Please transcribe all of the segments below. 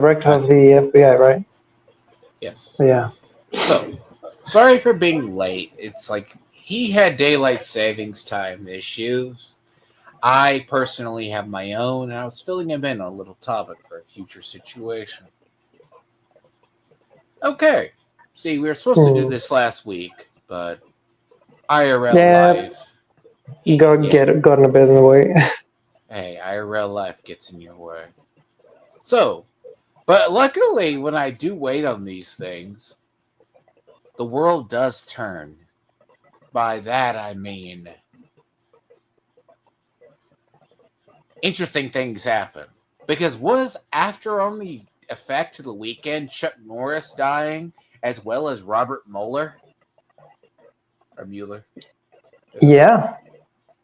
Director of the FBI, right? Yes. Yeah. So, sorry for being late. It's like he had daylight savings time issues. I personally have my own, and I was filling him in on a little topic for a future situation. Okay. See, we were supposed to do Hmm. this last week, but IRL Yeah, life. Yeah, gotten a bit in the way. hey, IRL life gets in your way. So, but luckily, when I do wait on these things, the world does turn. By that, I mean interesting things happen. Because was after on the effect of the weekend Chuck Norris dying, as well as Robert Mueller? Or Mueller? Yeah.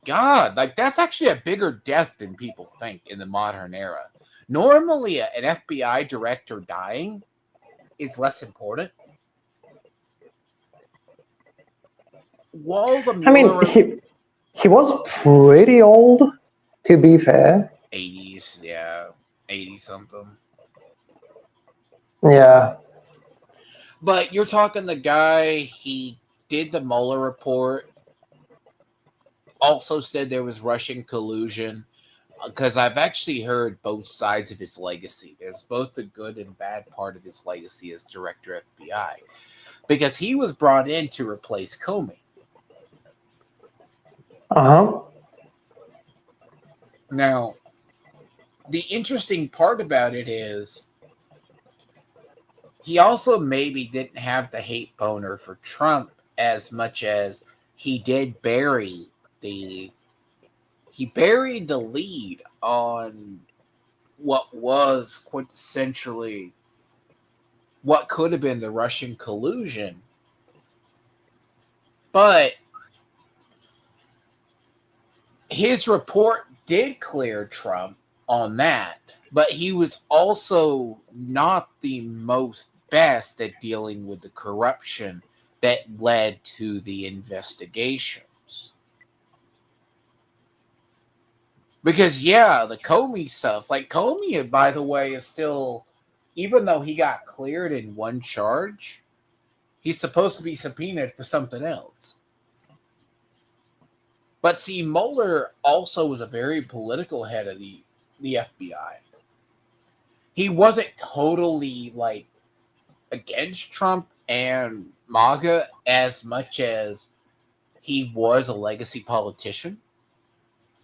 God, like that's actually a bigger death than people think in the modern era. Normally, an FBI director dying is less important. While the I mean, Mueller he was pretty old, to be fair. 80s, yeah, 80 something. Yeah. But you're talking the guy, he did the Mueller report, also said there was Russian collusion. Because I've actually heard both sides of his legacy. There's both the good and bad part of his legacy as director of FBI. Because he was brought in to replace Comey. Uh-huh. Now, the interesting part about it is he also maybe didn't have the hate boner for Trump as much as he did bury the lead on what was quintessentially what could have been the Russian collusion. But his report did clear Trump on that, but he was also not the most best at dealing with the corruption that led to the investigations. Because, yeah, the Comey stuff, like Comey, by the way, is still, even though he got cleared in one charge, he's supposed to be subpoenaed for something else. But see, Mueller also was a very political head of the FBI. He wasn't totally like against Trump and MAGA as much as he was a legacy politician.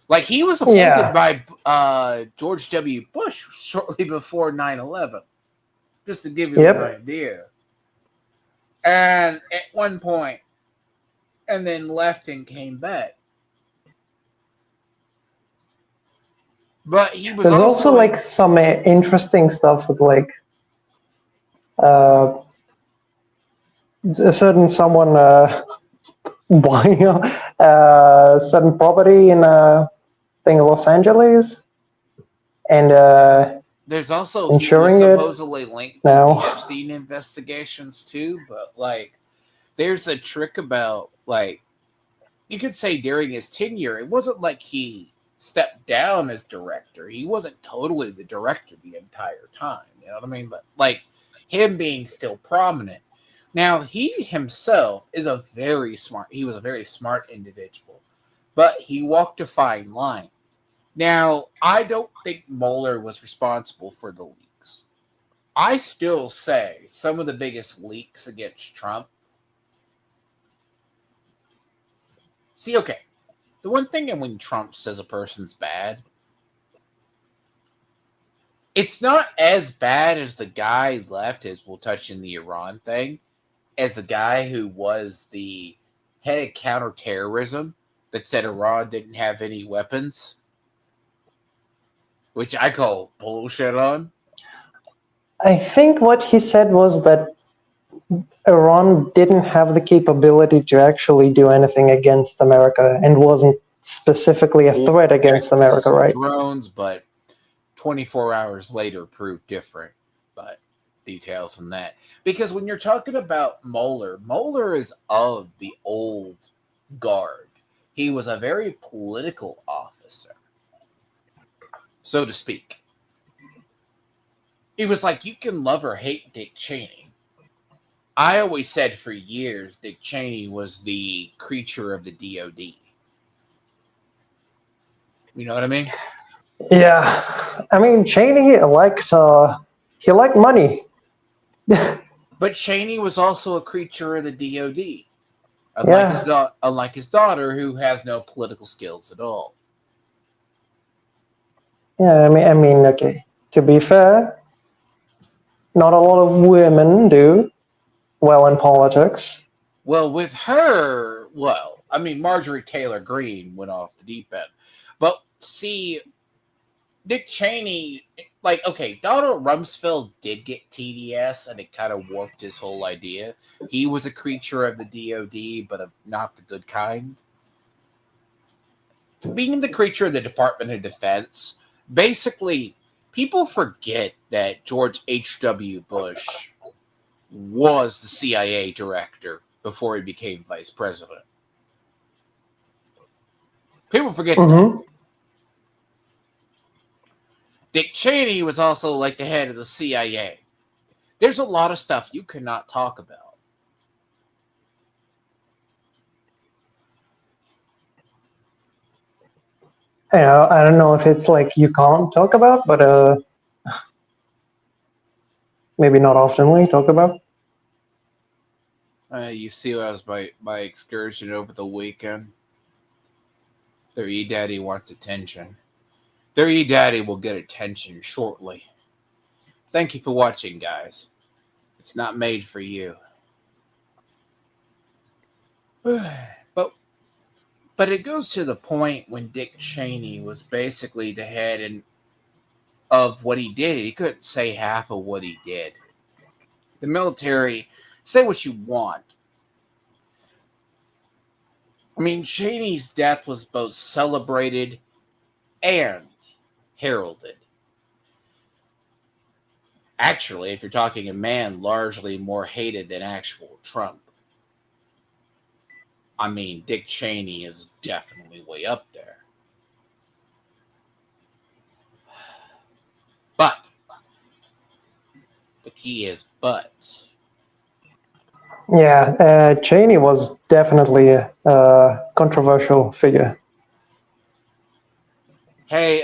Like he was appointed Yeah. by George W. Bush shortly before 9/11, just to give you an Yep. idea. And at one point, and then left and came back. But he was There's also also like some interesting stuff with like uh, a certain someone buying certain property in thing Los Angeles and there's also he was insuring it supposedly linked to now. the Epstein investigations too, but like there's a trick about like you could say during his tenure, it wasn't like he stepped down as director. He wasn't totally the director the entire time. You know what I mean? But like him being still prominent. Now he himself is he was a very smart individual, but he walked a fine line. Now, I don't think Mueller was responsible for the leaks. I still say some of the biggest leaks against Trump. See, okay, the one thing when Trump says a person's bad, it's not as bad as the guy left, as we'll touch in the Iran thing, as the guy who was the head of counterterrorism that said Iran didn't have any weapons, which I call bullshit on. I think what he said was that Iran didn't have the capability to actually do anything against America and wasn't specifically a threat against America, right? Drones, but 24 hours later proved different. But details on that. Because when you're talking about Mueller, Mueller is of the old guard. He was a very political officer, so to speak. He was like, you can love or hate Dick Cheney. I always said for years Dick Cheney was the creature of the DOD. You know what I mean? Yeah, I mean Cheney he liked money. But Cheney was also a creature of the DOD, Yeah, unlike his daughter, who has no political skills at all. yeah. I mean, okay. To be fair, not a lot of women do well in politics. Well, with her, I mean, Marjorie Taylor Greene went off the deep end. But see, Dick Cheney, like, okay, Donald Rumsfeld did get TDS, and it kind of warped his whole idea. He was a creature of the DOD, but of not the good kind. Being the creature of the Department of Defense, basically, people forget that George H.W. Bush was the CIA director before he became vice president. People forget that. Dick Cheney was also like the head of the CIA. There's a lot of stuff you cannot talk about. I don't know if it's like you can't talk about, but maybe not oftenly talk about. You see, what was my excursion over the weekend. Their E-Daddy wants attention. Their E-Daddy will get attention shortly. Thank you for watching, guys. It's not made for you. But it goes to the point when Dick Cheney was basically the head of what he did. He couldn't say half of what he did. The military, say what you want. I mean, Cheney's death was both celebrated and heralded. Actually, if you're talking a man largely more hated than actual Trump, I mean, Dick Cheney is definitely way up there. But the key is but. Yeah, Cheney was definitely a controversial figure. Hey,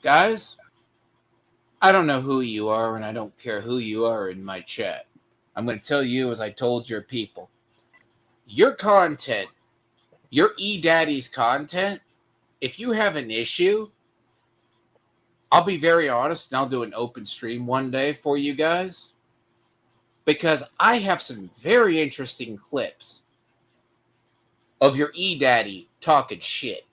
guys, I don't know who you are, and I don't care who you are in my chat. I'm going to tell you, as I told your people, your content, your E-Daddy's content, if you have an issue, I'll be very honest, and I'll do an open stream one day for you guys, because I have some very interesting clips of your E-Daddy talking shit.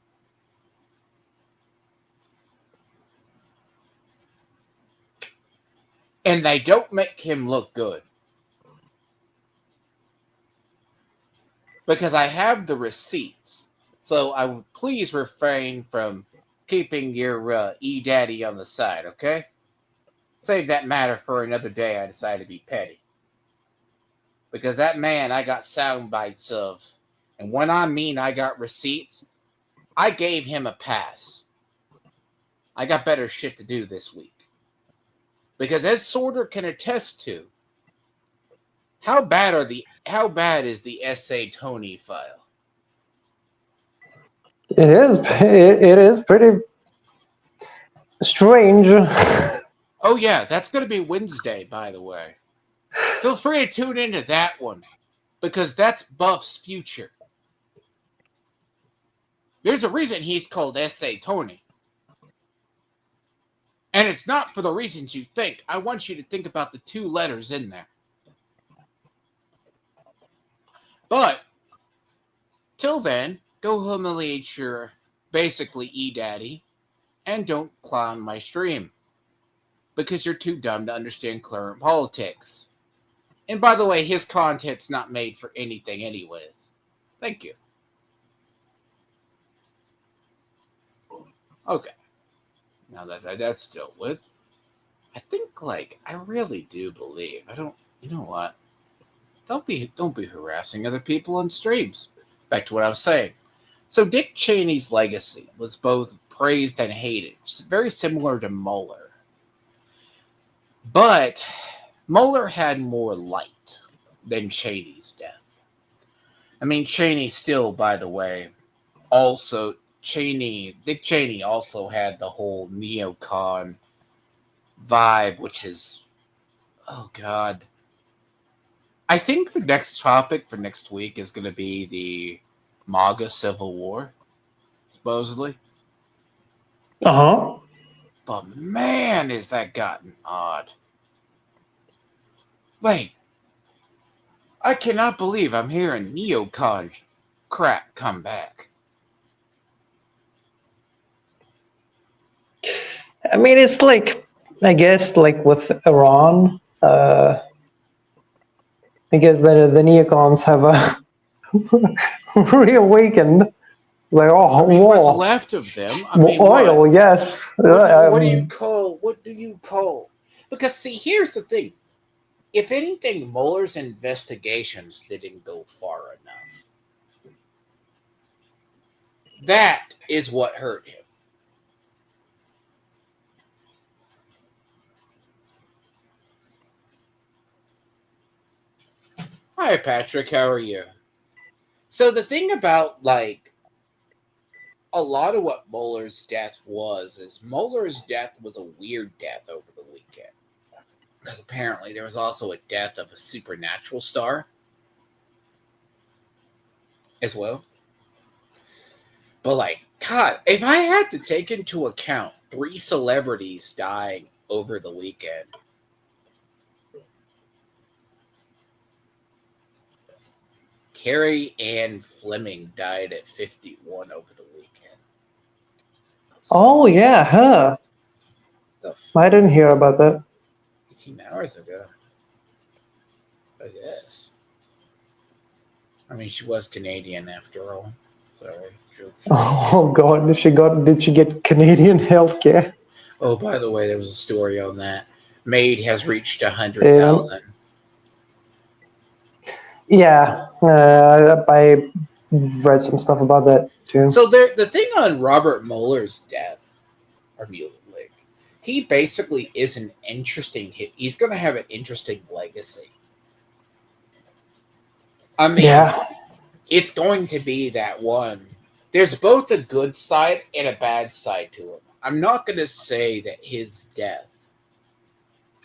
And they don't make him look good. Because I have the receipts. So I would please refrain from keeping your E-Daddy on the side, okay? Save that matter for another day. I decide to be petty. Because that man I got sound bites of. And when I mean I got receipts, I gave him a pass. I got better shit to do this week. Because as Sorter can attest to, how bad is the S.A. Tony file? It is pretty strange. Oh yeah, that's going to be Wednesday, by the way. Feel free to tune into that one, because that's Buff's future. There's a reason he's called S.A. Tony. And it's not for the reasons you think. I want you to think about the two letters in there. But, till then, go humiliate your basically E-Daddy and don't clown my stream. Because you're too dumb to understand current politics. And by the way, his content's not made for anything anyways. Thank you. Okay. Now that that's dealt with, I think, like, I really do believe, you know what? Don't be harassing other people on streams. Back to what I was saying. So Dick Cheney's legacy was both praised and hated. It's very similar to Mueller. But Mueller had more light than Cheney's death. I mean, Cheney still, by the way, also Dick Cheney also had the whole neocon vibe, which is, oh God. I think the next topic for next week is going to be the MAGA Civil War, supposedly. Uh-huh. But man, has that gotten odd. Like, I cannot believe I'm hearing neocon crap come back. I mean, it's like, I guess, like with Iran, I guess the neocons have reawakened. Like, I oh, mean, what's war, left of them? I mean, oil, what? yes. What do you call? What do you call? Because see, here's the thing. If anything, Mueller's investigations didn't go far enough. That is what hurt him. Hi, Patrick. How are you? So the thing about like a lot of what Mueller's death was is Mueller's death was a weird death over the weekend. Because apparently there was also a death of a supernatural star as well. But like, God, if I had to take into account 3 celebrities dying over the weekend, Carrie Ann Fleming died at 51 over the weekend. Oh, yeah, huh. I didn't hear about that. 18 hours ago, I guess. I mean, she was Canadian after all. Sorry. Oh God, did she get Canadian healthcare? Oh, by the way, there was a story on that. Maid has reached 100,000. Yeah, I read some stuff about that too. So the thing on Robert Mueller's death, or Mueller, he basically is an interesting hit. He's going to have an interesting legacy. I mean, yeah. It's going to be that one. There's both a good side and a bad side to him. I'm not going to say that his death,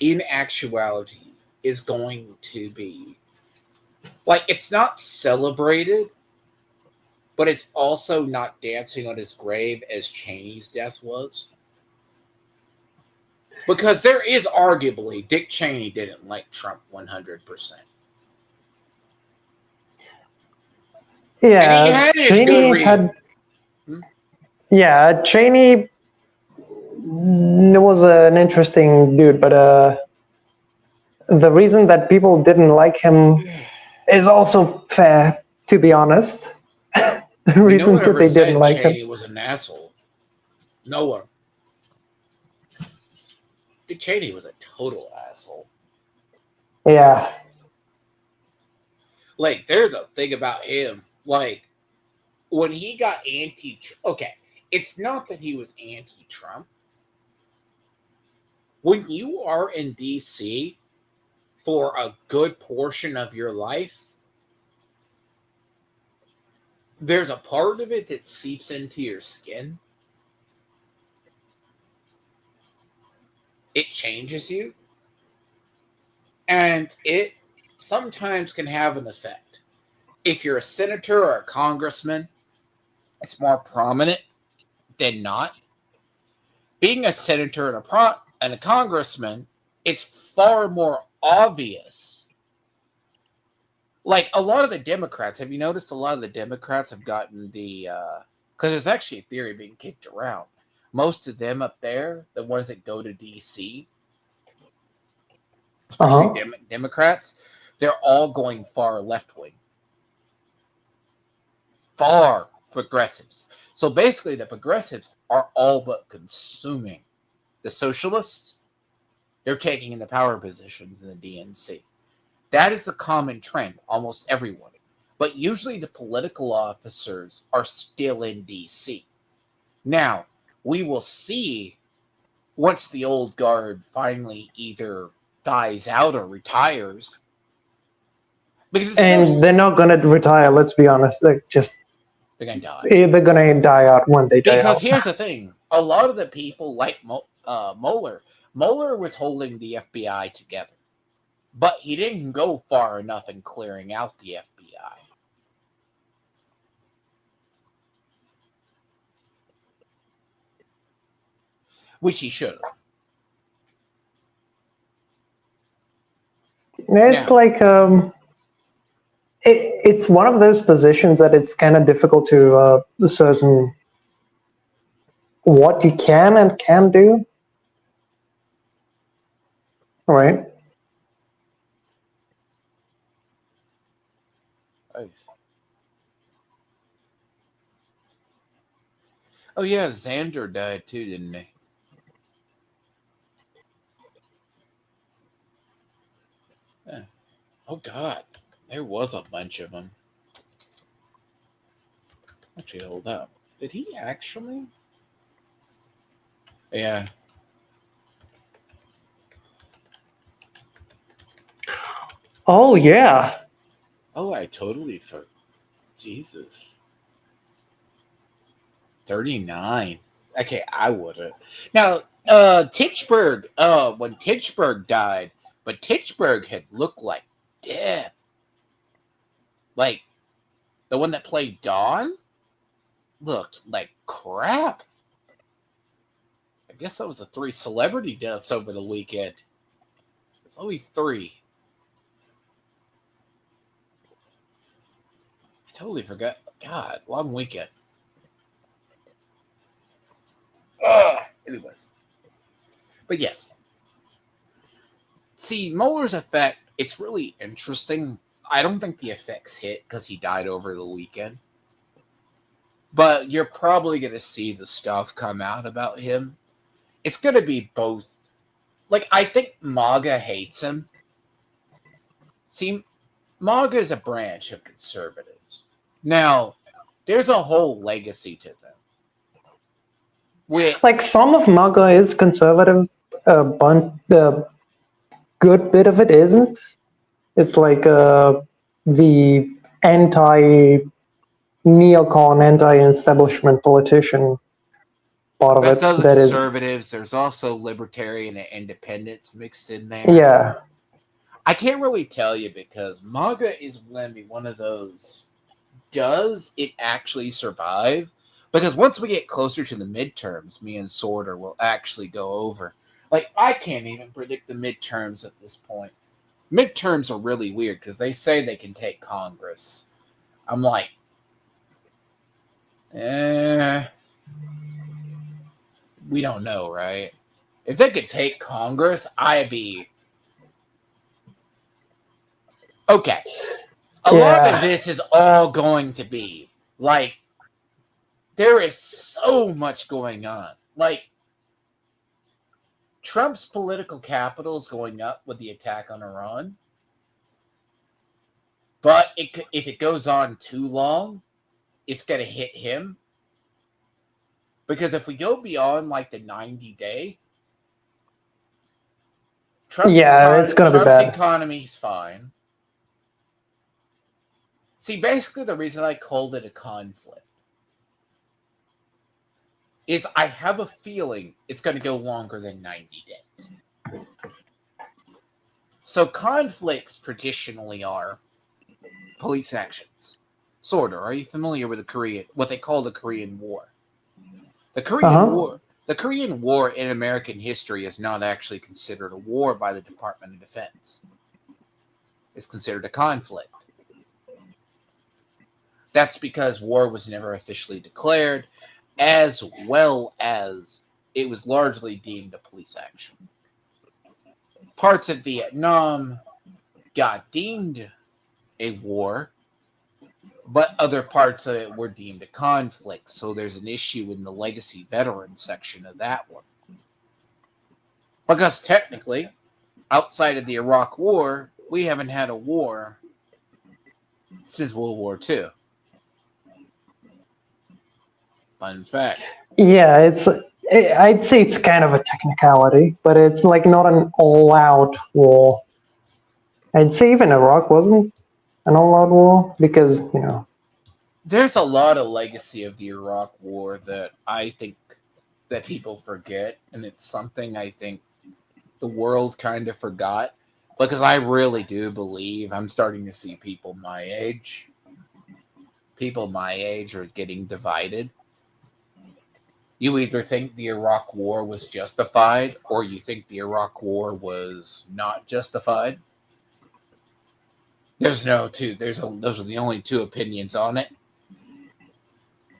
in actuality, is going to be like, it's not celebrated, but it's also not dancing on his grave as Cheney's death was. Because there is arguably, Dick Cheney didn't like Trump 100%. Yeah, and he had his Cheney good reason. Yeah, Cheney was an interesting dude, but the reason that people didn't like him is also fair, to be honest. The reason that they didn't like Cheney him was an asshole. No one. Dick Cheney was a total asshole. Yeah. Like, there's a thing about him. Like, when he got okay, it's not that he was anti-Trump. When you are in D.C. for a good portion of your life, there's a part of it that seeps into your skin. It changes you. And it sometimes can have an effect. If you're a senator or a congressman, it's more prominent than not. Being a senator and a congressman, it's far more obvious. Like, a lot of the Democrats, have you noticed a lot of the Democrats have gotten the, because there's actually a theory being kicked around. Most of them up there, the ones that go to D.C., especially Democrats, they're all going far left-wing. Far progressives. So basically, the progressives are all but consuming the socialists. They're taking in the power positions in the DNC. That is a common trend, almost everyone. But usually the political officers are still in DC. Now, we will see once the old guard finally either dies out or retires. Because they're not going to retire, let's be honest. They're going to die. They're going to die out when they die Because out. here's the thing. A lot of the people like Mueller. Mueller was holding the FBI together. But he didn't go far enough in clearing out the FBI. Which he should have. It's it's one of those positions that it's kind of difficult to ascertain what you can and can't do. Right? Nice. Oh yeah, Xander died too, didn't he? Yeah. Oh God, there was a bunch of them. Actually, hold up. Did he actually? Yeah. Oh yeah. Oh, I totally forgot. Jesus. 39. Okay, I wouldn't. Now, Titchburg, when Titchburg died, but Titchburg had looked like death. Like, the one that played Dawn looked like crap. I guess that was the 3 celebrity deaths over the weekend. There's always 3. I totally forgot. God, long weekend. Anyways. But yes. See, Mueller's effect, it's really interesting. I don't think the effects hit because he died over the weekend. But you're probably going to see the stuff come out about him. It's going to be both. Like, I think MAGA hates him. See, MAGA is a branch of conservatives. Now, there's a whole legacy to them. Like, some of MAGA is conservative, but a good bit of it isn't. It's like the anti-neocon, anti-establishment politician part of That's it. other That is, conservatives. There's also libertarian and independents mixed in there. yeah. I can't really tell you because MAGA is going to be one of those. Does it actually survive? Because once we get closer to the midterms, me and Sorter will actually go over. Like, I can't even predict the midterms at this point. Midterms are really weird because they say they can take Congress. I'm like, we don't know, right? If they could take Congress, I'd be okay. A lot of this is all going to be like, there is so much going on. Like, Trump's political capital is going up with the attack on Iran. But if it goes on too long, it's going to hit him. Because if we go beyond like the 90-day, it's going to be bad. Trump's economy's fine. See, basically the reason I called it a conflict is I have a feeling it's going to go longer than 90 days. So conflicts traditionally are police actions. Sorter, are you familiar with what they call the Korean War? The Korean War in American history is not actually considered a war by the Department of Defense. It's considered a conflict. That's because war was never officially declared, as well as it was largely deemed a police action. Parts of Vietnam got deemed a war, but other parts of it were deemed a conflict. So there's an issue in the legacy veteran section of that one. Because technically, outside of the Iraq War, we haven't had a war since World War II. Fun fact. Yeah, I'd say it's kind of a technicality, but it's like not an all-out war. I'd say even Iraq wasn't an all-out war because, There's a lot of legacy of the Iraq War that I think that people forget, and it's something I think the world kind of forgot, because I really do believe I'm starting to see people my age are getting divided. You either think the Iraq War was justified, or you think the Iraq War was not justified. Those are the only two opinions on it.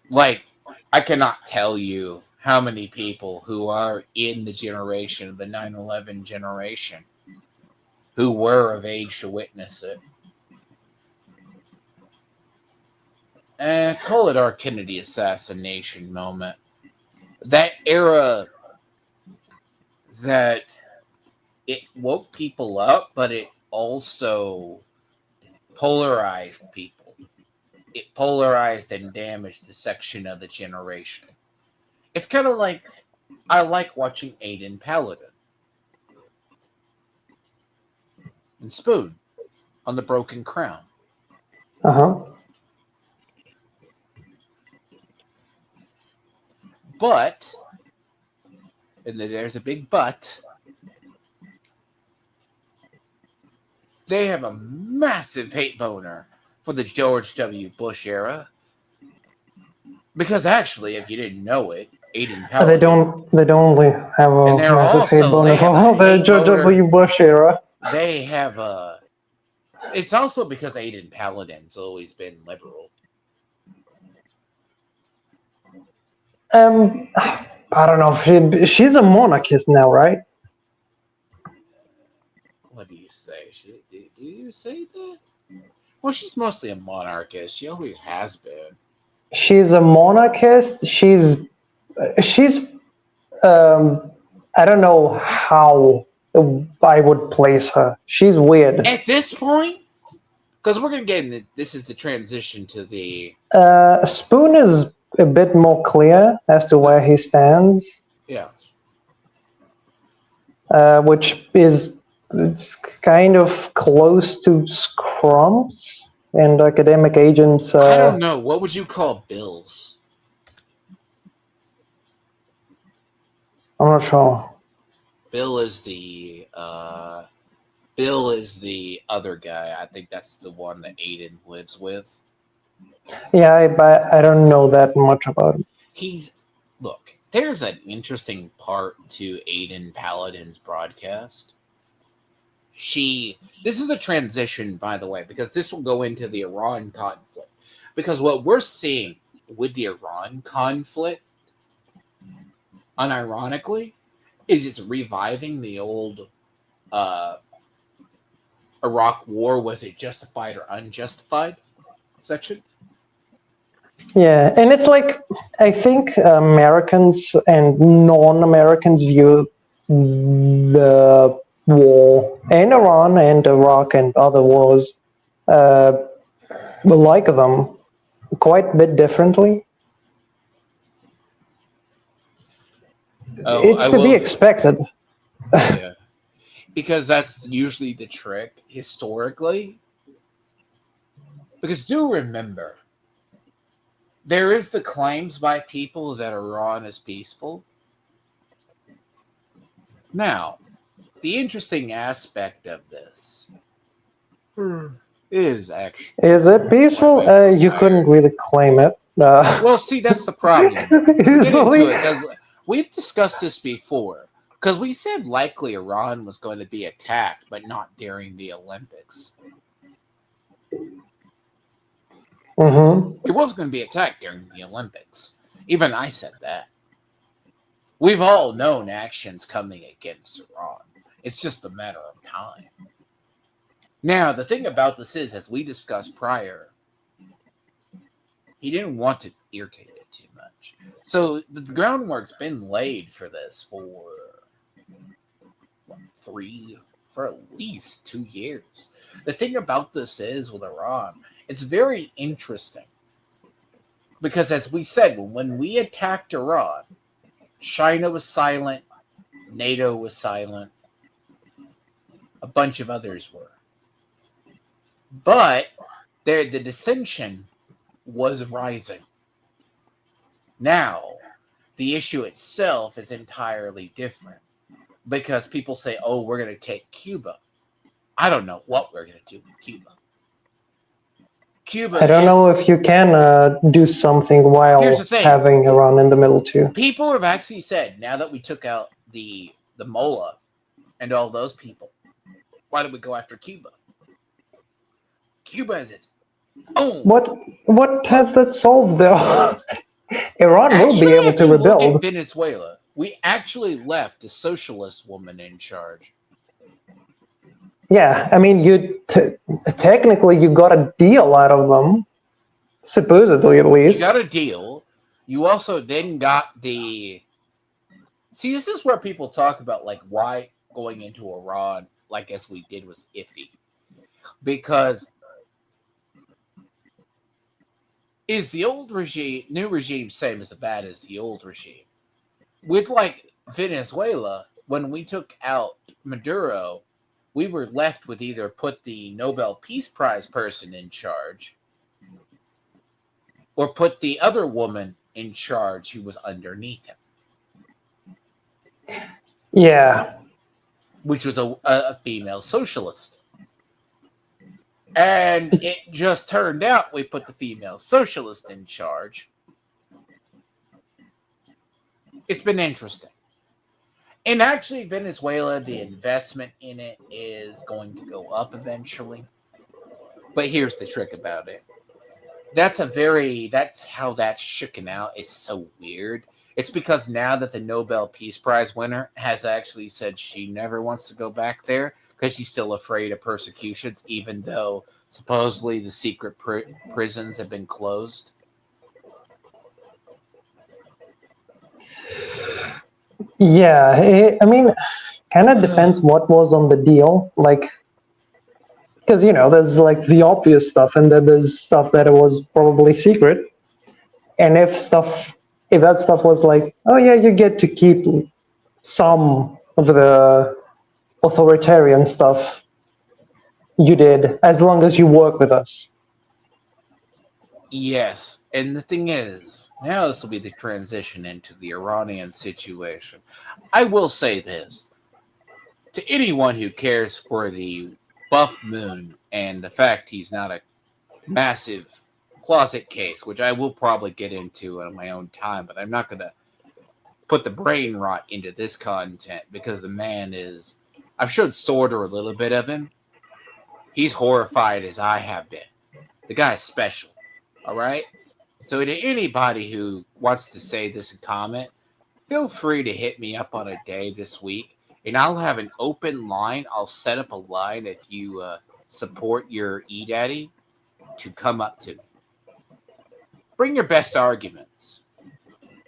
Like, I cannot tell you how many people who are in the generation, the 9/11 generation, who were of age to witness it. Call it our Kennedy assassination moment. That era that it woke people up, but it also polarized people. It polarized and damaged the section of the generation. It's kind of like, I like watching Aiden Paladin and Spoon on The Broken Crown. But, and there's a big but, they have a massive hate boner for the George W. Bush era. Because actually, if you didn't know it, Aiden Paladin... They don't only have a massive hate boner for the George W. Bush era. They have a... It's also because Aiden Paladin's always been liberal. I don't know. She's a monarchist now, right? What do you say? Do you say that? Well, she's mostly a monarchist. She always has been. She's a monarchist. She's I don't know how I would place her. She's weird. At this point, because we're going to get into, this is the transition to the... Spoon is a bit more clear as to where he stands. Yeah. Which is, it's kind of close to scrumps and academic agents. I don't know. What would you call Bill's? I'm not sure. Bill is the other guy. I think that's the one that Aiden lives with. Yeah, but I don't know that much about him. Look, there's an interesting part to Aiden Paladin's broadcast. This is a transition, by the way, because this will go into the Iran conflict. Because what we're seeing with the Iran conflict, unironically, is it's reviving the old Iraq War, was it justified or unjustified section? Yeah, and it's like, I think Americans and non-Americans view the war in Iran and Iraq and other wars like them quite a bit differently. It's to be expected. Yeah. Because that's usually the trick historically. Because do remember, there is the claims by people that Iran is peaceful. Now, the interesting aspect of this is actually... Is it peaceful? You couldn't really claim it. Well, see, that's the problem. Let's get into it, because we've discussed this before. Because we said likely Iran was going to be attacked, but not during the Olympics. Mm-hmm. It wasn't going to be attacked during the Olympics. Even I said that. We've all known actions coming against Iran. It's just a matter of time. Now, the thing about this is, as we discussed prior, he didn't want to irritate it too much. So the groundwork's been laid for this for at least 2 years. The thing about this is, with Iran, it's very interesting. Because as we said, when we attacked Iran, China was silent. NATO was silent. A bunch of others were. But the dissension was rising. Now, the issue itself is entirely different because people say, oh, we're going to take Cuba. I don't know what we're going to do with Cuba. I don't know if you can do something while having Iran in the middle too. People have actually said, now that we took out the Mullah and all those people, why don't we go after Cuba? Cuba has its own. What has that solved though? Iran will be able to rebuild. Look at Venezuela. We actually left a socialist woman in charge. Yeah, I mean, technically you got a deal out of them, supposedly at least. You got a deal. You also then got the. See, this is where people talk about like why going into Iran, like as we did, was iffy, because is the old regime, new regime, same as bad as the old regime? With like Venezuela, when we took out Maduro, we were left with either put the Nobel Peace Prize person in charge or put the other woman in charge who was underneath him. Yeah. Which was a female socialist. And it just turned out we put the female socialist in charge. It's been interesting. And actually, Venezuela, the investment in it is going to go up eventually. But here's the trick about it. That's how that's shooken out. It's so weird. It's because now that the Nobel Peace Prize winner has actually said she never wants to go back there because she's still afraid of persecutions, even though supposedly the secret prisons have been closed. Yeah, I mean, kind of depends what was on the deal. Like, because, there's like the obvious stuff and then there's stuff that it was probably secret. And if that stuff was like, oh yeah, you get to keep some of the authoritarian stuff you did as long as you work with us. Yes, and the thing is, now this will be the transition into the Iranian situation. I will say this. To anyone who cares for the buff moon and the fact he's not a massive closet case, which I will probably get into in my own time, but I'm not going to put the brain rot into this content because the man is... I've showed Sorter a little bit of him. He's horrified as I have been. The guy's special. All right? So to anybody who wants to say this in comment, feel free to hit me up on a day this week, and I'll have an open line. I'll set up a line if you support your E-Daddy to come up to me. Bring your best arguments,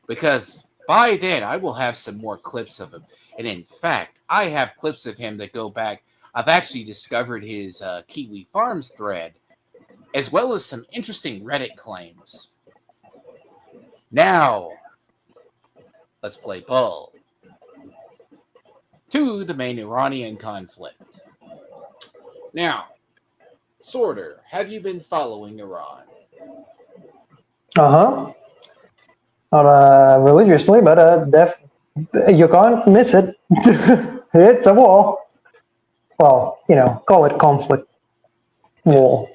because by then I will have some more clips of him. And in fact, I have clips of him that go back. I've actually discovered his Kiwi Farms thread, as well as some interesting Reddit claims. Now, let's play ball to the main Iranian conflict. Now, Sorter, have you been following Iran? Not religiously, but you can't miss it. It's a war. Well, call it conflict. War.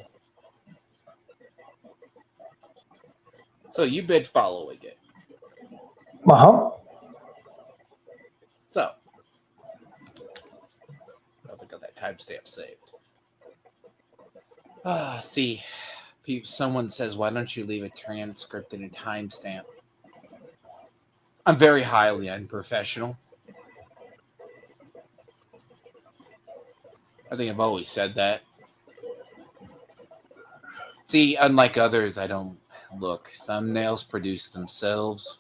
So you've been following it. So, I don't think I got that timestamp saved. See, someone says, why don't you leave a transcript and a timestamp? I'm very highly unprofessional. I think I've always said that. See, unlike others, I don't look. Thumbnails produce themselves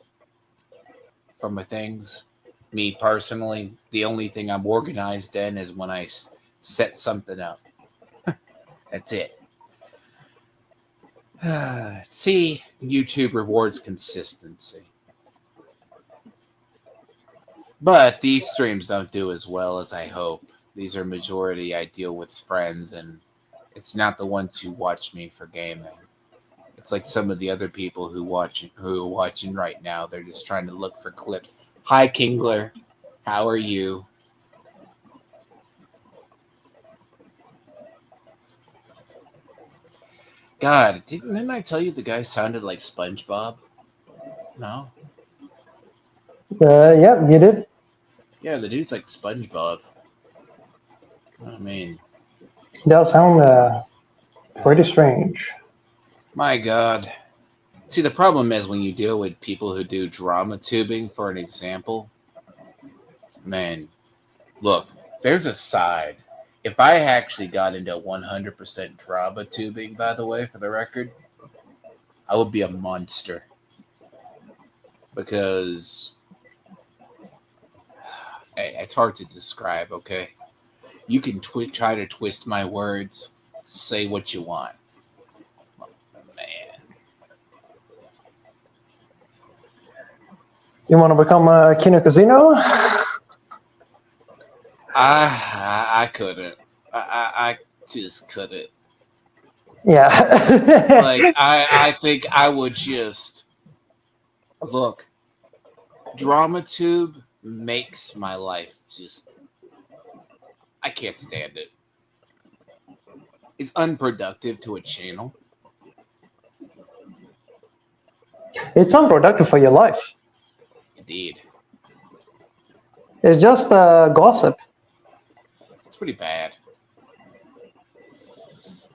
from my things. Me personally, the only thing I'm organized in is when I set something up. That's it. See, YouTube rewards consistency. But these streams don't do as well as I hope. These are majority I deal with friends, and it's not the ones who watch me for gaming. It's like some of the other people who are watching right now. They're just trying to look for clips. Hi, Kingler. How are you? God, didn't I tell you the guy sounded like SpongeBob? No. Yeah, you did. Yeah, the dude's like SpongeBob. I mean, It does sound pretty strange. my God. See, the problem is when you deal with people who do drama tubing, for an example, man, look, there's a side. If I actually got into 100% drama tubing, by the way, for the record, I would be a monster. Because it's hard to describe, okay? You can try to twist my words, say what you want. Man. You want to become a Kino Casino? I couldn't. I just couldn't. Yeah. Like, I think I would just look. DramaTube makes my life just. I can't stand it. It's unproductive to a channel. It's unproductive for your life. Indeed. It's just gossip. It's pretty bad.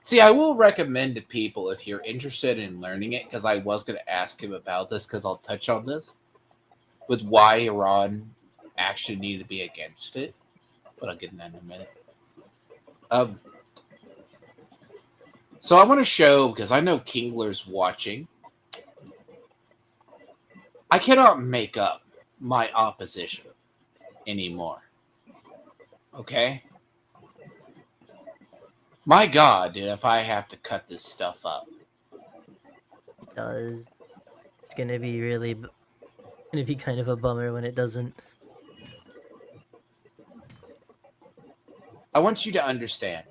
See, I will recommend to people if you're interested in learning it, because I was going to ask him about this, because I'll touch on this, with why Iran actually needed to be against it. But I'll get in that in a minute. So I want to show, because I know Kingler's watching, I cannot make up my opposition anymore. Okay? My God, dude, if I have to cut this stuff up. It's gonna be kind of a bummer when it doesn't. I want you to understand.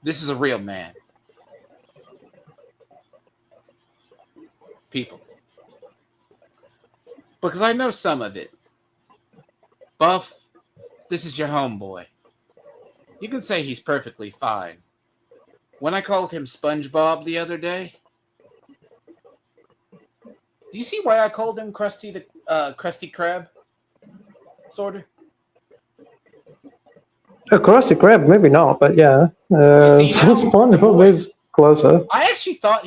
This is a real man. People. Because I know some of it. Buff, this is your homeboy. You can say he's perfectly fine. When I called him SpongeBob the other day, do you see why I called him Krusty the Krusty Krab? Sorta. A Krusty Krab, maybe not, but yeah. You see now? SpongeBob is closer. I actually thought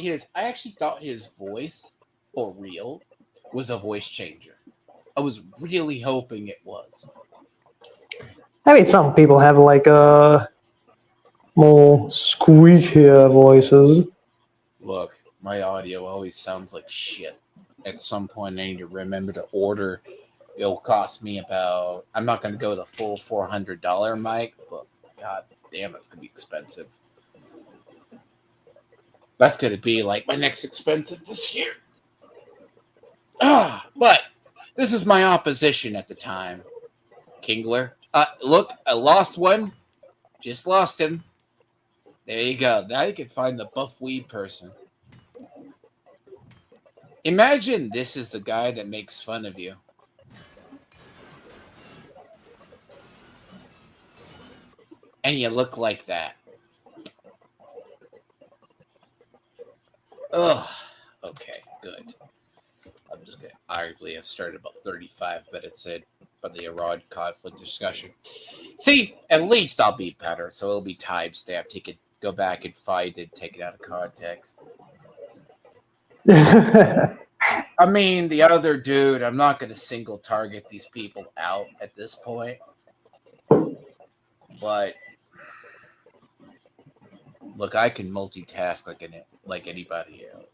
his voice, for real, was a voice changer. I was really hoping it was. I mean, some people have like more squeakier voices. Look, my audio always sounds like shit. At some point, I need to remember to order. It'll cost me about. I'm not going to go the full $400 mic, but god damn, it's going to be expensive. That's going to be like my next expensive this year. But this is my opposition at the time, Kingler. Look, I lost one. Just lost him. There you go. Now you can find the buff weed person. Imagine this is the guy that makes fun of you. And you look like that. Ugh. Okay, good. I'm just going to arguably have started about 35 minutes in for the Iran conflict discussion. See, at least I'll be better, so it'll be time-stamped. He could go back and find it, take it out of context. I mean, the other dude, I'm not going to single target these people out at this point. But, look, I can multitask like anybody else.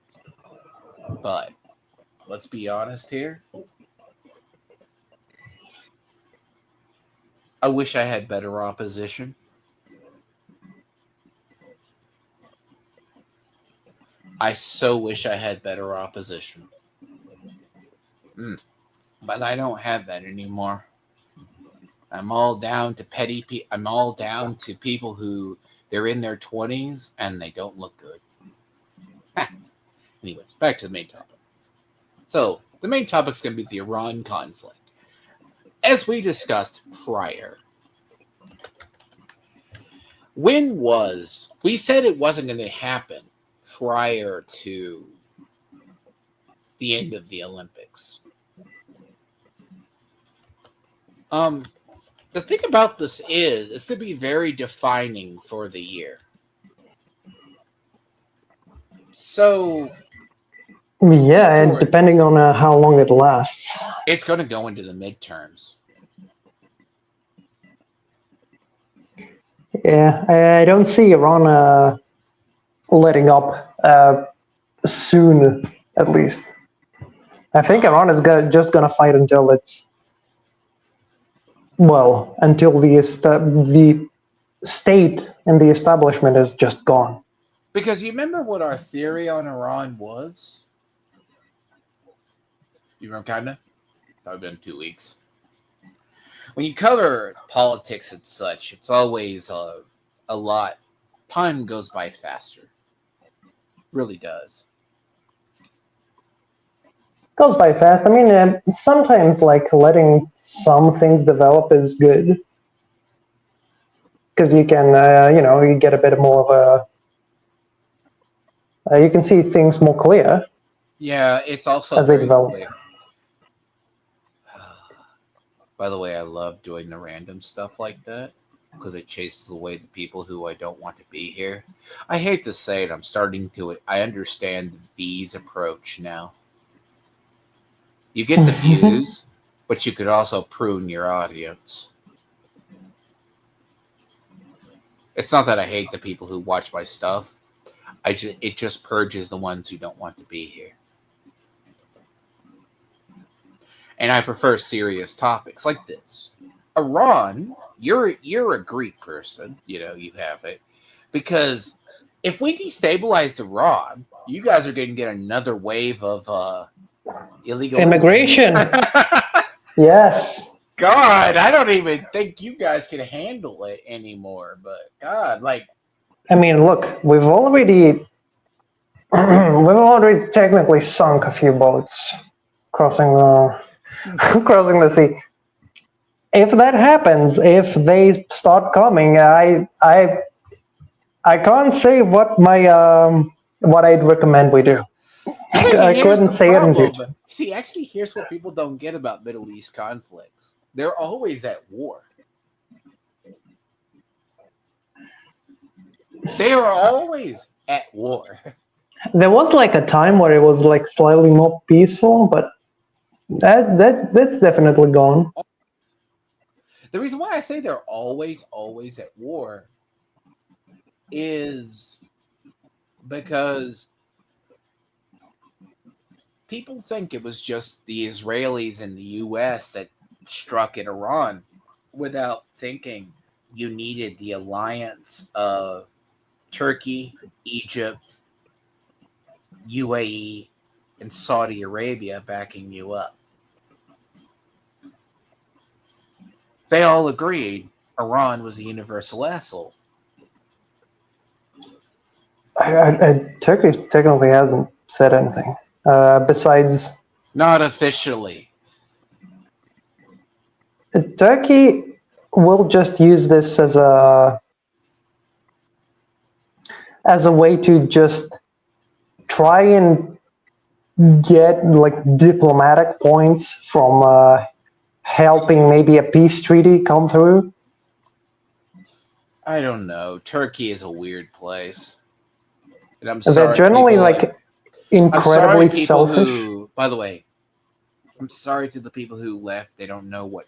But, let's be honest here. I wish I had better opposition. I so wish I had better opposition. But I don't have that anymore. I'm all down to I'm all down to people who they're in their 20s and they don't look good. Anyways, back to the main topic. So, the main topic is going to be the Iran conflict. As we discussed prior, we said it wasn't going to happen prior to the end of the Olympics. The thing about this is, it's going to be very defining for the year. So, yeah, and depending on how long it lasts, it's going to go into the midterms. Yeah, I don't see Iran letting up soon, at least. I think Iran is just going to fight until until the state and the establishment is just gone. Because you remember what our theory on Iran was? You remember, kind of? Probably been 2 weeks. When you cover politics and such, it's always a lot. Time goes by faster. Really does. Goes by fast. I mean, sometimes letting some things develop is good, because you can, you get a bit more of you can see things more clear. Yeah, it's also as they develop. Clear. By the way, I love doing the random stuff like that because it chases away the people who I don't want to be here. I hate to say it, I understand the V's approach now. You get the views, but you could also prune your audience. It's not that I hate the people who watch my stuff. It just purges the ones who don't want to be here. And I prefer serious topics like this. Iran, you're a Greek person, you have it. Because if we destabilized Iran, you guys are going to get another wave of illegal immigration. Yes. God, I don't even think you guys can handle it anymore. But God, I mean, look, we've already technically sunk a few boats crossing the sea. If that happens, if they start coming, I can't say what I'd recommend we do. I couldn't say it in future. See, actually, here's what people don't get about Middle East conflicts. They're always at war. They are always at war. There was a time where it was slightly more peaceful, but that's definitely gone. The reason why I say they're always at war is because people think it was just the Israelis and the U.S. that struck at Iran without thinking you needed the alliance of Turkey, Egypt, UAE, and Saudi Arabia backing you up. They all agreed Iran was a universal asshole. Turkey technically hasn't said anything besides. Not officially. Turkey will just use this as a way to just try and get diplomatic points from helping maybe a peace treaty come through. I don't know. Turkey is a weird place. And I'm sorry. They're generally incredibly selfish. By the way, I'm sorry to the people who left. They don't know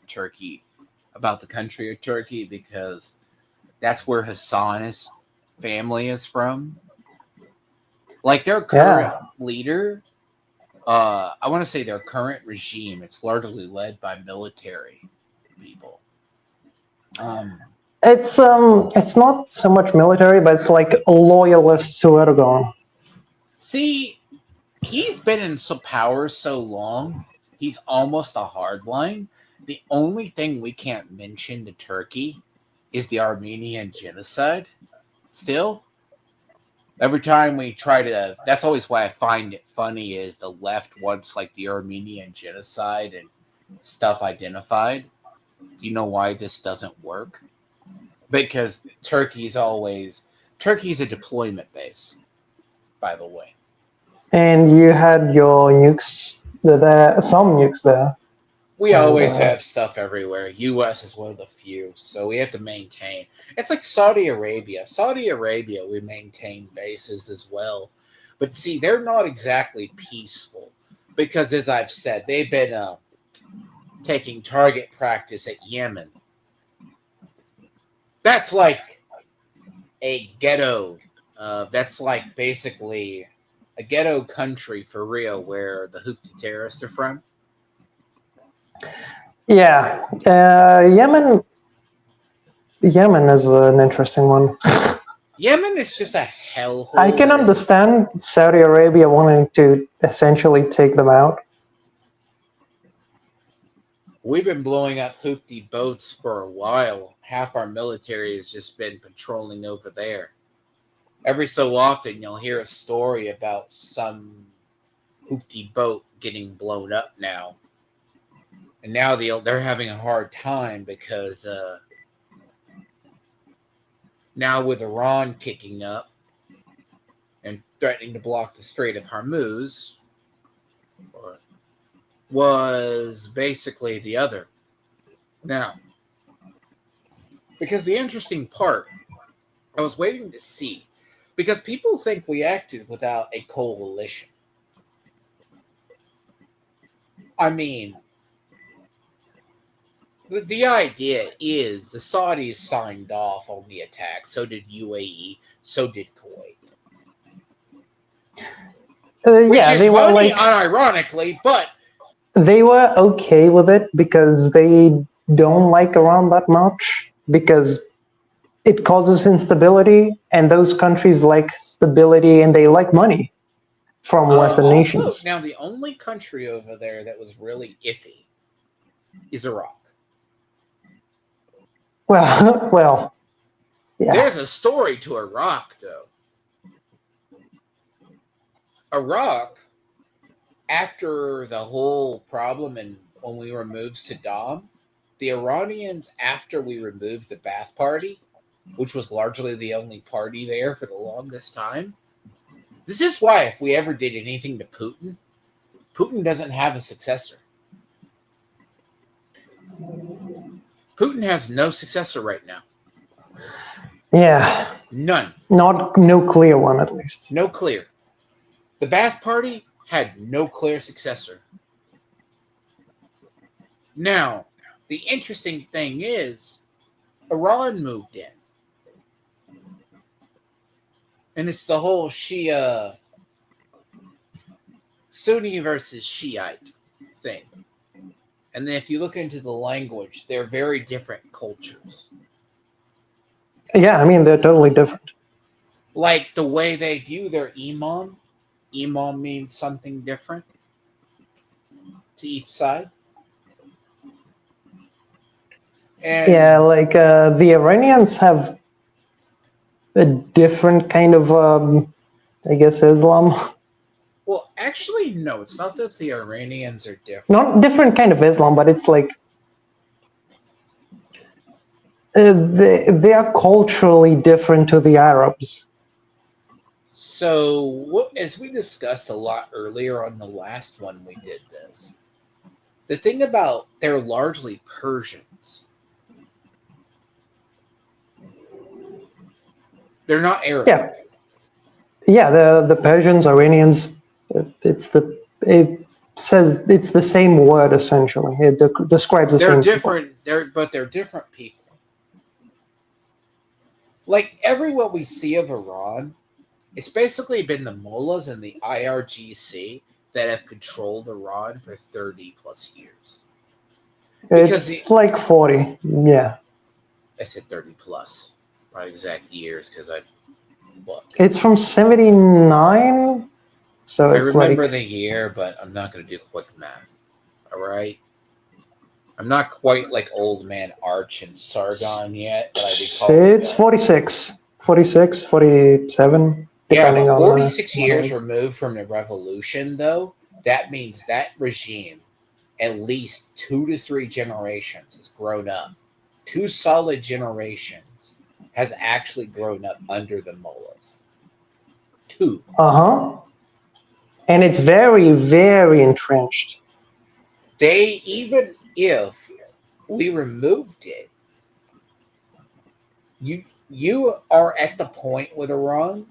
about the country of Turkey, because that's where Hassan's family is from. Their current leader, I want to say their current regime, it's largely led by military people. It's not so much military, but it's loyalists to Erdogan. See, he's been in power so long, he's almost a hardline. The only thing we can't mention to Turkey is the Armenian genocide. Still, every time we try to, that's always why I find it funny is the left wants like the Armenian genocide and stuff identified. Do you know why this doesn't work? Because Turkey's a deployment base, by the way. And you had your nukes there, some nukes there. We always have stuff everywhere. U.S. is one of the few, so we have to maintain. It's like Saudi Arabia. Saudi Arabia, we maintain bases as well. But see, they're not exactly peaceful because, as I've said, they've been taking target practice at Yemen. That's like a ghetto. That's like basically a ghetto country for real where the Houthi terrorists are from. Yeah, Yemen is an interesting one. Yemen is just a hellhole. I can understand Saudi Arabia wanting to essentially take them out. We've been blowing up Houthi boats for a while. Half our military has just been patrolling over there. Every so often, you'll hear a story about some Houthi boat getting blown up now. And now they're having a hard time because now with Iran kicking up and threatening to block the Strait of Hormuz, was basically the other. Now, because the interesting part, I was waiting to see, because people think we acted without a coalition. I mean, the idea is the Saudis signed off on the attack. So did UAE. So did Kuwait. Which is they were funny, like, unironically, but they were okay with it because they don't like Iran that much because it causes instability, and those countries like stability and they like money from Western nations. Now, the only country over there that was really iffy is Iraq. Well, yeah. There's a story to Iraq, though. Iraq, after the whole problem and when we removed Saddam, the Iranians, after we removed the Ba'ath Party, which was largely the only party there for the longest time, this is why if we ever did anything to Putin, Putin doesn't have a successor. Putin has no successor right now. Yeah. None. No clear one, at least. No clear. The Ba'ath Party had no clear successor. Now, the interesting thing is, Iran moved in. And it's the whole Shia, Sunni versus Shiite thing. And then if you look into the language, they're very different cultures. Yeah, I mean, they're totally different. Like the way they view their imam. Imam means something different to each side. And yeah, like the Iranians have a different kind of, I guess, Islam. well, actually, no, it's not that the Iranians are different. Not different kind of Islam, but it's like they are culturally different to the Arabs. So, as we discussed a lot earlier on the last one we did this, the thing about they're largely Persians. They're not Arab. Yeah, the Persians, Iranians, it says it's the same word essentially. It describes the same. They're different. They're different people. Like what we see of Iran, it's basically been the mullahs and the IRGC that have controlled Iran for 30 plus years. Because it's like 40. Yeah. I said 30 plus, not exact years because I looked. It's from 79. So I it's remember like the year, but I'm not going to do quick math. All right. I'm not quite like Old Man Arch and Sargon yet, but I recall It's 46, 46, 47, Yeah, depending but on 46 what it years is. removed from the revolution, though, that means that regime, at least 2 to 3 generations, has grown up. 2 solid generations has actually grown up under the mullahs. 2. Uh-huh. And it's very, very entrenched. They, even if we removed it, you are at the point with Iran,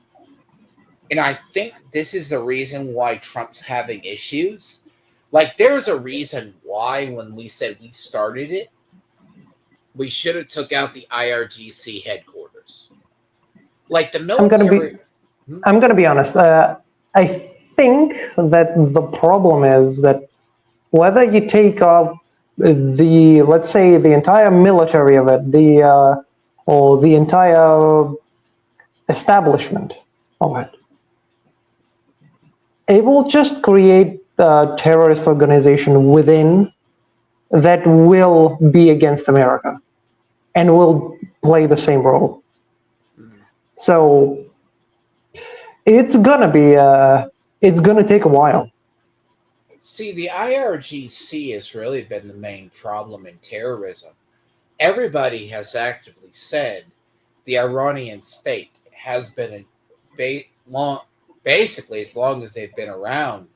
and I think this is the reason why Trump's having issues. Like, there's a reason why when we said we started it, we should have took out the IRGC headquarters. Like the military. I'm gonna be honest. I think that the problem is that whether you take off let's say the entire military of it, or the entire establishment of it, it will just create a terrorist organization within that will be against America and will play the same role. So it's gonna take a while. See, the IRGC has really been the main problem in terrorism. Everybody has actively said the Iranian state has been basically as long as they've been around,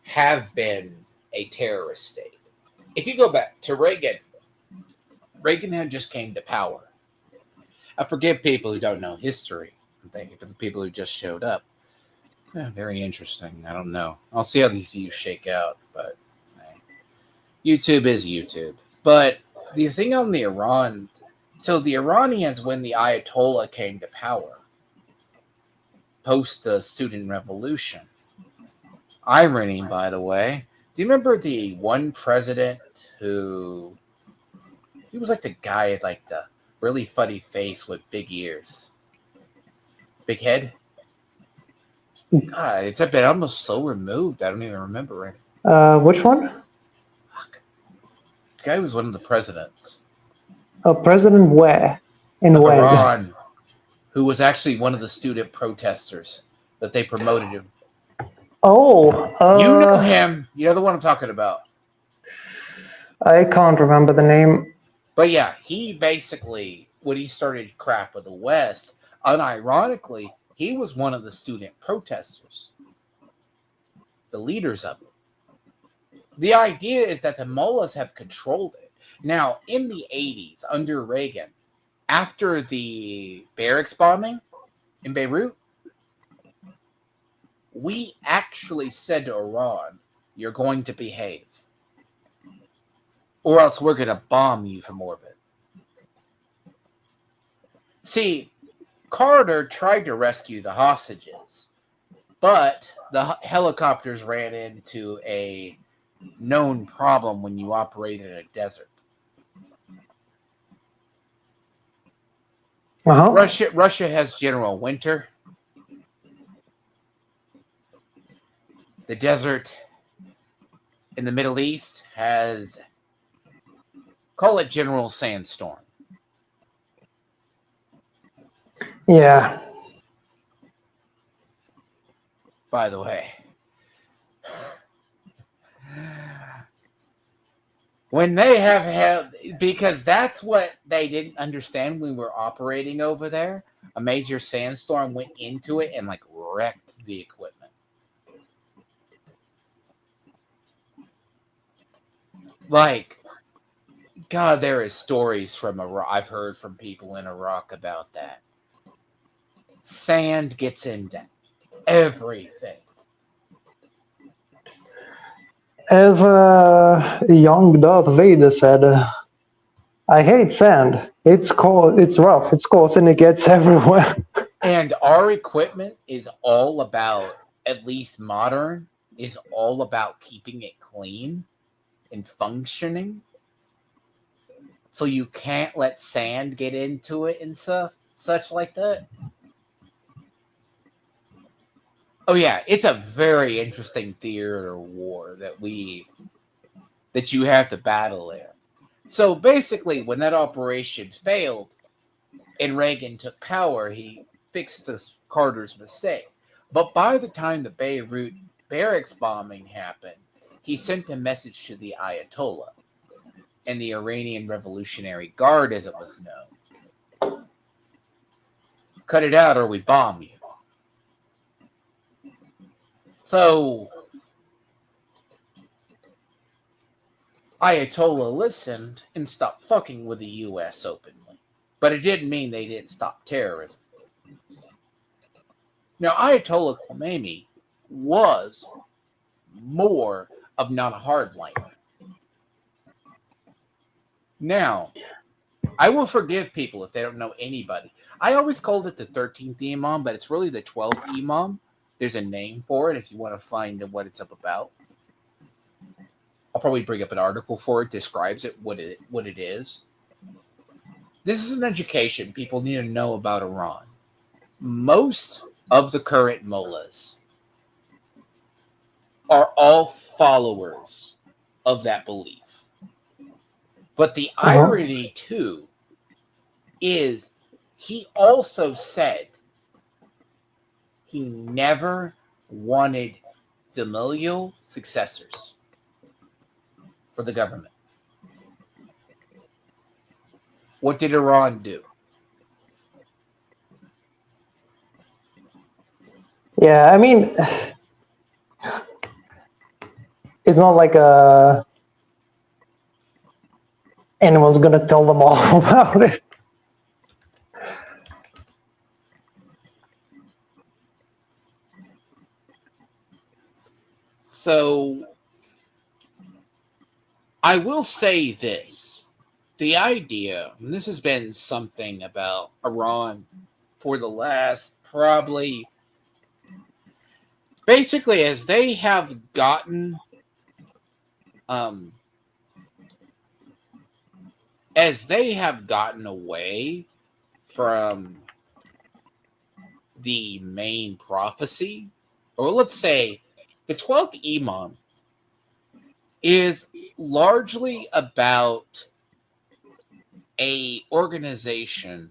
have been a terrorist state. If you go back to Reagan had just came to power. I forgive people who don't know history. I'm thinking for the people who just showed up. Yeah, very interesting. I don't know. I'll see how these views shake out. But YouTube is YouTube. But the thing on the Iran, so the Iranians, when the Ayatollah came to power, post the student revolution, irony, by the way. Do you remember the one president who he was like the guy with like the really funny face with big ears, big head? God, it's been almost so removed. I don't even remember it. Which one? Fuck. The guy was one of the presidents. President where? And of when? Iran, who was actually one of the student protesters that they promoted him. Oh, you know him. You know the one I'm talking about. I can't remember the name. But yeah, he basically, when he started crap with the West, unironically, he was one of the student protesters, the leaders of it. The idea is that the mullahs have controlled it. Now, in the 80s, under Reagan, after the barracks bombing in Beirut, we actually said to Iran, you're going to behave, or else we're going to bomb you from orbit. See, Carter tried to rescue the hostages, but the helicopters ran into a known problem when you operate in a desert. Russia has General Winter. The desert in the Middle East has, call it General Sandstorm. Yeah. By the way, when they have had, because that's what they didn't understand when we were operating over there, a major sandstorm went into it and like wrecked the equipment. Like, God, there is stories from Iraq. I've heard from people in Iraq about that. Sand gets into everything. As young Darth Vader said, I hate sand. It's cold, it's rough, it's coarse, and it gets everywhere. And our equipment is all about, at least modern, is all about keeping it clean and functioning. So you can't let sand get into it and such like that. Oh yeah, it's a very interesting theater of war that we that you have to battle there. So basically, when that operation failed and Reagan took power, he fixed this Carter's mistake. But by the time the Beirut barracks bombing happened, he sent a message to the Ayatollah and the Iranian Revolutionary Guard, as it was known. Cut it out or we bomb you. So Ayatollah listened and stopped fucking with the U.S. openly. But it didn't mean they didn't stop terrorism. Now, Ayatollah Khomeini was more of not a hardliner. Now, I will forgive people if they don't know anybody. I always called it the 13th Imam, but it's really the 12th Imam. There's a name for it if you want to find what it's up about. I'll probably bring up an article for it, describes it, what it is. This is an education people need to know about Iran. Most of the current mullahs are all followers of that belief. But the irony, too, is he also said he never wanted familial successors for the government. What did Iran do? Yeah, I mean, it's not like anyone's gonna tell them all about it. So, I will say this. The idea, and this has been something about Iran for the last probably, basically as they have gotten away from the main prophecy, or let's say the 12th Imam is largely about a organization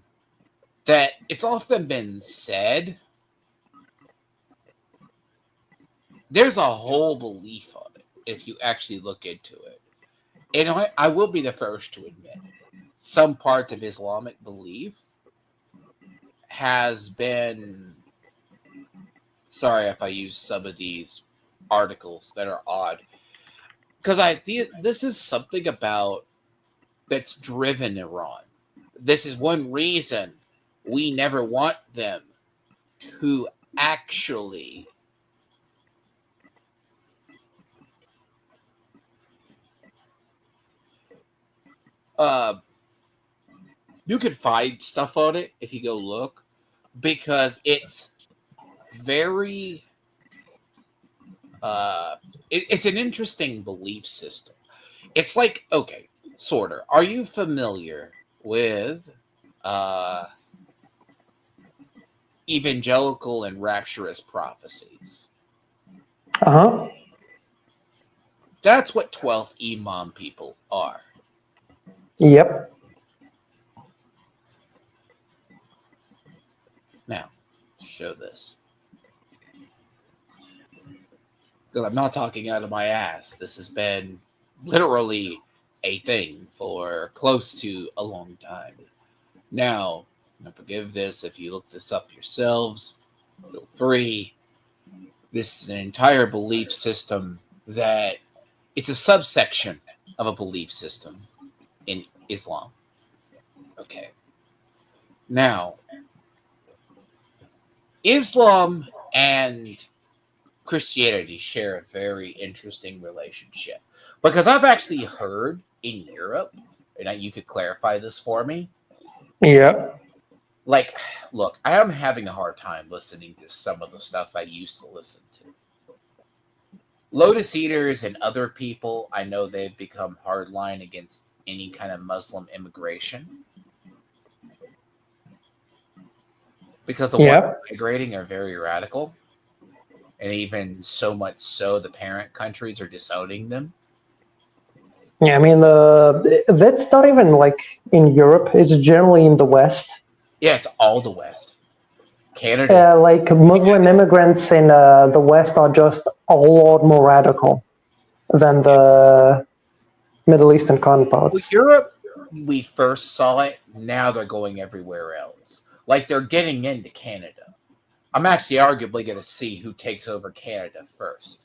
that it's often been said there's a whole belief on it if you actually look into it. And I will be the first to admit some parts of Islamic belief has been, sorry if I use some of these articles that are odd, because this is something about that's driven Iran. This is one reason we never want them to actually you can find stuff on it if you go look, because it's very it's an interesting belief system. It's like, okay, sort of. Are you familiar with evangelical and rapturous prophecies? That's what 12th Imam people are. Yep. Now, show this. Because I'm not talking out of my ass. This has been literally a thing for close to a long time. Now, forgive this if you look this up yourselves. Feel free. This is an entire belief system that it's a subsection of a belief system in Islam. Okay. Now, Islam and Christianity share a very interesting relationship, because I've actually heard in Europe, and you could clarify this for me. Yeah. Like, look, I am having a hard time listening to some of the stuff I used to listen to. Lotus Eaters and other people, I know they've become hardline against any kind of Muslim immigration, because the ones migrating are very radical. And even so much so, the parent countries are disowning them. Yeah, I mean, that's not even like in Europe. It's generally in the West. Yeah, it's all the West. Canada's Like Muslim immigrants in the West are just a lot more radical than the Middle Eastern well, counterparts. Europe. We first saw it. Now they're going everywhere else. Like they're getting into Canada. I'm actually arguably going to see who takes over Canada first.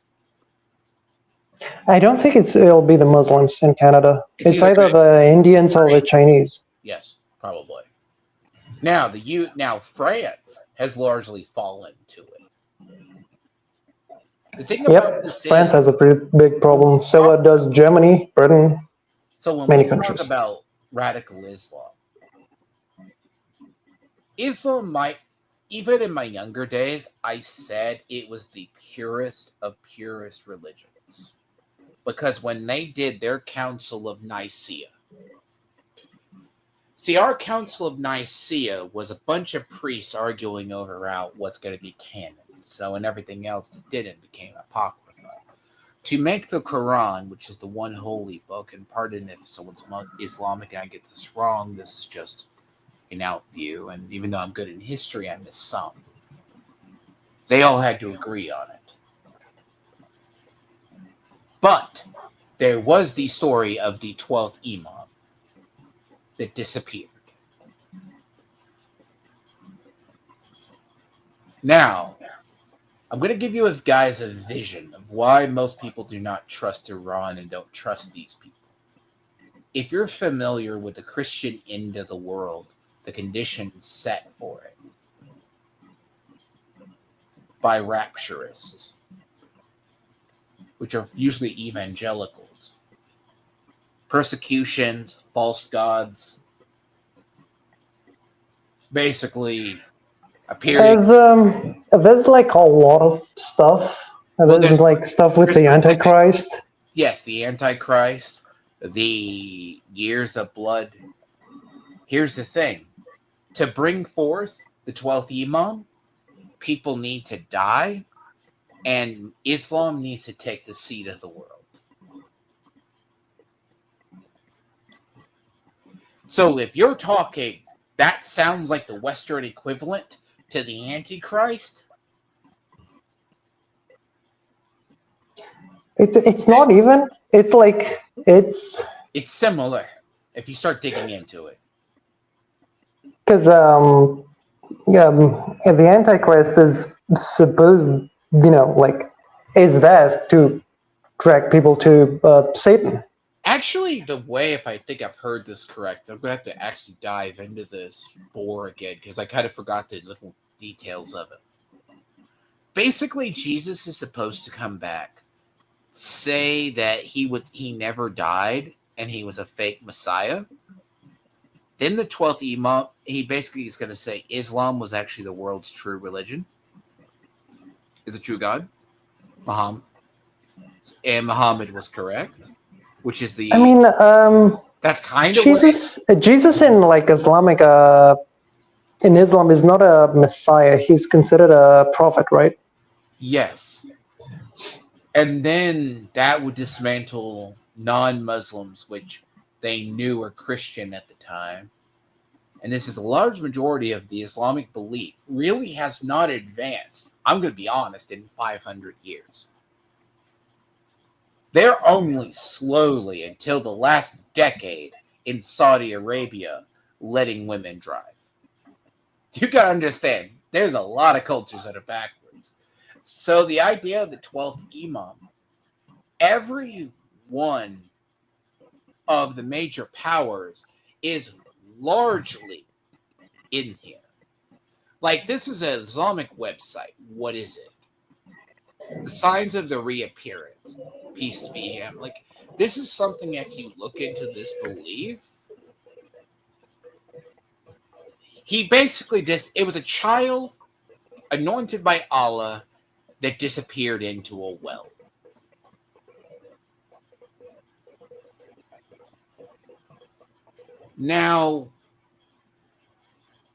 I don't think it'll be the Muslims in Canada. It's either the Indians or the Chinese. Yes, probably. Now now France has largely fallen to it. The thing about this France is, has a pretty big problem. So does Germany, Britain, so when many we countries. talk about radical Islam might, even in my younger days, I said it was the purest of purest religions. Because when they did their Council of Nicaea, see, our Council of Nicaea was a bunch of priests arguing over out what's going to be canon. So, and everything else that didn't became apocrypha. To make the Quran, which is the one holy book, and pardon if someone's Islamic and I get this wrong, this is just an out view, and even though I'm good in history, I miss some. They all had to agree on it. But there was the story of the 12th Imam that disappeared. Now, I'm going to give you guys a vision of why most people do not trust Iran and don't trust these people. If you're familiar with the Christian end of the world, the conditions set for it by rapturists, which are usually evangelicals, persecutions, false gods, basically appearing. There's like a lot of stuff. There's like stuff with the Antichrist. Yes, the Antichrist, the years of blood. Here's the thing. To bring forth the 12th Imam, people need to die, and Islam needs to take the seat of the world. So if you're talking, that sounds like the Western equivalent to the Antichrist. It's not even. It's like it's similar if you start digging into it. Because the Antichrist is supposed, like, is there to drag people to Satan. Actually, the way, if I think I've heard this correct, I'm going to have to actually dive into this more again because I kind of forgot the little details of it. Basically, Jesus is supposed to come back, say that he never died and he was a fake Messiah. Then the 12th Imam, he basically is going to say Islam was actually the world's true religion. Is a true God. Muhammad. And Muhammad was correct. Which is the... I mean, that's kind of Jesus in like Islamic... in Islam is not a Messiah. He's considered a prophet, right? Yes. And then that would dismantle non-Muslims, which they knew were Christian at the time. And this is a large majority of the Islamic belief really has not advanced, I'm going to be honest, in 500 years. They're only slowly, until the last decade in Saudi Arabia, letting women drive. You got to understand, there's a lot of cultures that are backwards. So the idea of the 12th Imam, every one of the major powers is largely in here. Like, this is an Islamic website. What is it? The signs of the reappearance. Peace be him. Like, this is something, if you look into this belief, he basically it was a child anointed by Allah that disappeared into a well. Now,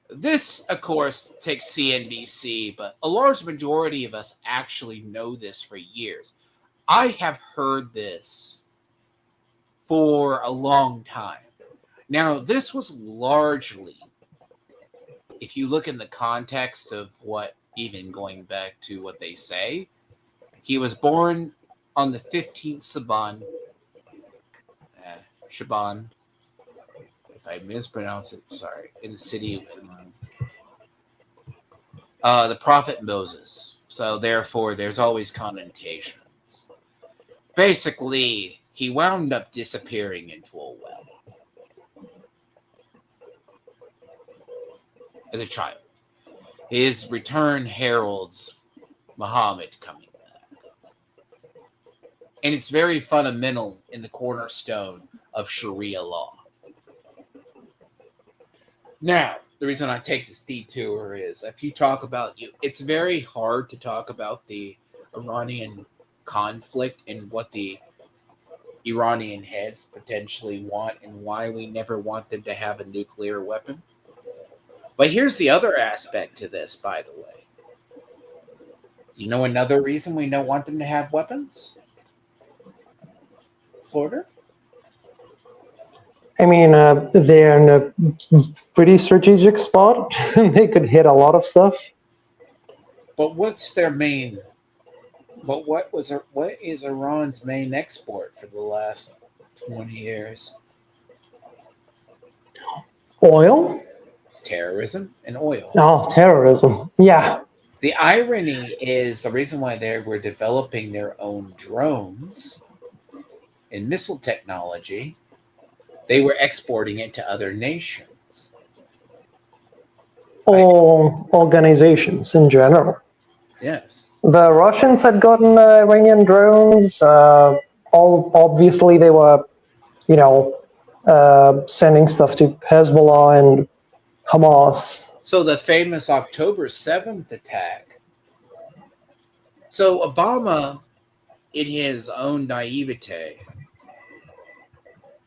this, of course, takes CNBC, but a large majority of us actually know this for years. I have heard this for a long time. Now, this was largely, if you look in the context of what, even going back to what they say, he was born on the 15th Shaban, if I mispronounce it, sorry, in the city of the prophet Moses. So therefore, there's always connotations. Basically, he wound up disappearing into a well as a child. His return heralds Muhammad coming back. And it's very fundamental in the cornerstone of Sharia law. Now, the reason I take this detour is if you talk about it's very hard to talk about the Iranian conflict and what the Iranian heads potentially want and why we never want them to have a nuclear weapon. But here's the other aspect to this, by the way. Do you know another reason we don't want them to have weapons? Florida? I mean, they're in a pretty strategic spot. They could hit a lot of stuff. But what's their main? But what is Iran's main export for the last 20 years? Oil? Terrorism and oil. Oh, terrorism. Yeah. The irony is the reason why they were developing their own drones and missile technology, they were exporting it to other nations. All organizations in general. Yes. The Russians had gotten Iranian drones. Obviously, they were, sending stuff to Hezbollah and Hamas. So the famous October 7th attack. So Obama, in his own naivete,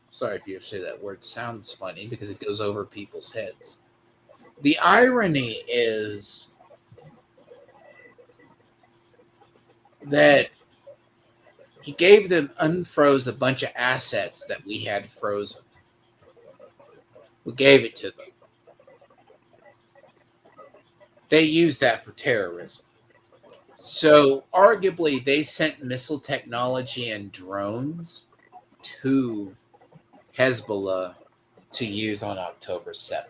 sorry if you say that word sounds funny because it goes over people's heads. The irony is that he gave them unfroze a bunch of assets that we had frozen. We gave it to them. They used that for terrorism. So arguably they sent missile technology and drones to Hezbollah to use on October 7th.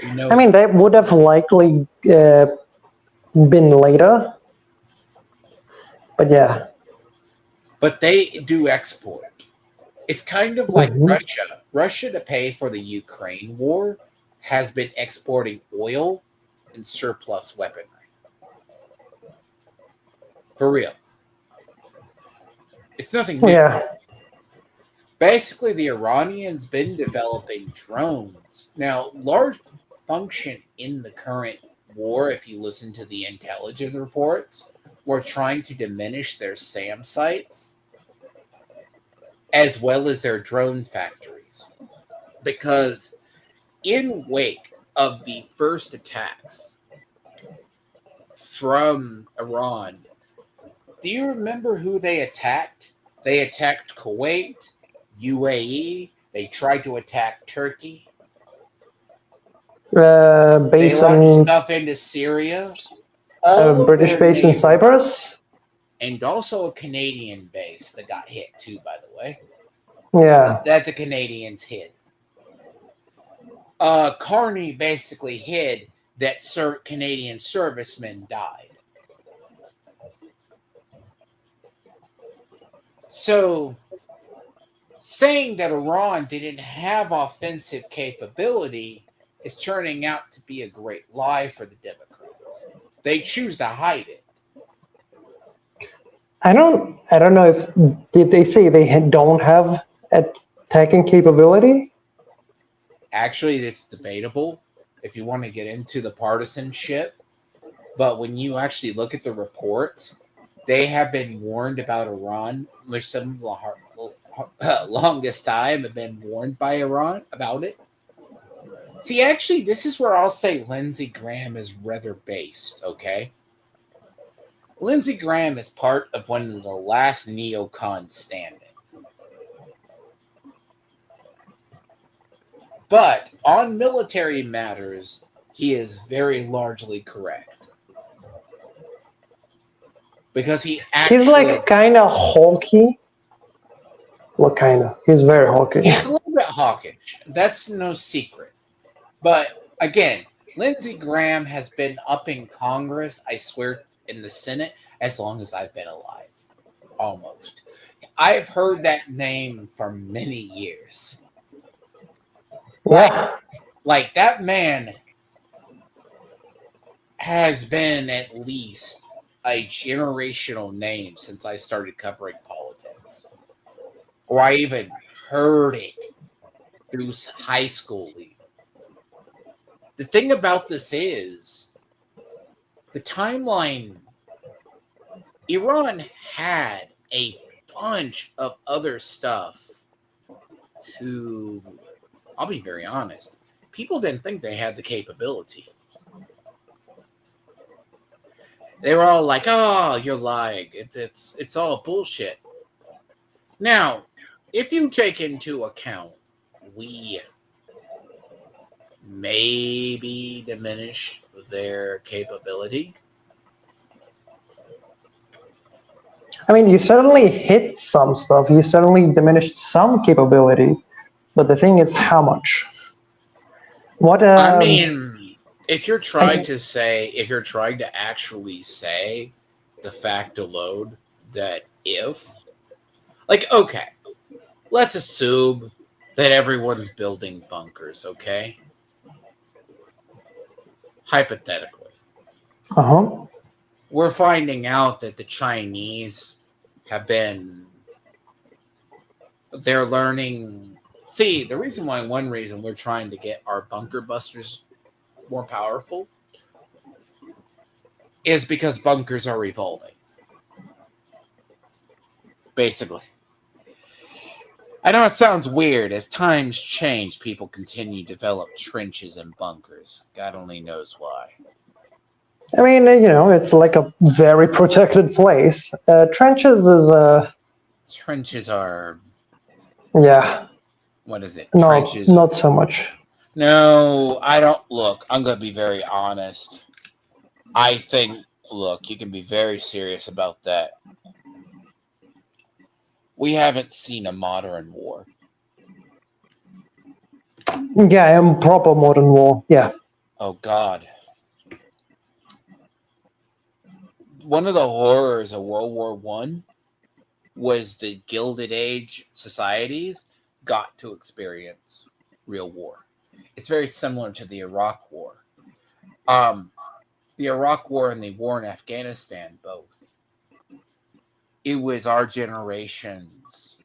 I mean, that would have likely been later. But yeah. But they do export. It's kind of like Russia. Russia, to pay for the Ukraine war, has been exporting oil and surplus weaponry. For real. It's nothing new. Yeah. Basically, the Iranians been developing drones. Now, large function in the current war, if you listen to the intelligence reports, were trying to diminish their SAM sites as well as their drone factories. Because in wake of the first attacks from Iran, do you remember who they attacked? They attacked Kuwait, UAE. They tried to attack Turkey. They launched stuff into Syria. A British base in Cyprus. And also a Canadian base that got hit too, by the way. Yeah. That the Canadians hid. Carney basically hid that Canadian servicemen died. So, saying that Iran didn't have offensive capability is turning out to be a great lie for the Democrats. They choose to hide it. I don't know if did they say they don't have attacking capability? Actually, it's debatable if you want to get into the partisanship. But when you actually look at the reports, they have been warned about Iran, which some of the longest time have been warned by Iran about it. See, actually, this is where I'll say Lindsey Graham is rather based, okay? Lindsey Graham is part of one of the last neocons standing. But on military matters, he is very largely correct. Because he actually... He's like kind of hawky. What kind of? He's very hawky. He's a little bit hawkish. That's no secret. But again, Lindsey Graham has been up in Congress, I swear, in the Senate, as long as I've been alive. Almost. I've heard that name for many years. Yeah. Like that man has been at least a generational name since I started covering politics. Or I even heard it through high school. The thing about this is, the timeline, Iran had a bunch of other stuff to, I'll be very honest, people didn't think they had the capability. They were all like, oh, you're lying. It's all bullshit. Now, if you take into account we maybe diminished their capability. I mean, you certainly hit some stuff. You certainly diminished some capability. But the thing is, how much? What? I mean, if you're trying to actually say the fact alone that if, like, okay, let's assume that everyone's building bunkers, okay? Hypothetically. Uh-huh. We're finding out that the Chinese they're learning. See, one reason we're trying to get our bunker busters more powerful is because bunkers are evolving. Basically. I know it sounds weird. As times change, people continue to develop trenches and bunkers. God only knows why. I mean, it's like a very protected place. Trenches is Trenches are... Yeah. What is it? No, Trenches? not so much. No, I don't... Look, I'm going to be very honest. I think, look, you can be very serious about that. We haven't seen a modern war. Yeah, a proper modern war. Yeah. Oh, God. One of the horrors of World War I was the Gilded Age societies got to experience real war. It's very similar to the Iraq War. The Iraq War and the war in Afghanistan, both. It was our generation's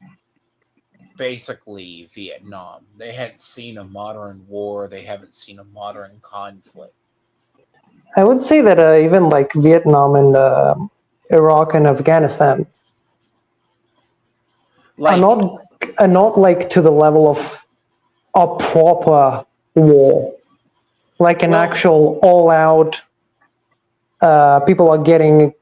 basically Vietnam. They hadn't seen a modern war. They haven't seen a modern conflict. I would say that even like Vietnam and Iraq and Afghanistan are not like to the level of a proper war, like an actual all-out. People are getting,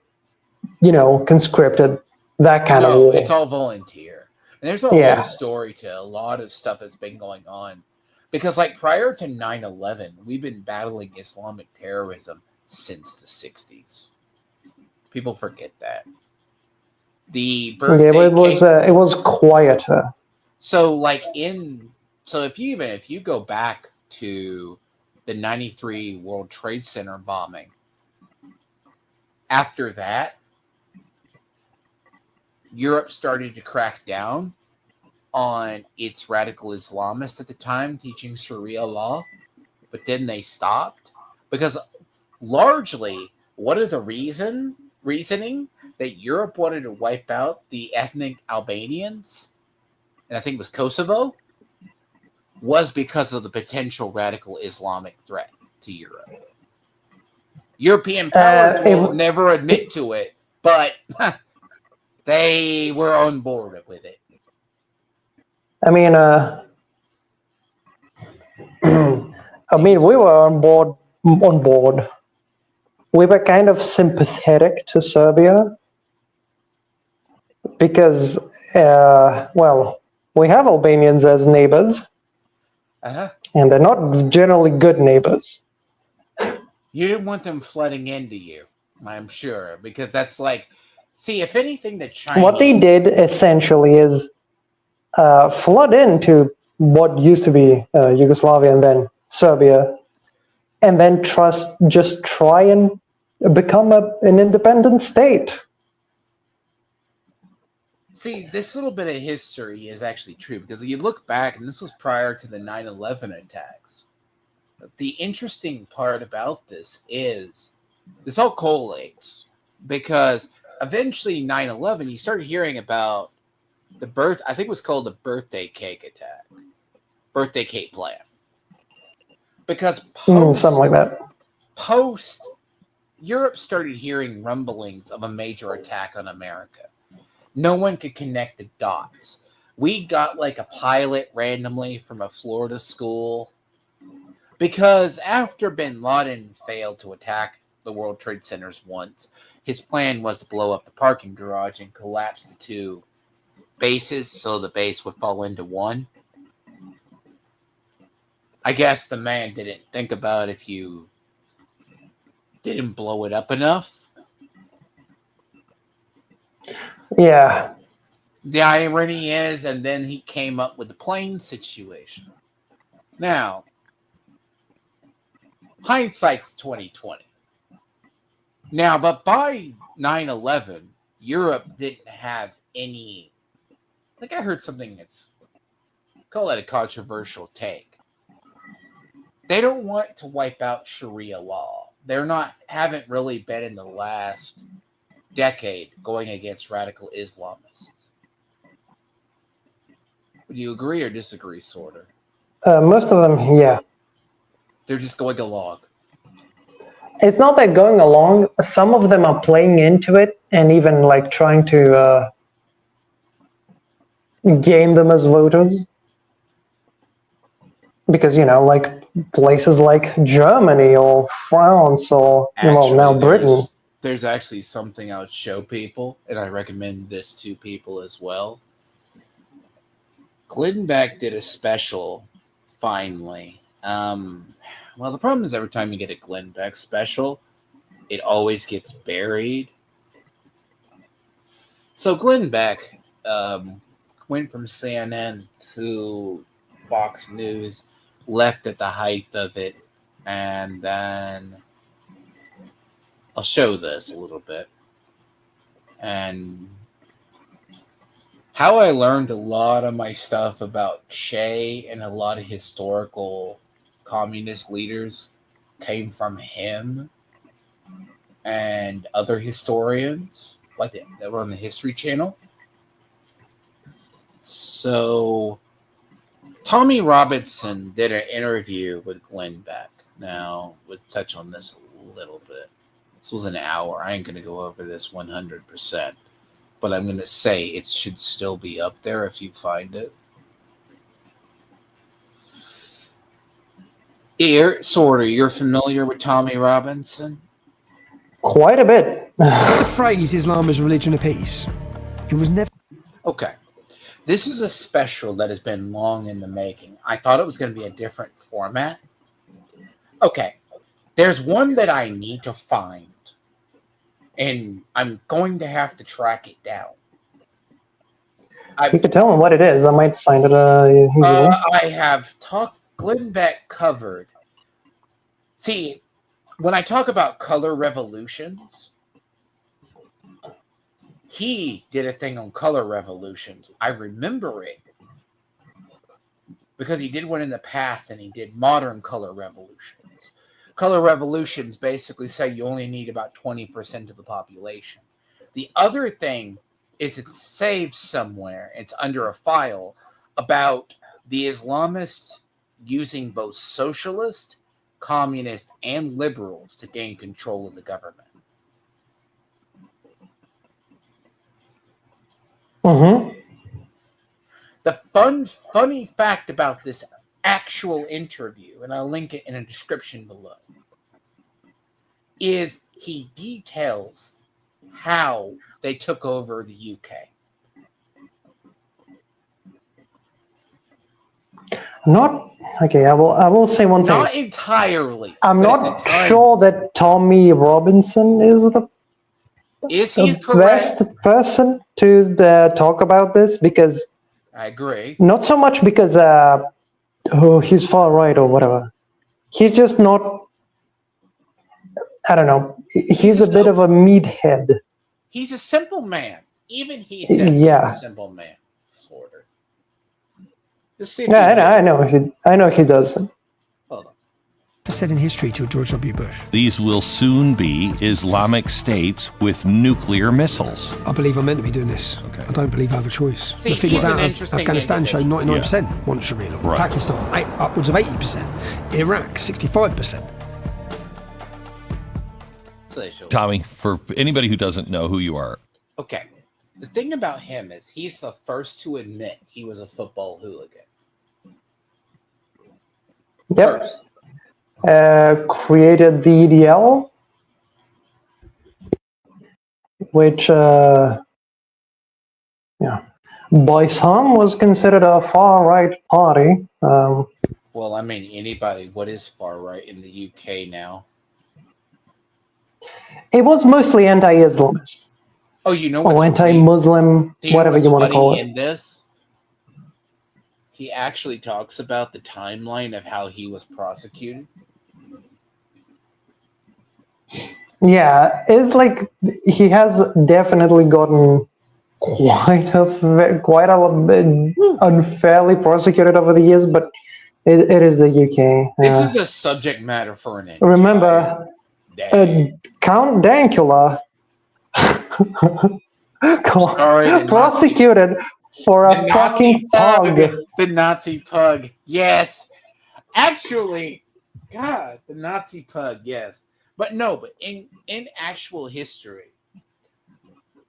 conscripted. That kind of war. It's all volunteer. And there's a whole story to a lot of stuff that's been going on. Because, like, prior to 9/11, we've been battling Islamic terrorism since the 60s. People forget that. The birthday it was quieter. So, if you go back to the 93 World Trade Center bombing, after that, Europe started to crack down on its radical Islamists at the time teaching Sharia law, but then they stopped because largely what are the reasoning that Europe wanted to wipe out the ethnic Albanians, and I think it was Kosovo, was because of the potential radical Islamic threat to Europe. European powers will never admit to it, but they were on board with it. I mean, we were on board. We were kind of sympathetic to Serbia because, we have Albanians as neighbors. Uh-huh. And they're not generally good neighbors. You didn't want them flooding into you, I'm sure, because that's like, see, if anything, the Chinese. What they did essentially is flood into what used to be Yugoslavia and then Serbia, and then just try and become an independent state. See, this little bit of history is actually true because you look back, and this was prior to the 9/11 attacks. The interesting part about this is this all collates because eventually 9/11, you started hearing about I think it was called the birthday cake attack, birthday cake plan. Because Something like that. Post, Europe started hearing rumblings of a major attack on America. No one could connect the dots. We got like a pilot randomly from a Florida school. Because after bin Laden failed to attack the World Trade Centers once, his plan was to blow up the parking garage and collapse the two bases so the base would fall into one. I guess the man didn't think about if you didn't blow it up enough. Yeah. The irony is, and then he came up with the plane situation. Now, hindsight's 2020. Now, but by 9/11, Europe didn't have any. I think I heard something that's call it a controversial take. They don't want to wipe out Sharia law. Haven't really been in the last decade going against radical Islamists. Would you agree or disagree, Sorter? Most of them, yeah. They're just going along. It's not that going along. Some of them are playing into it and even like trying to gain them as voters. Because, like places like Germany or France or now Britain. There's actually something I would show people, and I recommend this to people as well. Glenn Beck did a special, finally. Well, the problem is every time you get a Glenn Beck special, it always gets buried. So Glenn Beck went from CNN to Fox News, left at the height of it, and then I'll show this a little bit. And how I learned a lot of my stuff about Che and a lot of historical communist leaders came from him and other historians like that were on the History Channel. So Tommy Robinson did an interview with Glenn Beck. Now, we'll touch on this a little bit. This was an hour. I ain't going to go over this 100%. But I'm going to say it should still be up there if you find it. You're familiar with Tommy Robinson? Quite a bit. The phrase Islam is a religion of peace. It was never... Okay. This is a special that has been long in the making. I thought it was going to be a different format. Okay. There's one that I need to find. And I'm going to have to track it down. You could tell him what it is. I might find it easily. I have talked, Glenn Beck covered. See, when I talk about color revolutions, he did a thing on color revolutions. I remember it because he did one in the past and he did modern color revolutions. Color revolutions basically say you only need about 20% of the population. The other thing is it's saved somewhere. It's under a file about the Islamists using both socialist, communist, and liberals to gain control of the government. Mm-hmm. The funny fact about this actual interview, and I'll link it in a description below, is he details how they took over the UK. Not okay. I will say one thing. Not entirely. I'm but not at the time- sure that Tommy Robinson is the Is he the correct? best person to talk about this, because I agree. not so much because he's far right or whatever. He's just not. I don't know. He's a bit of a meathead. He's a simple man. Even he says Yeah. he's a simple man. Sort of. Just see if Yeah, you I know. I know he does. Hold on. Said in history to George W. Bush. These will soon be Islamic states with nuclear missiles. I believe I'm meant to be doing this. Okay. I don't believe I have a choice. See, The figures he's an out of interesting Afghanistan show individual. 99% want Sharia law. Right. Pakistan, upwards of 80%. Iraq, 65%. Tommy, for anybody who doesn't know who you are, Okay. The thing about him is he's the first to admit he was a football hooligan. Yep. First. Created the EDL, which, by some was considered a far-right party. Well, I mean, anybody. What is far right in the UK now? It was mostly anti-Islamist, Oh, you know or what's anti-Muslim, Do you know whatever what's you want to funny call it. in this? He actually talks about the timeline of how he was prosecuted. Yeah, it's like he has definitely gotten quite a unfairly prosecuted over the years, but it is the UK. This is a subject matter for an entire Remember, day. Count Dankula prosecuted for a The fucking pug. The Nazi pug. Yes. Actually, God, the Nazi pug, yes. But no, but in actual history,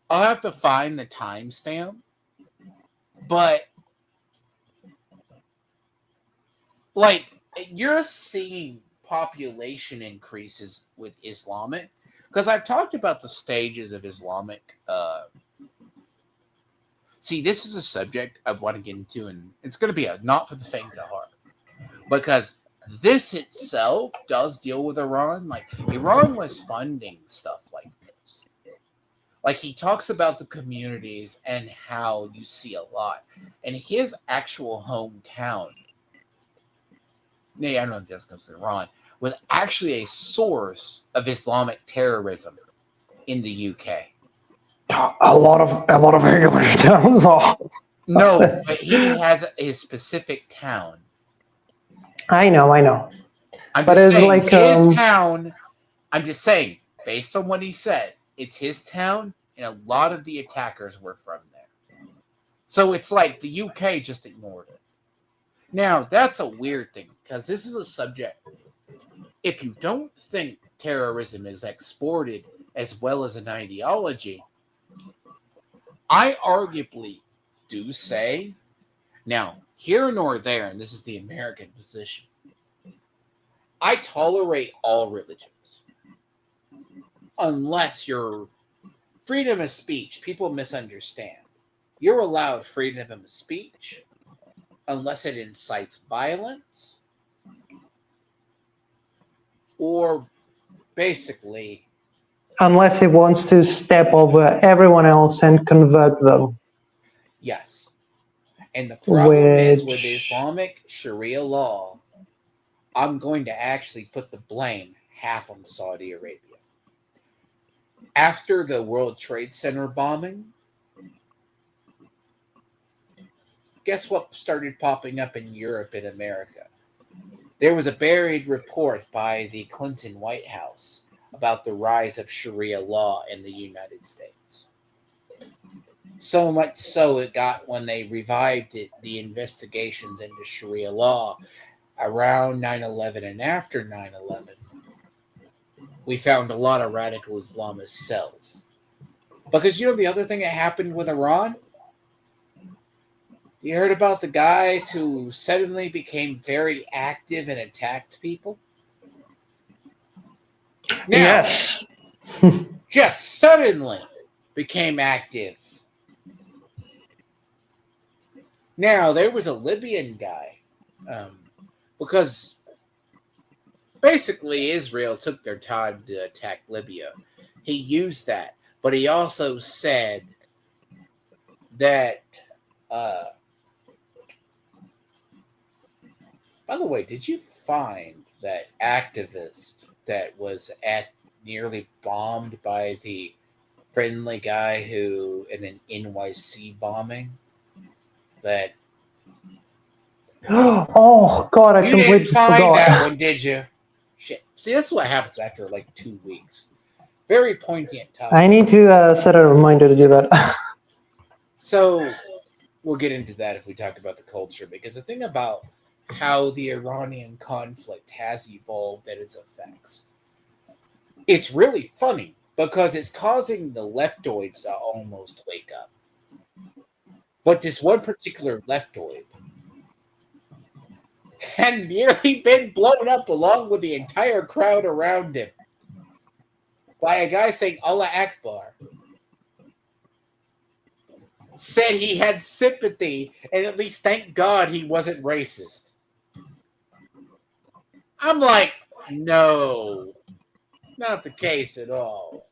I'll have to find the timestamp. But like you're seeing population increases with Islamic, because I've talked about the stages of Islamic. See, this is a subject I want to get into, and it's going to be not for the faint of heart, because this itself does deal with Iran. Like Iran was funding stuff like this. Like he talks about the communities and how you see a lot, and his actual hometown. I don't know if this comes to Iran, was actually a source of Islamic terrorism in the UK. A lot of English towns are. No, but he has his specific town. I know. I'm But just it's saying like, his town. I'm just saying, based on what he said, it's his town, and a lot of the attackers were from there. So it's like the UK just ignored it. Now, that's a weird thing, because this is a subject. If you don't think terrorism is exported as well as an ideology, I arguably do say, now, here nor there, and this is the American position, I tolerate all religions. Unless your freedom of speech, people misunderstand. You're allowed freedom of speech unless it incites violence or basically Unless he wants to step over everyone else and convert them. yes. And the problem is with Which- Islamic Sharia law, I'm going to actually put the blame half on Saudi Arabia. After the World Trade Center bombing, guess what started popping up in Europe and America? There was a buried report by the Clinton White House about the rise of Sharia law in the United States. So much so it got, when they revived it, the investigations into Sharia law around 9/11 and after 9/11, we found a lot of radical Islamist cells. Because you know the other thing that happened with Iran? You heard about the guys who suddenly became very active and attacked people? Now, Yes. just suddenly became active. Now, there was a Libyan guy Because basically Israel took their time to attack Libya. He used that, but he also said that. By the way, did you find that activist that was nearly bombed by the friendly guy who in an NYC bombing? That Oh God, I you didn't completely find that forgot. one, did you? Shit. See, this is what happens after like 2 weeks. Very poignant topic. I need to set a reminder to do that. So we'll get into that if we talk about the culture, because the thing about how the Iranian conflict has evolved and its effects, it's really funny because it's causing the leftoids to almost wake up. But this one particular leftoid had nearly been blown up along with the entire crowd around him by a guy saying Allah Akbar. Said he had sympathy and at least thank God he wasn't racist. I'm like, no, not the case at all.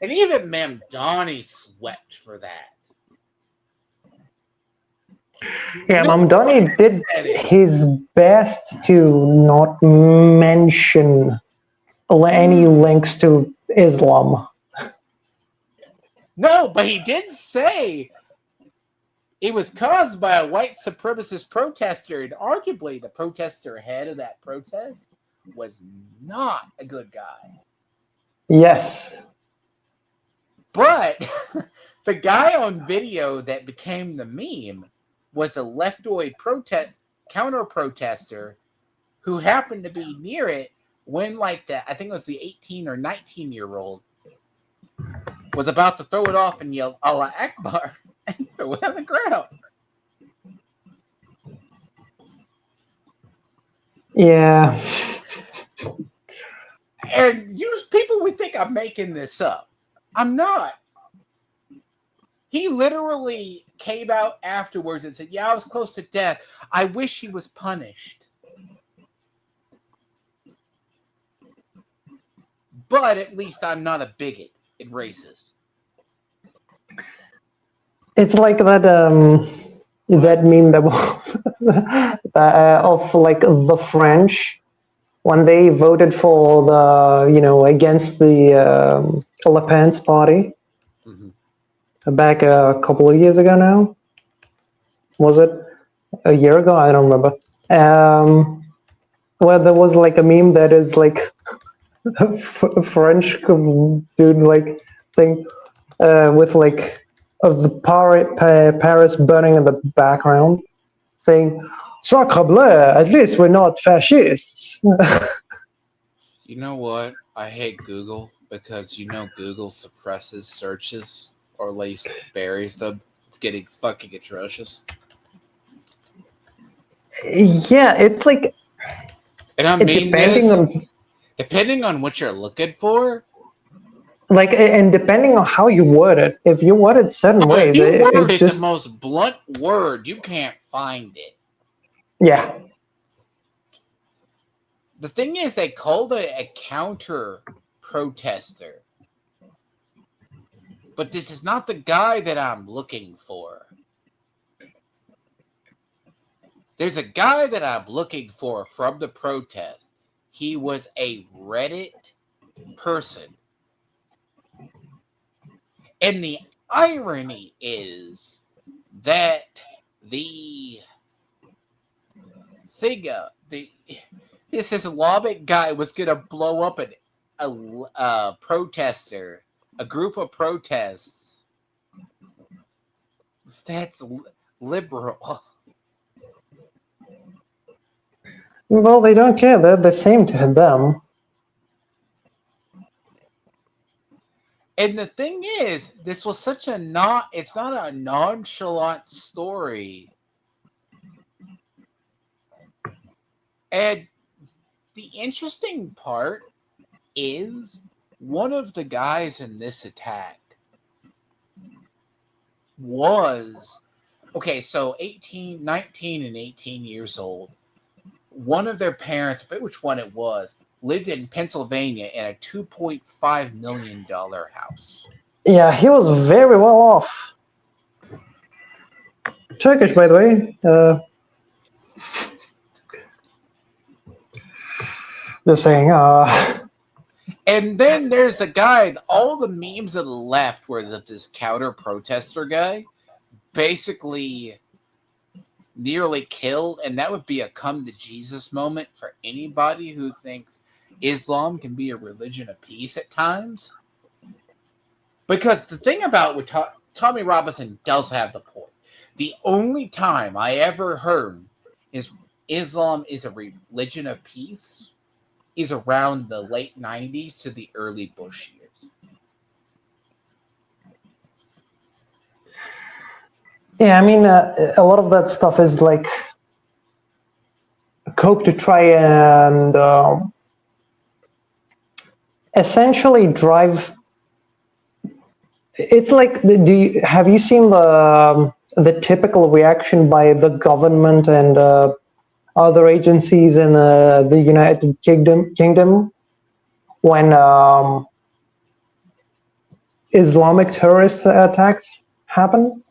And even Mamdani swept for that. Yeah, No Mamdani one did said it. his best to not mention any links to Islam. No, but he did say it was caused by a white supremacist protester, and arguably the protester head of that protest was not a good guy. Yes. But the guy on video that became the meme was a leftoid counter-protester who happened to be near it when, like, I think it was the 18 or 19-year-old was about to throw it off and yell Allah Akbar and throw it on the ground. Yeah. And people would think I'm making this up. I'm not. He literally came out afterwards and said, yeah, I was close to death. I wish he was punished. But at least I'm not a bigot and racist. It's like that that meme that of like the French when they voted for the against the Le Pen's party back a couple of years ago now. Was it a year ago? I don't remember. Where there was like a meme that is like a French dude like saying with like of the Paris burning in the background, saying "Sacre bleu! At least we're not fascists." You know what? I hate Google because Google suppresses searches or at least buries them. It's getting fucking atrocious. Yeah, it's like. And I mean depending on what you're looking for. Like, and depending on how you word it, if you word it certain ways, if you word it it just the most blunt word, you can't find it. Yeah. The thing is, they called it a counter protester. But this is not the guy that I'm looking for. There's a guy that I'm looking for from the protest. He was a Reddit person. And the irony is that this Islamic guy was going to blow up a protester, a group of protests. That's liberal. Well, they don't care. They're the same to them. And the thing is, this was it's not a nonchalant story. And the interesting part is one of the guys in this attack was, so 19 and 18 years old. one of their parents, I forget which one it was, lived in Pennsylvania in a $2.5 million house. Yeah, he was very well off. Turkish, by the way. Just saying. And then there's the guy, all the memes of the left were this counter protester guy basically nearly killed, and that would be a come to Jesus moment for anybody who thinks Islam can be a religion of peace at times. Because the thing about what Tommy Robinson does have the point. The only time I ever heard is Islam is a religion of peace is around the late 90s to the early Bush years. Yeah, I mean, a lot of that stuff is like cope to try and essentially drive. It's like, have you seen the typical reaction by the government and other agencies in the United Kingdom when Islamic terrorist attacks happen?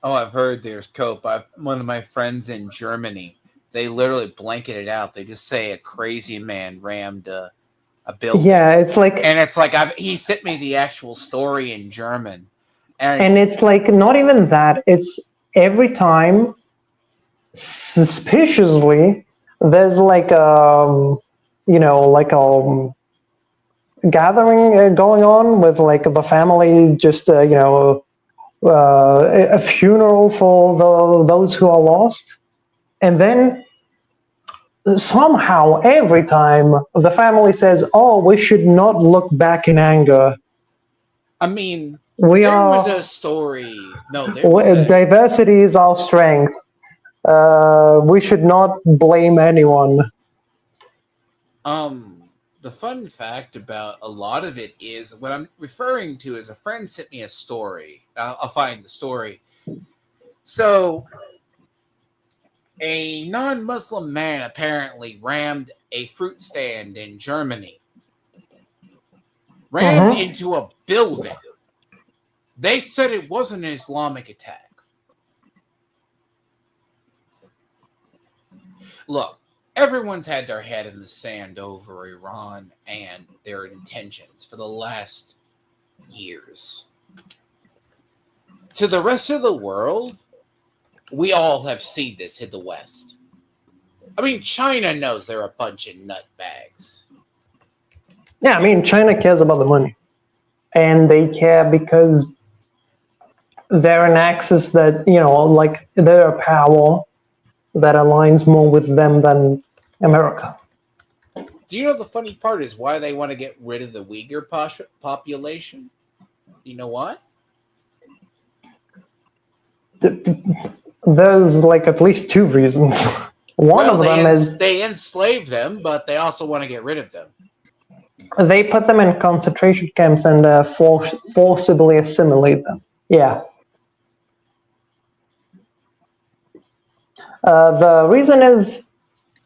Oh, I've heard there's cope. One of my friends in Germany, they literally blanket it out. They just say a crazy man rammed a building. Yeah, it's like, and it's like he sent me the actual story in German, and it's like not even that. It's every time suspiciously there's like like a gathering going on with like the family, just a funeral for those who are lost, and then somehow every time the family says, "Oh, we should not look back in anger." I mean, there was a story. No, there was diversity is our strength. We should not blame anyone. The fun fact about a lot of it is what I'm referring to is a friend sent me a story. I'll find the story. So, a non-Muslim man apparently rammed a fruit stand in Germany. Rammed into a building. They said it wasn't an Islamic attack. Look, everyone's had their head in the sand over Iran and their intentions for the last years. To the rest of the world, we all have seen this in the West. I mean, China knows they're a bunch of nutbags. Yeah, I mean, China cares about the money. And they care because they're an axis that, like they're a power that aligns more with them than America. Do you know the funny part is why they want to get rid of the Uyghur population? You know what? There's like at least two reasons. One of them is they enslave them, but they also want to get rid of them. They put them in concentration camps and forcibly assimilate them. Yeah. The reason is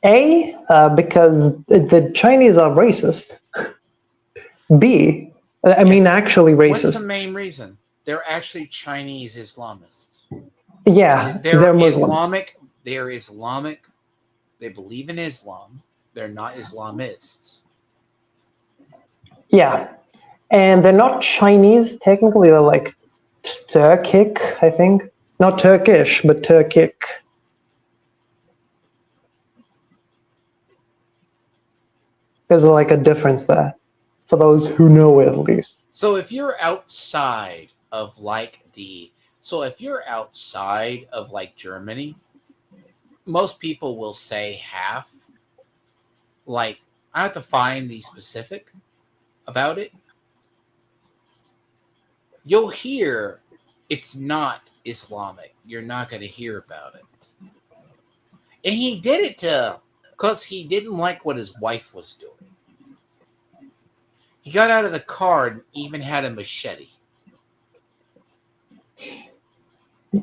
A, because the Chinese are racist. B, I mean actually racist. What's the main reason? They're actually Chinese Islamists. Yeah, they're Muslims. Islamic. They're Islamic. They believe in Islam. They're not Islamists. Yeah, and they're not Chinese. Technically, they're like Turkic, I think. Not Turkish, but Turkic. There's like a difference there, for those who know it at least. So if you're outside of Germany, most people will say half. Like, I have to find the specific about it. You'll hear it's not Islamic. You're not going to hear about it. And he did it because he didn't like what his wife was doing. He got out of the car and even had a machete.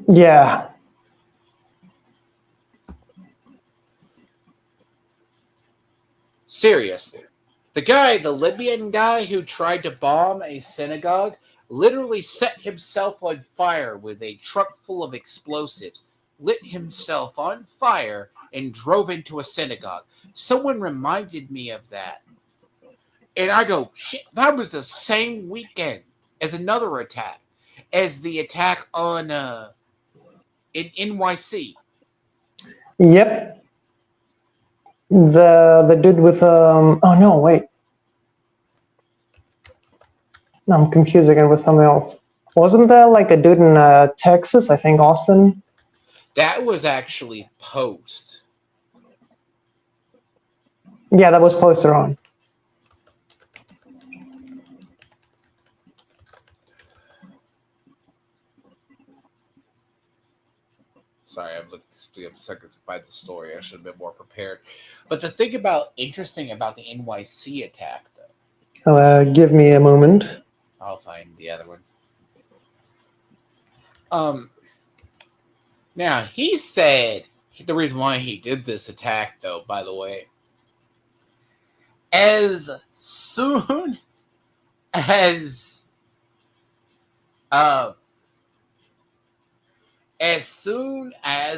Yeah. Seriously. The Libyan guy who tried to bomb a synagogue literally set himself on fire with a truck full of explosives, lit himself on fire, and drove into a synagogue. Someone reminded me of that. And I go, shit, that was the same weekend as another attack, as the attack on in NYC. Yep. The dude with oh no, wait. No, I'm confused again with something else. Wasn't there like a dude in Texas? I think Austin. That was actually post. Yeah, that was posted on. Sorry, I'm looking seconds to find the story. I should have been more prepared. But the thing interesting about the NYC attack, though. Give me a moment. I'll find the other one. Now, he said the reason why he did this attack, though, by the way, as soon as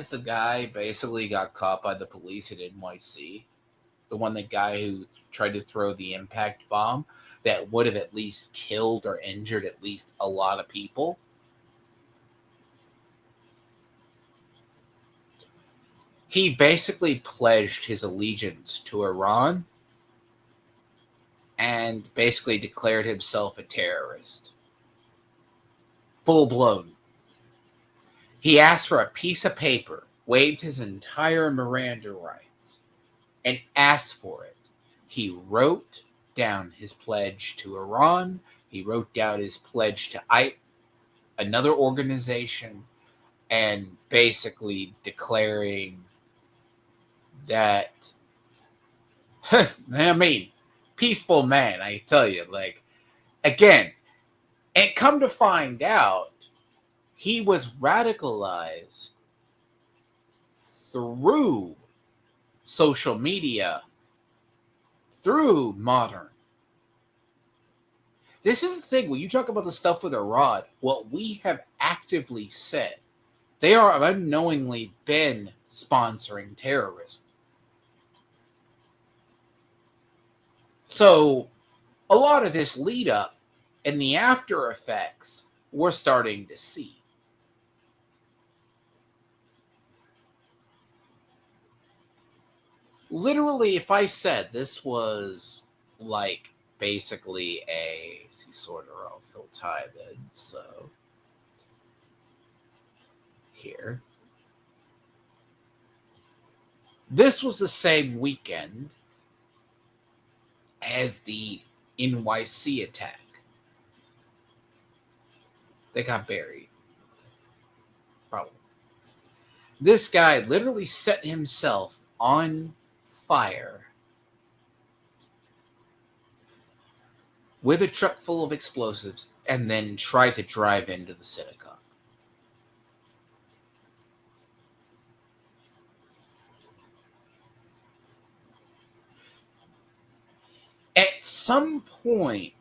the guy basically got caught by the police at NYC, the guy who tried to throw the impact bomb that would have at least killed or injured at least a lot of people, he basically pledged his allegiance to Iran and basically declared himself a terrorist. Full blown. He asked for a piece of paper, waived his entire Miranda rights, and asked for it. He wrote down his pledge to Iran. He wrote down his pledge to another organization, and basically declaring that, I mean, peaceful man, I tell you, like, again, and come to find out, he was radicalized through social media, through modern. This is the thing, when you talk about the stuff with Iran, what we have actively said, they are unknowingly been sponsoring terrorism. So, a lot of this lead up and the after effects we're starting to see. Literally, if I said this was like basically I'll fill time in, so here. This was the same weekend as the NYC attack. They got buried. Probably. This guy literally set himself on fire with a truck full of explosives and then tried to drive into the synagogue. At some point,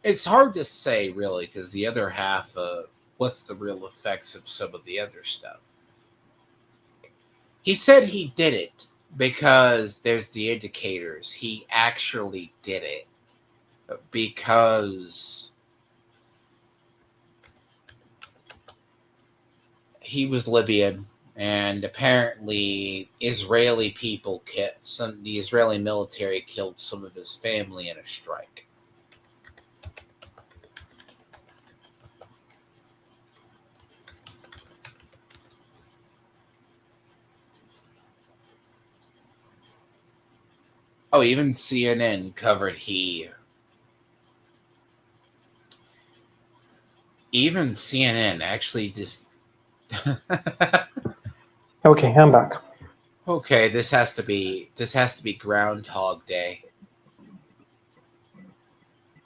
it's hard to say really, because the other half of what's the real effects of some of the other stuff. He said he did it because there's the indicators. He actually did it because he was Libyan, and apparently Israeli people the Israeli military killed some of his family in a strike. Oh, even CNN covered Even CNN actually just. Okay, I'm back. Okay, this has to be Groundhog Day.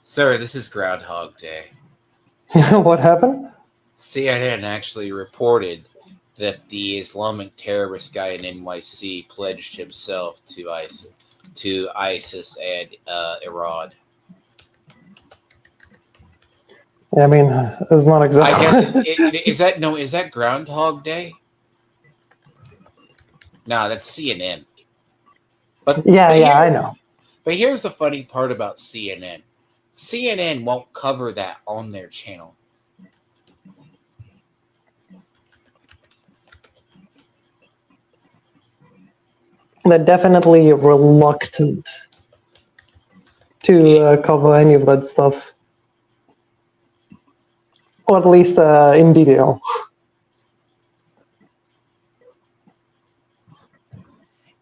Sir, this is Groundhog Day. What happened? CNN actually reported that the Islamic terrorist guy in NYC pledged himself to ISIS and Iran. I mean, it's not exactly. I guess is that Groundhog Day? No, that's CNN. But I know. But here's the funny part about CNN. CNN won't cover that on their channel. They're definitely reluctant to cover any of that stuff, or at least in detail.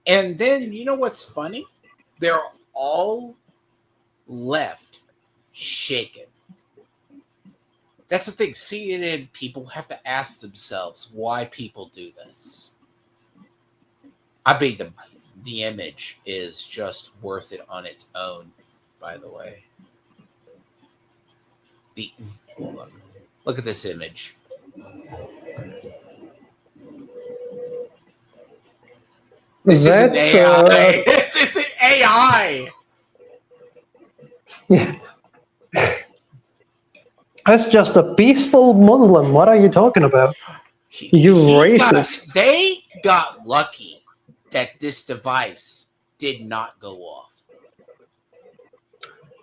And then, you know what's funny? They're all left shaken. That's the thing. CNN people have to ask themselves why people do this. I mean, the image is just worth it on its own, by the way. Look at this image. This isn't AI. This isn't AI. Yeah. That's just a peaceful Muslim. What are you talking about? You racist. They got lucky that this device did not go off.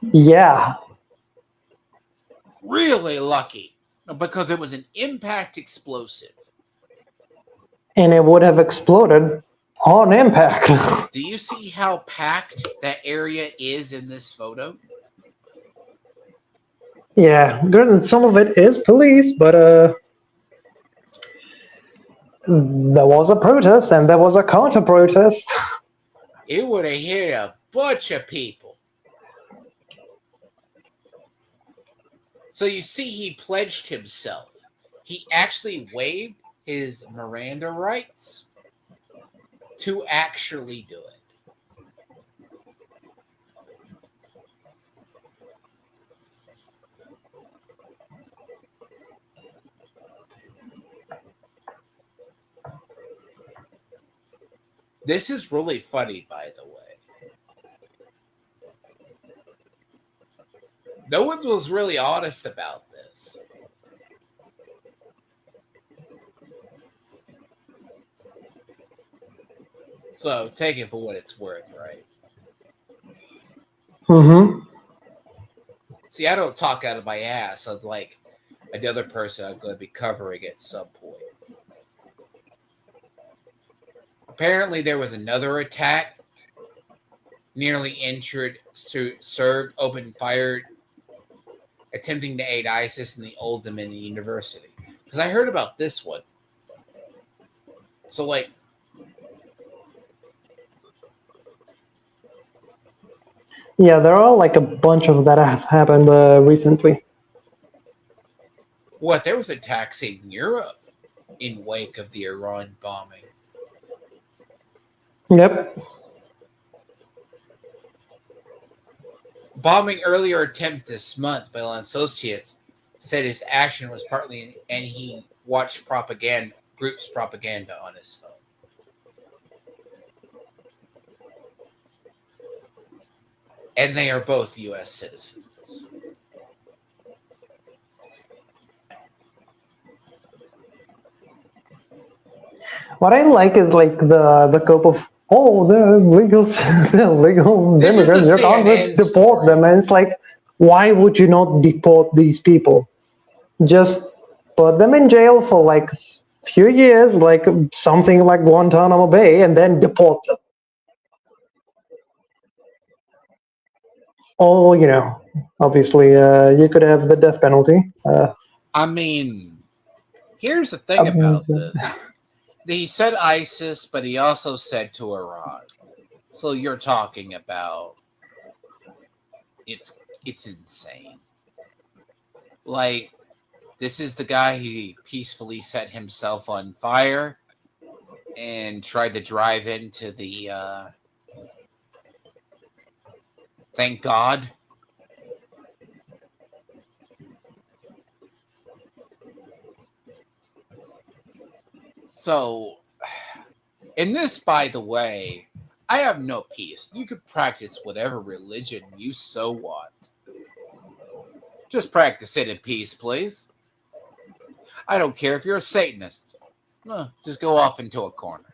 Yeah. Really lucky. Because it was an impact explosive. And it would have exploded on impact. Do you see how packed that area is in this photo? Yeah, good. Some of it is police, but there was a protest and there was a counter-protest. It would have hit a bunch of people. So you see, he pledged himself. He actually waived his Miranda rights to actually do it. This is really funny, by the way. No one was really honest about this. So take it for what it's worth, right? Mm-hmm. See, I don't talk out of my ass. I'm like another person I'm going to be covering at some point. Apparently, there was another attack. Nearly injured, served, opened fire, attempting to aid ISIS in the Old Dominion University. Because I heard about this one. So, like, yeah, there are like a bunch of that have happened recently. what? There was attacks in Europe in wake of the Iran bombing. Yep. Bombing earlier attempt this month by an associate said his action was partly, and he watched group's propaganda on his phone. And they are both U.S. citizens. What I like is like the cope of the legal This is immigrants. a You can't CNN deport them, and it's like, why would you not deport these people? Just put them in jail for like a few years, like something like Guantanamo Bay, and then deport them. Or, obviously, you could have the death penalty. I mean, here's the thing about this. He said ISIS, but he also said to Iran. So you're talking about it's insane. Like, this is the guy who peacefully set himself on fire and tried to drive into the thank God. So, in this, by the way, I have no peace. You can practice whatever religion you so want. Just practice it in peace, please. I don't care if you're a Satanist. Just go off into a corner.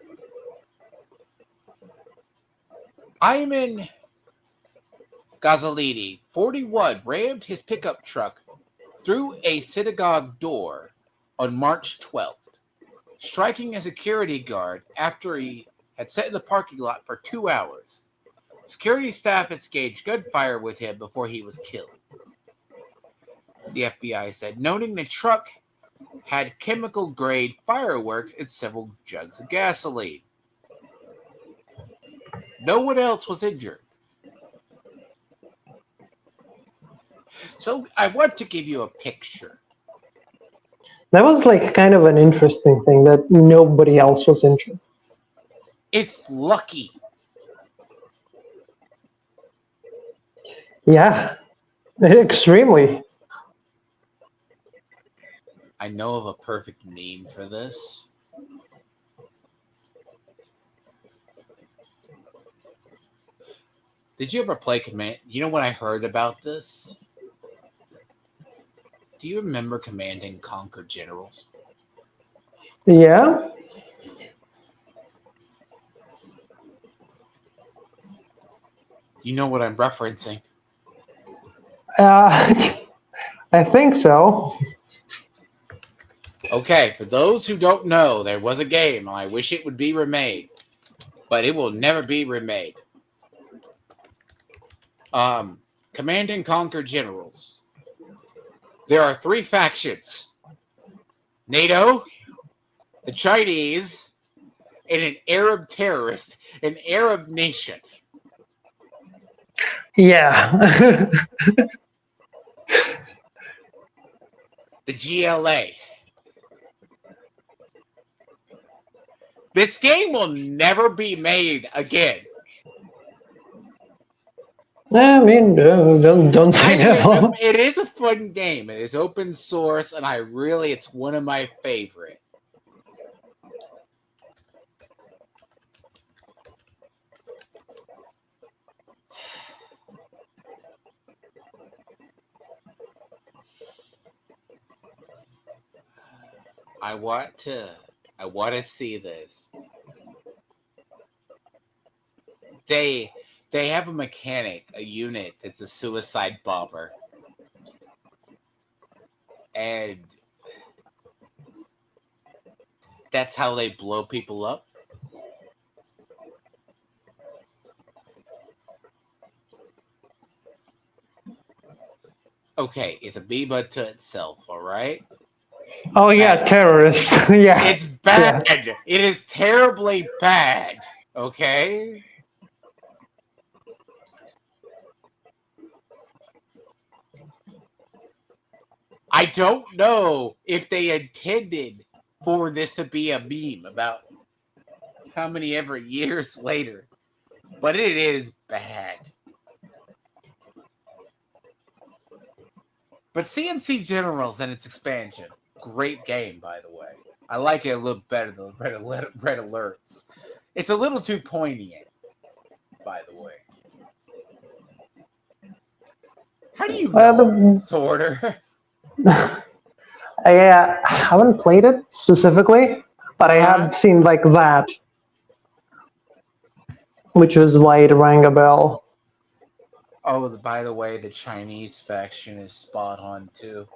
Ayman Ghazalidi, 41, rammed his pickup truck through a synagogue door on March 12th, striking a security guard after he had sat in the parking lot for 2 hours. Security staff exchanged gunfire with him before he was killed, the FBI said, noting the truck had chemical-grade fireworks and several jugs of gasoline. No one else was injured. So I want to give you a picture. That was like kind of an interesting thing that nobody else was injured. It's lucky. Yeah, extremely. I know of a perfect meme for this. Did you ever play Command? You know when I heard about this? Do you remember Command and Conquer Generals? Yeah. You know what I'm referencing? I think so. Okay, for those who don't know, there was a game, and I wish it would be remade, but it will never be remade. Command and Conquer Generals. There are 3 factions: NATO, the Chinese, and an Arab terrorist, an Arab nation. Yeah. The GLA. This game will never be made again. I mean, don't say never. It is a fun game. It is open source, and it's one of my favorite. I want to see this. They have a mechanic, a unit that's a suicide bomber. And that's how they blow people up. Okay, it's a amoeba to itself, all right? Oh yeah, terrorists. Yeah. It's bad. Yeah. It is terribly bad. Okay? I don't know if they intended for this to be a meme about how many ever years later, but it is bad. But CNC Generals and its expansion, great game, by the way. I like it a little better than Red Alerts. It's a little too poignant, by the way. How do you know, Sorter? I haven't played it specifically, but I have seen like that, which was why it rang a bell. Oh, by the way, the Chinese faction is spot on, too.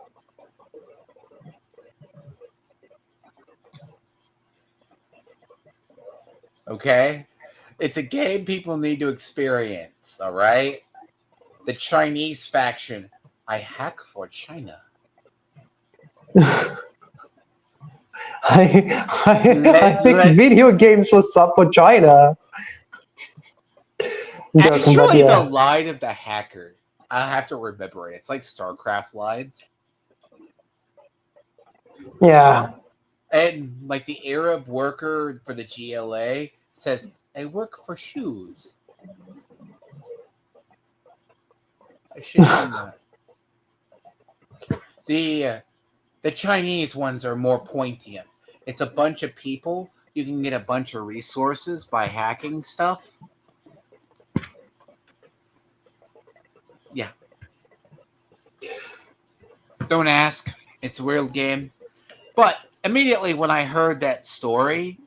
Okay? It's a game people need to experience, all right? The Chinese faction, I hack for China. I think video games was up for China. Actually, the line of the hacker, I have to remember it. It's like StarCraft lines. Yeah. And like the Arab worker for the GLA says, I work for shoes. I should know that. The Chinese ones are more poignant. It's a bunch of people. You can get a bunch of resources by hacking stuff. Yeah. Don't ask. It's a real game. But immediately when I heard that story,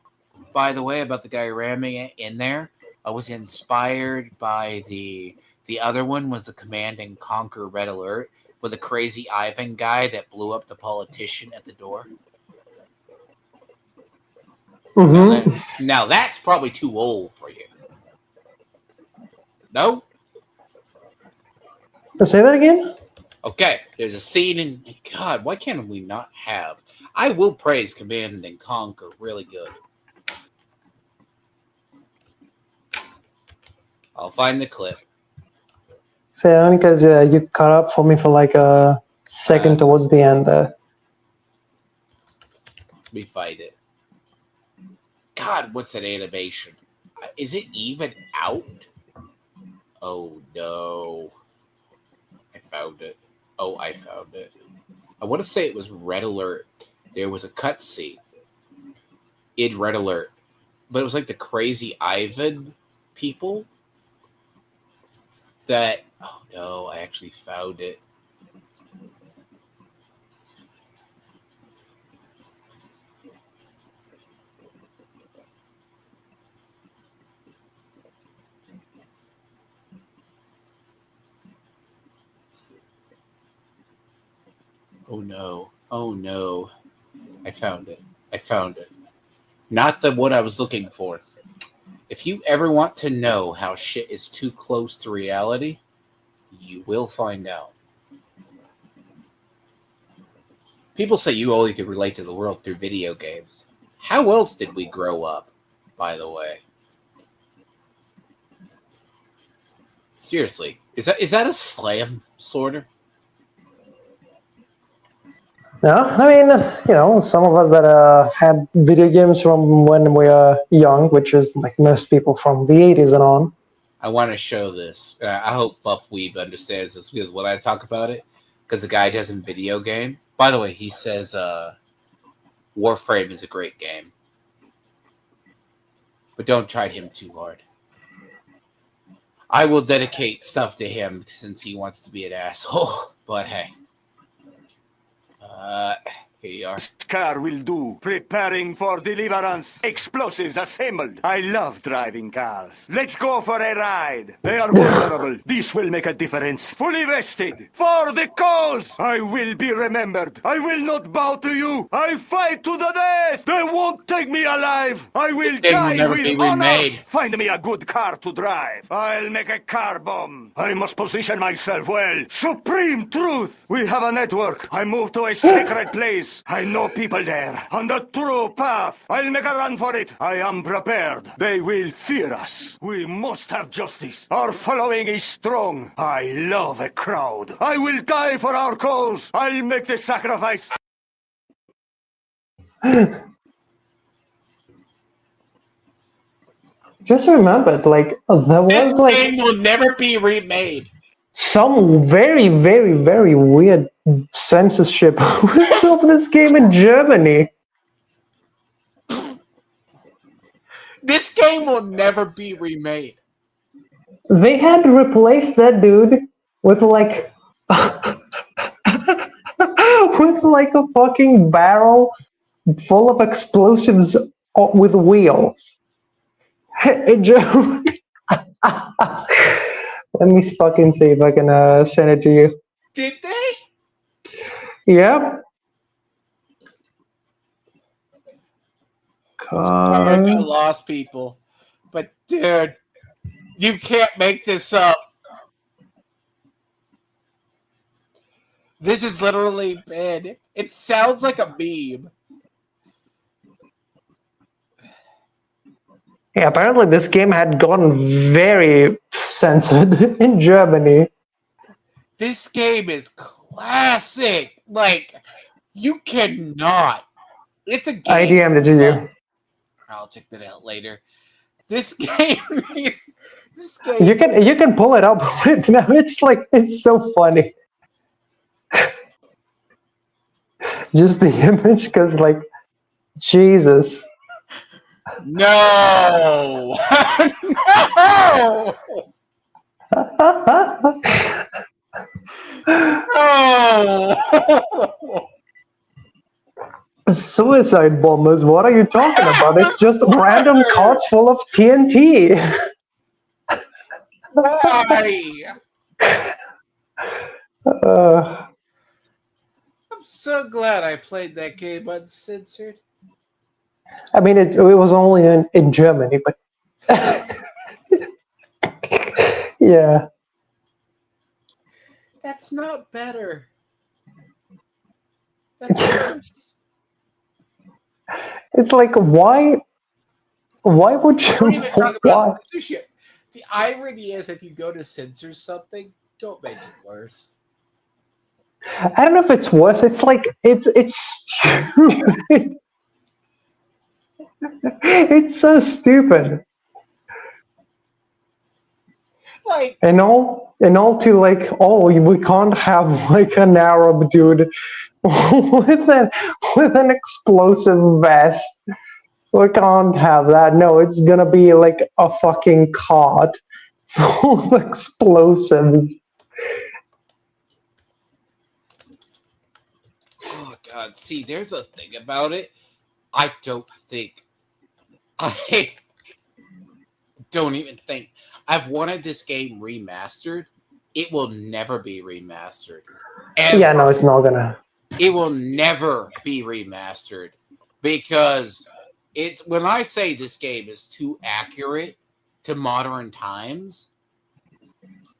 by the way, about the guy ramming it in there, I was inspired by the other one was the Command and Conquer Red Alert with the crazy Ivan guy that blew up the politician at the door. Mm-hmm. Now that's probably too old for you. No? Say that again? Okay, there's a scene in... God, why can't we not have... I will praise Command and Conquer really good. I'll find the clip. Say that because you cut up for me for like a second towards the end there. Let me find it. God, what's that animation? Is it even out? Oh, no. I found it. Oh, I found it. I want to say it was Red Alert. There was a cutscene in Red Alert. But it was like the crazy Ivan people that... Oh, no, I actually found it. Oh no. Oh no. I found it. I found it. Not the what I was looking for. If you ever want to know how shit is too close to reality, you will find out. People say you only can relate to the world through video games. How else did we grow up, by the way? Seriously. Is that a slam, sorter? Yeah, I mean, some of us that had video games from when we were young, which is like most people from the 80s and on. I want to show this. I hope Buff Weeb understands this because when I talk about it, because the guy doesn't video game. By the way, he says Warframe is a great game. But don't try him too hard. I will dedicate stuff to him since he wants to be an asshole. But hey. Here you are. Car will do. Preparing for deliverance. Explosives assembled. I love driving cars. Let's go for a ride. They are vulnerable. This will make a difference. Fully vested. For the cause. I will be remembered. I will not bow to you. I fight to the death. They won't take me alive. I will die with honor. Find me a good car to drive. I'll make a car bomb. I must position myself well. Supreme truth. We have a network. I move to a sacred place. I know people there. On the true path. I'll make a run for it. I am prepared. They will fear us. We must have justice. Our following is strong. I love a crowd. I will die for our cause. I'll make the sacrifice. Just remembered, like, there was This game will never be remade. Some very, very, very weird censorship of this game in Germany. This game will never be remade. They had replaced that dude with like with like a fucking barrel full of explosives with wheels. In Germany. Let me fucking see if I can send it to you. Did they? Yep. Sorry, I lost people. But dude, you can't make this up. This is literally bad. It sounds like a meme. Yeah, apparently this game had gone very censored in Germany. This game is classic. Like, you cannot. It's a game. I DM'd it to you. I'll check that out later. This game is... This game... You can pull it up right now. It's so funny. Just the image, because like Jesus. No! No! Suicide bombers, what are you talking about? It's just random carts full of TNT. Why? Uh, I'm so glad I played that game uncensored. I mean, it was only in Germany, but yeah. That's not better. That's worse. It's like, why would Don't you, even talk why? about censorship. The irony is, if you go to censor something, don't make it worse. I don't know if it's worse. It's like, it's stupid. It's so stupid. Like, And all to like, oh, we can't have like an Arab dude with an explosive vest. We can't have that. No, it's gonna be like a fucking cart full of explosives. oh god, see, there's a thing about it. I don't even think I've wanted this game remastered. It will never be remastered. Ever. Yeah, no, it's not gonna. It will never be remastered because it's when I say this game is too accurate to modern times,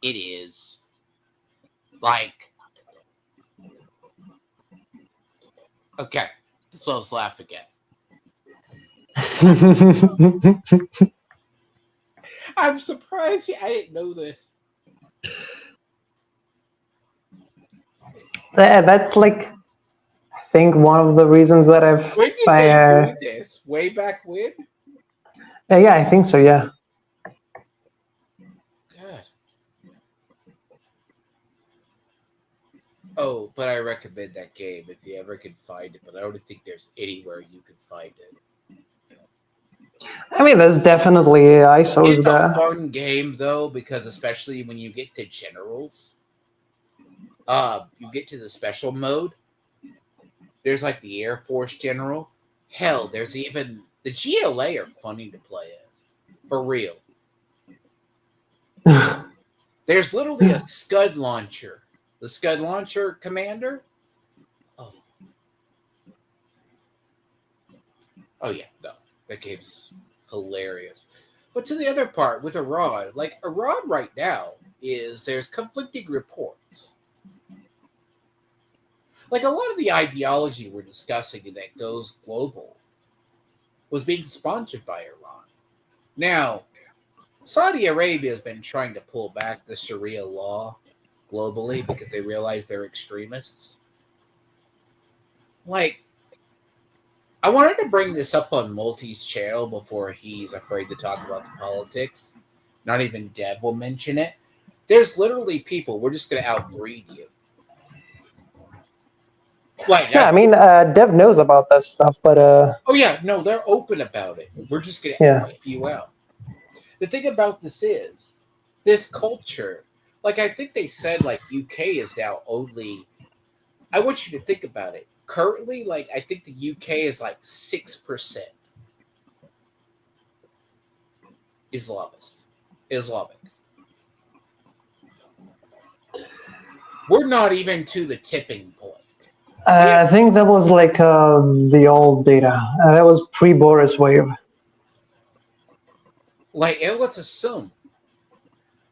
it is. Like, okay, this was laugh again. I'm surprised I didn't know this. That's like, I think one of the reasons that When did they do this? Way back when? yeah, I think so. Yeah. God. Oh, but I recommend that game if you ever can find it. But I don't think there's anywhere you can find it. I mean, there's definitely ISOs It's there. a fun game though, because especially when you get to generals, you get to the special mode. There's like the Air Force General. Hell, there's even the GLA are funny to play as, for real. There's literally a Scud launcher. The Scud launcher commander. Oh yeah, no, that game's hilarious. But to the other part with Iran, like Iran right now there's conflicting reports. Like a lot of the ideology we're discussing that goes global was being sponsored by Iran. Now, Saudi Arabia has been trying to pull back the Sharia law globally because they realize they're extremists. Like, I wanted to bring this up on Multi's channel before he's afraid to talk about the politics. Not even Dev will mention it. There's literally people, we're just going to outbreed you. Like, Yeah, I mean, Dev knows about that stuff, but oh yeah, no, they're open about it. We're just going to wipe you out. The thing about this is, this culture, like I think they said, like UK is now only. I want you to think about it. Currently, like I think the UK is like 6% Islamic. We're not even to the tipping point. I think that was like the old data. That was pre-Boris wave. Like, and let's assume,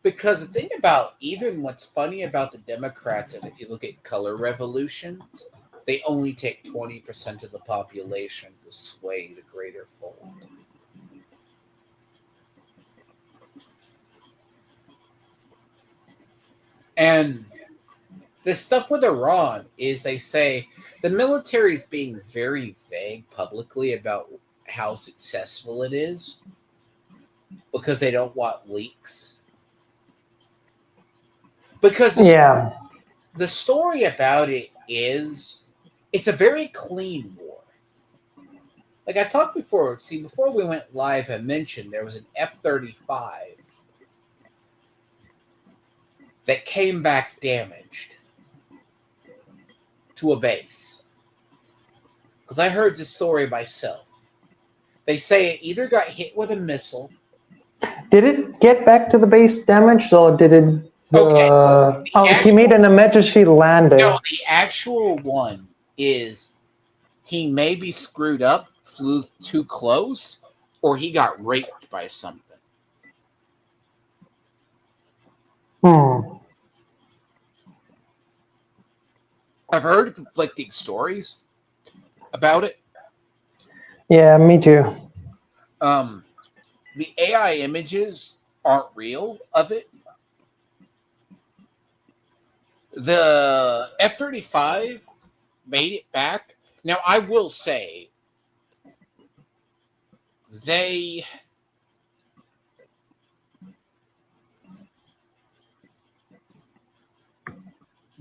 because the thing about even what's funny about the Democrats, and if you look at color revolutions, they only take 20% of the population to sway the greater fold. And the stuff with Iran is they say the military is being very vague publicly about how successful it is because they don't want leaks. Because the story about it is it's a very clean war. Like I talked before, see, before we went live, I mentioned there was an F-35 that came back damaged to a base. Because I heard this story myself. They say it either got hit with a missile. Did it get back to the base damaged, or did it? He made an emergency landing. No, the actual one is he maybe screwed up, flew too close, or he got raped by something. I've heard conflicting stories about it. Yeah, me too. The AI images aren't real of it. The F-35 made it back. Now, I will say,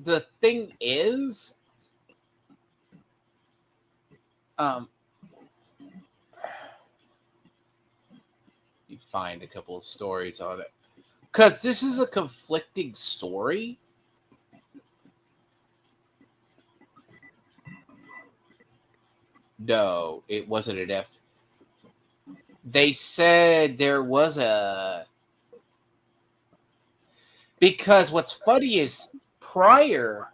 the thing is, you find a couple of stories on it. Because this is a conflicting story. No, it wasn't an F. They said there was a... Because what's funny is prior,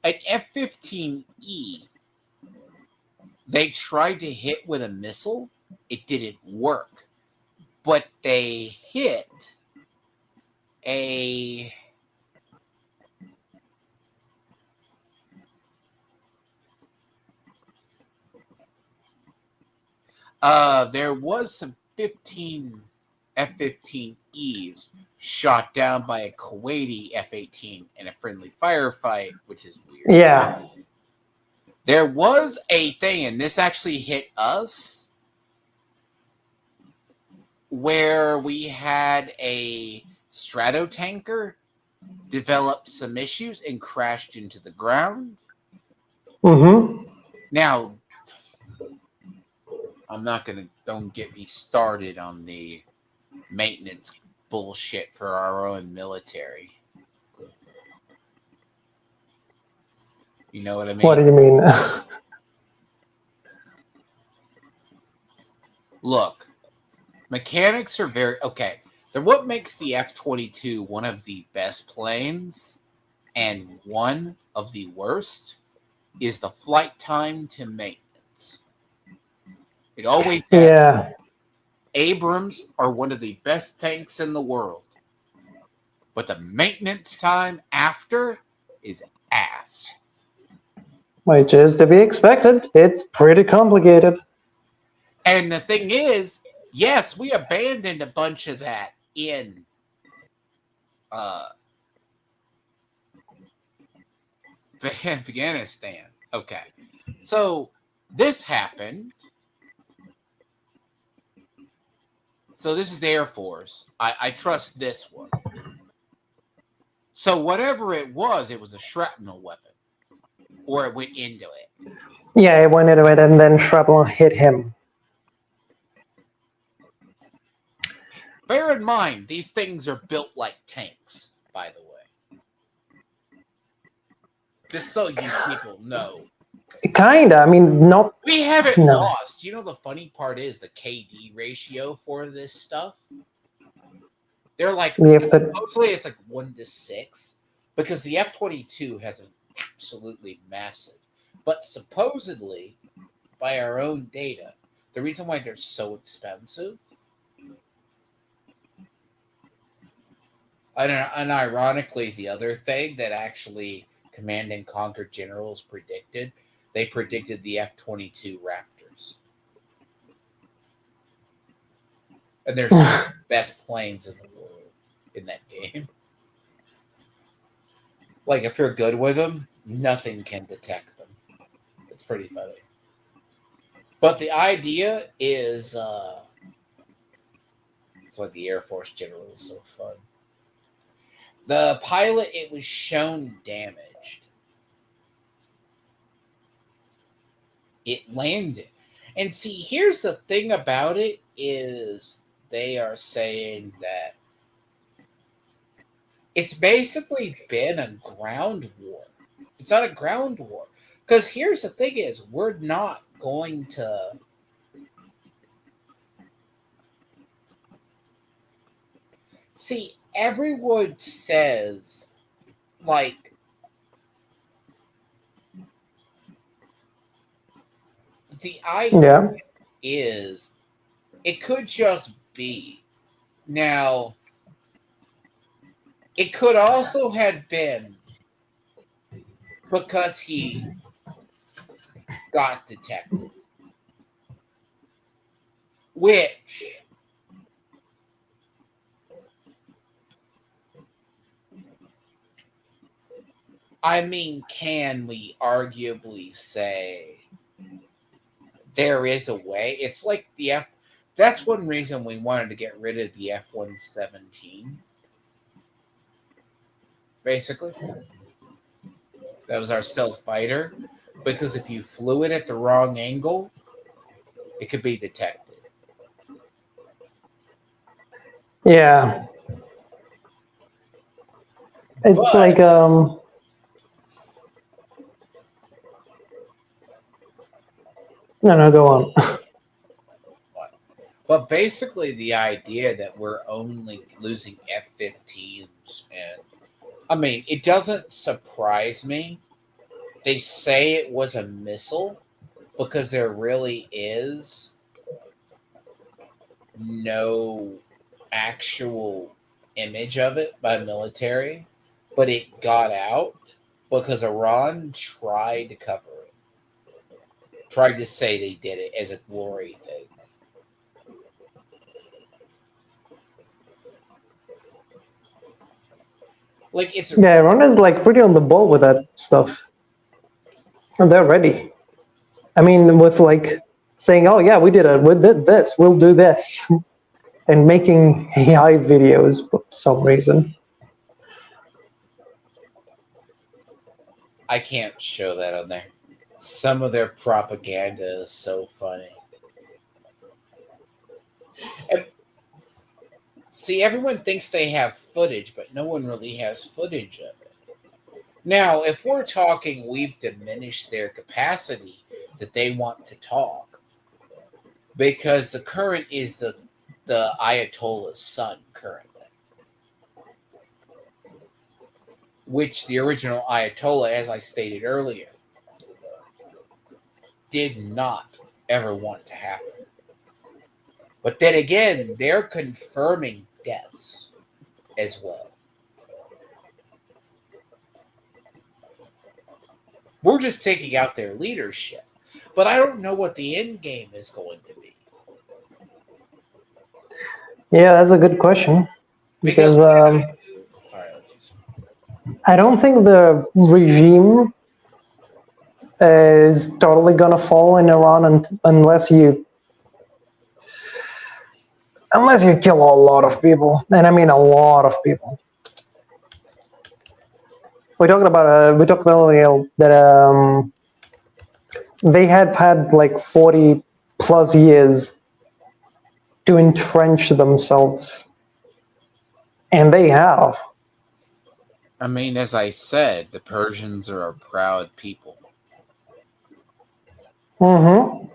an F-15E, they tried to hit with a missile. It didn't work. But they hit a... there was some F-15Es shot down by a Kuwaiti F-18 in a friendly firefight, which is weird. Yeah. There was a thing, and this actually hit us, where we had a stratotanker develop some issues and crashed into the ground. Now, I'm not going to... Don't get me started on the maintenance bullshit for our own military. You know what I mean? What do you mean? Look, mechanics are very... Okay, so what makes the F-22 one of the best planes and one of the worst is the flight time to maintenance. It always has. Yeah. Abrams are one of the best tanks in the world. But the maintenance time after is ass. Which is to be expected. It's pretty complicated. And the thing is, yes, we abandoned a bunch of that in Afghanistan. Okay. So this happened. So this is the Air Force. I trust this one. So whatever it was a shrapnel weapon. Or it went into it. Yeah, it went into it and then shrapnel hit him. Bear in mind, these things are built like tanks, by the way. Just so you people know. Kinda. I mean, not... We haven't lost. You know, the funny part is the KD ratio for this stuff. They're like, supposedly it's like 1-6. Because the F-22 has an absolutely massive. But supposedly, by our own data, the reason why they're so expensive, and ironically, the other thing that actually Command and Conquer generals predicted, they predicted the F-22 Raptors. And they're the best planes in the world in that game. Like, if you're good with them, nothing can detect them. It's pretty funny. But the idea is, it's why the Air Force general is so fun. The pilot, it was shown damaged. It landed. And see, here's the thing about it is they are saying that it's basically been a ground war. It's not a ground war. Because here's the thing is, we're not going to... See, everyone says, like, the idea is, it could just be. Now, it could also have been because he got detected. Which, I mean, can we arguably say there is a way? It's like the F. That's one reason we wanted to get rid of the F-117. Basically, that was our stealth fighter. Because if you flew it at the wrong angle, it could be detected. Yeah. It's But- like No, go on. But basically, the idea that we're only losing F-15s, and I mean, it doesn't surprise me. They say it was a missile because there really is no actual image of it by military, but it got out because Iran tried to cover it. Tried to say they did it as a glory thing. Like it's Iran is like pretty on the ball with that stuff. And they're ready. I mean, with like saying, "Oh yeah, we did this. We'll do this," and making AI videos for some reason. I can't show that on there. Some of their propaganda is so funny. And, see, everyone thinks they have footage, but no one really has footage of it. Now, if we're talking we've diminished their capacity that they want to talk, because the current is the Ayatollah's son currently, which the original Ayatollah, as I stated earlier, did not ever want to happen. But then again, they're confirming deaths as well. We're just taking out their leadership. But I don't know what the end game is going to be. Yeah, that's a good question. Because sorry, I don't think the regime is totally going to fall in Iran unless you kill a lot of people, and I mean a lot of people. We talked earlier that they have had like 40 plus years to entrench themselves, and they have. I mean, as I said, the Persians are a proud people. Mm-hmm.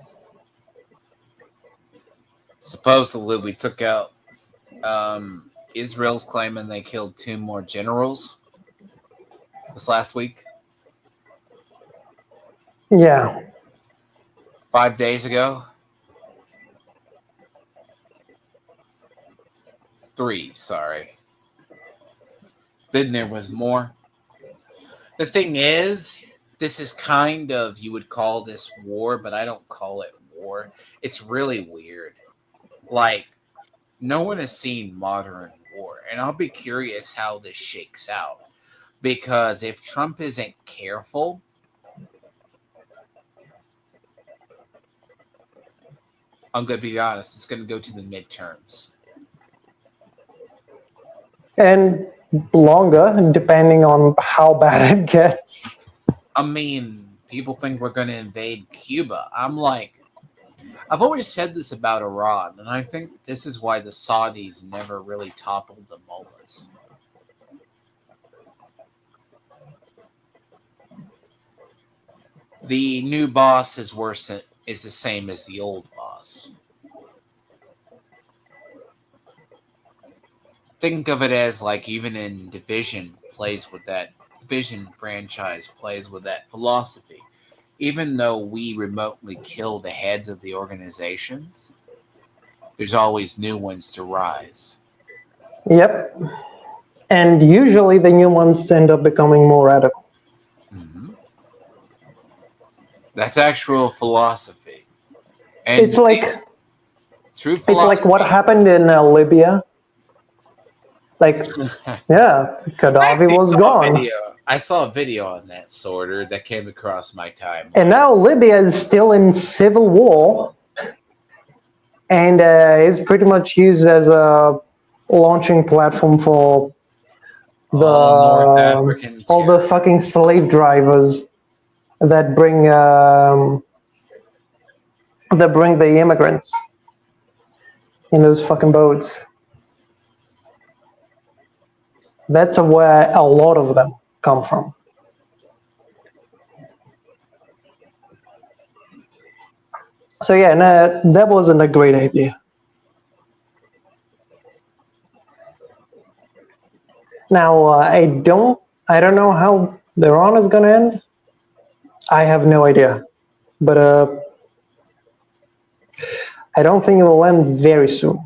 Supposedly, we took out Israel's claiming they killed 2 more generals this last week. Yeah. 5 days ago. 3, sorry. Then there was more. The thing is, this is kind of, you would call this war, but I don't call it war. It's really weird. Like, no one has seen modern war, and I'll be curious how this shakes out. Because if Trump isn't careful, I'm going to be honest, it's going to go to the midterms. And longer, depending on how bad it gets. I mean, people think we're going to invade Cuba. I'm like, I've always said this about Iran, and I think this is why the Saudis never really toppled the mullahs. The new boss is is the same as the old boss. Think of it as like even in Division franchise plays with that philosophy. Even though we remotely kill the heads of the organizations, there's always new ones to rise. Yep. And usually the new ones end up becoming more radical. Mm-hmm. That's actual philosophy. And It's like through it's like what happened in Libya. Like, yeah, Gaddafi was gone. I saw a video on that sorter that came across my time. And now Libya is still in civil war and is pretty much used as a launching platform for all the fucking slave drivers that bring the immigrants in those fucking boats. That's where a lot of them come from. So yeah, no, that wasn't a great idea. Now I don't know how Iran is gonna end. I have no idea, but I don't think it will end very soon.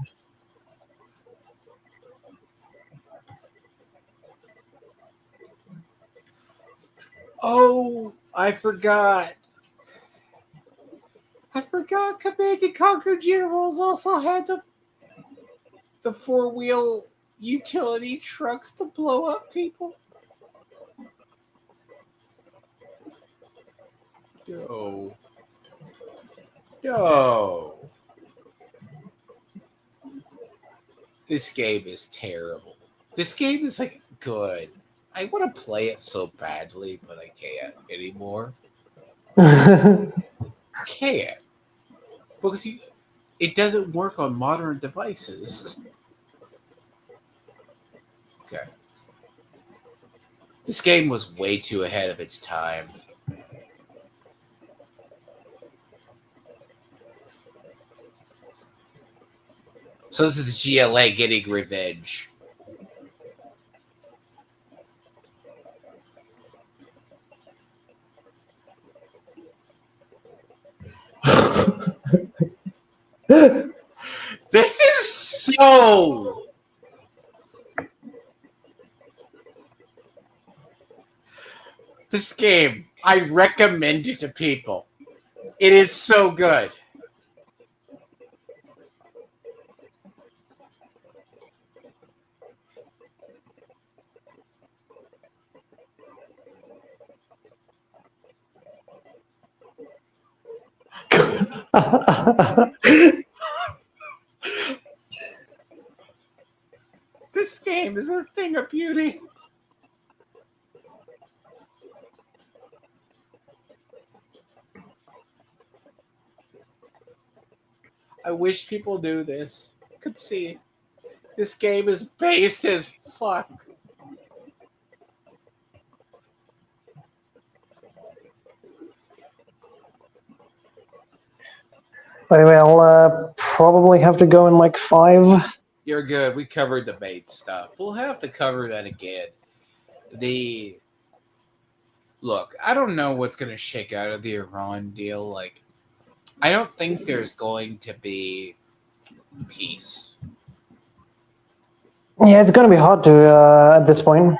Oh, I forgot. Command and Conquer Generals also had the four-wheel utility trucks to blow up people. No. This game is terrible. This game is like good. I want to play it so badly, but I can't anymore. Can't. Because it doesn't work on modern devices. Okay. This game was way too ahead of its time. So this is the GLA getting revenge. This is so... This game, I recommend it to people. It is so good. This game is a thing of beauty. I wish people knew this. Could see it. This game is based as fuck. Anyway, I'll probably have to go in like 5. You're good. We covered the bait stuff. We'll have to cover that again. Look, I don't know what's going to shake out of the Iran deal. Like, I don't think there's going to be peace. Yeah, it's going to be hard to at this point.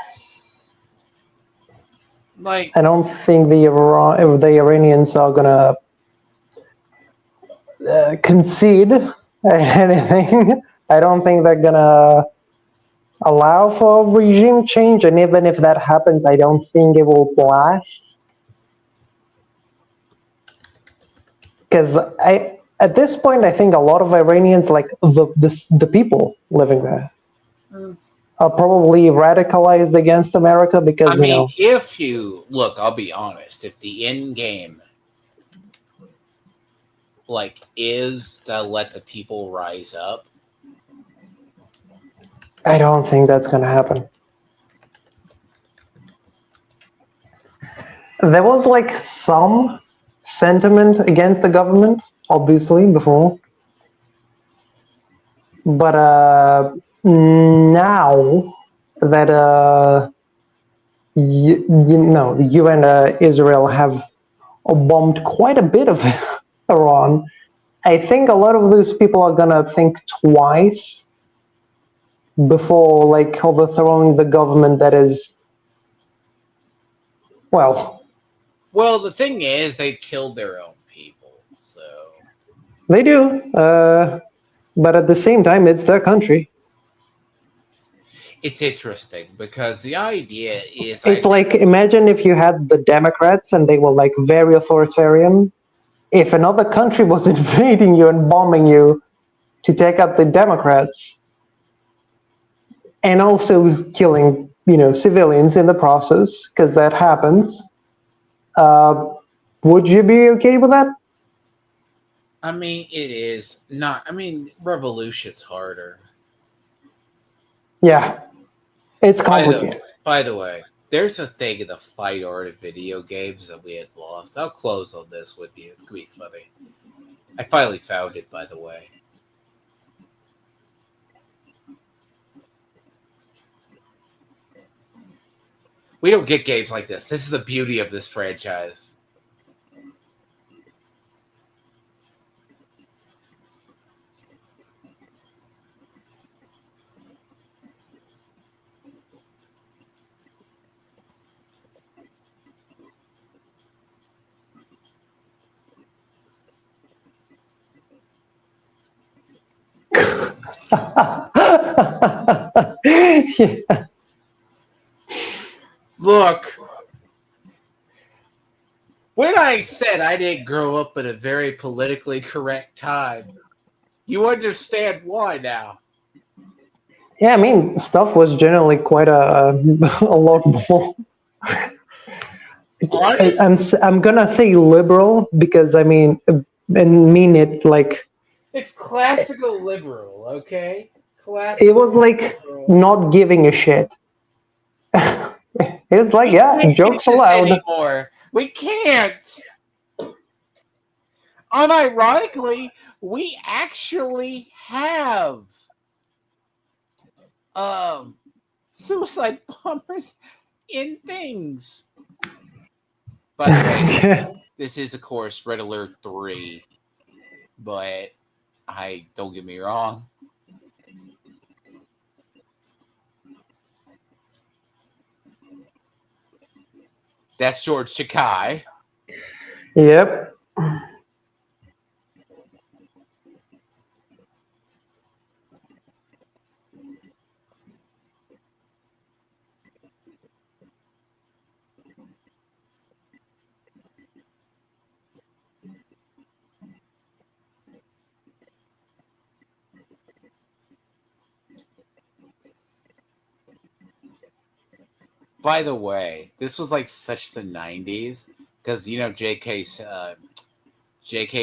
Like, I don't think the Iranians are going to concede anything. I don't think they're going to allow for regime change, and even if that happens, I don't think it will last. Because at this point, I think a lot of Iranians, like the people living there, are probably radicalized against America because, if you look, I'll be honest, if the end game is to let the people rise up. I don't think that's going to happen. There was like some sentiment against the government, obviously, before. But now that the UN and Israel have bombed quite a bit of Iran, I think a lot of those people are gonna think twice before like overthrowing the government that is, well, Well, the thing is, they killed their own people, so they do, but at the same time, it's their country. it's interesting because the idea is, It's like, imagine if you had the Democrats and they were like very authoritarian. If another country was invading you and bombing you to take out the Democrats and also killing, civilians in the process, because that happens, would you be okay with that? I mean, it is not. I mean, revolution's harder. Yeah, it's complicated. By the way, there's a thing in the fight art of video games that we had lost. I'll close on this with you. It's gonna be funny. I finally found it, by the way. We don't get games like this. This is the beauty of this franchise. Yeah. Look, when I said I didn't grow up at a very politically correct time, you understand why now. Yeah, I mean, stuff was generally quite a lot more. I'm gonna say liberal because I mean, and mean it like It's classical liberal, okay? Classical it was like liberal. not giving a shit. It was like, We yeah, can't jokes do this allowed. anymore. We can't. Unironically, we actually have suicide bombers in things. By the way, this is of course Red Alert 3, but don't get me wrong. That's George Takei. Yep. By the way, this was like such the 90s because J.K.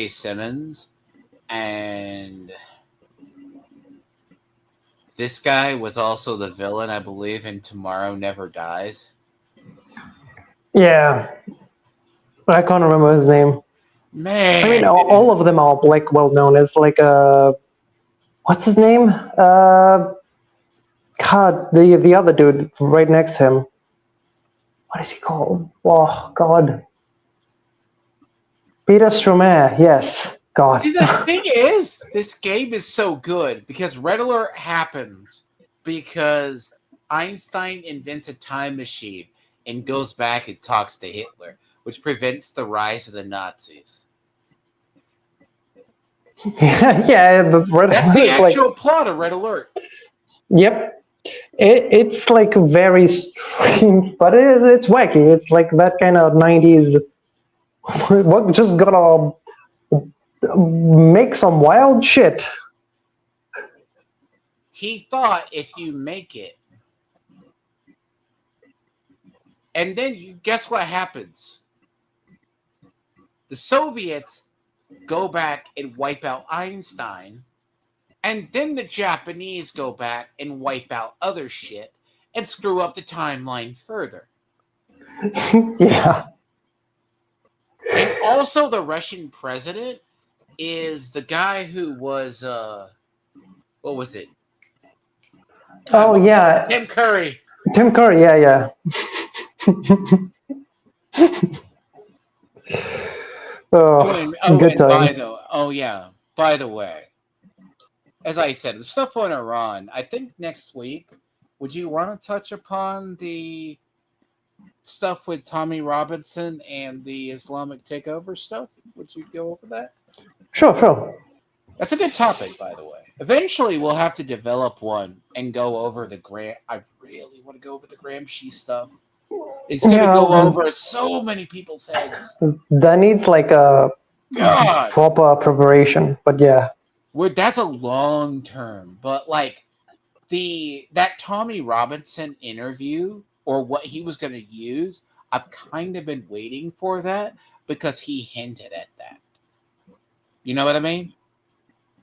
Simmons and this guy was also the villain, I believe, in Tomorrow Never Dies. Yeah. I can't remember his name. Man, I mean, all of them are like well known as like what's his name? God, the other dude right next to him. What is he called? Oh God, Peter Stormare. Yes, God. See, the thing is, this game is so good because Red Alert happens because Einstein invents a time machine and goes back and talks to Hitler, which prevents the rise of the Nazis. Yeah, but That's the actual plot of Red Alert. Yep. It's like very strange, but it's wacky. It's like that kind of 90s. What just gotta make some wild shit. He thought if you make it, and then guess what happens? The Soviets go back and wipe out Einstein, and then the Japanese go back and wipe out other shit and screw up the timeline further. Yeah. And also the Russian president is the guy who was what was it? Oh yeah, Tim Curry. Tim Curry. Yeah. Oh, good times. By the way, as I said, the stuff on Iran, I think next week, would you want to touch upon the stuff with Tommy Robinson and the Islamic takeover stuff? Would you go over that? Sure. That's a good topic, by the way. Eventually, we'll have to develop one and go over the I really want to go over the Gramsci stuff. It's going to go over so many people's heads. That needs like a proper preparation, but yeah. That's a long term, but like that Tommy Robinson interview or what he was going to use, I've kind of been waiting for that because he hinted at that. You know what I mean?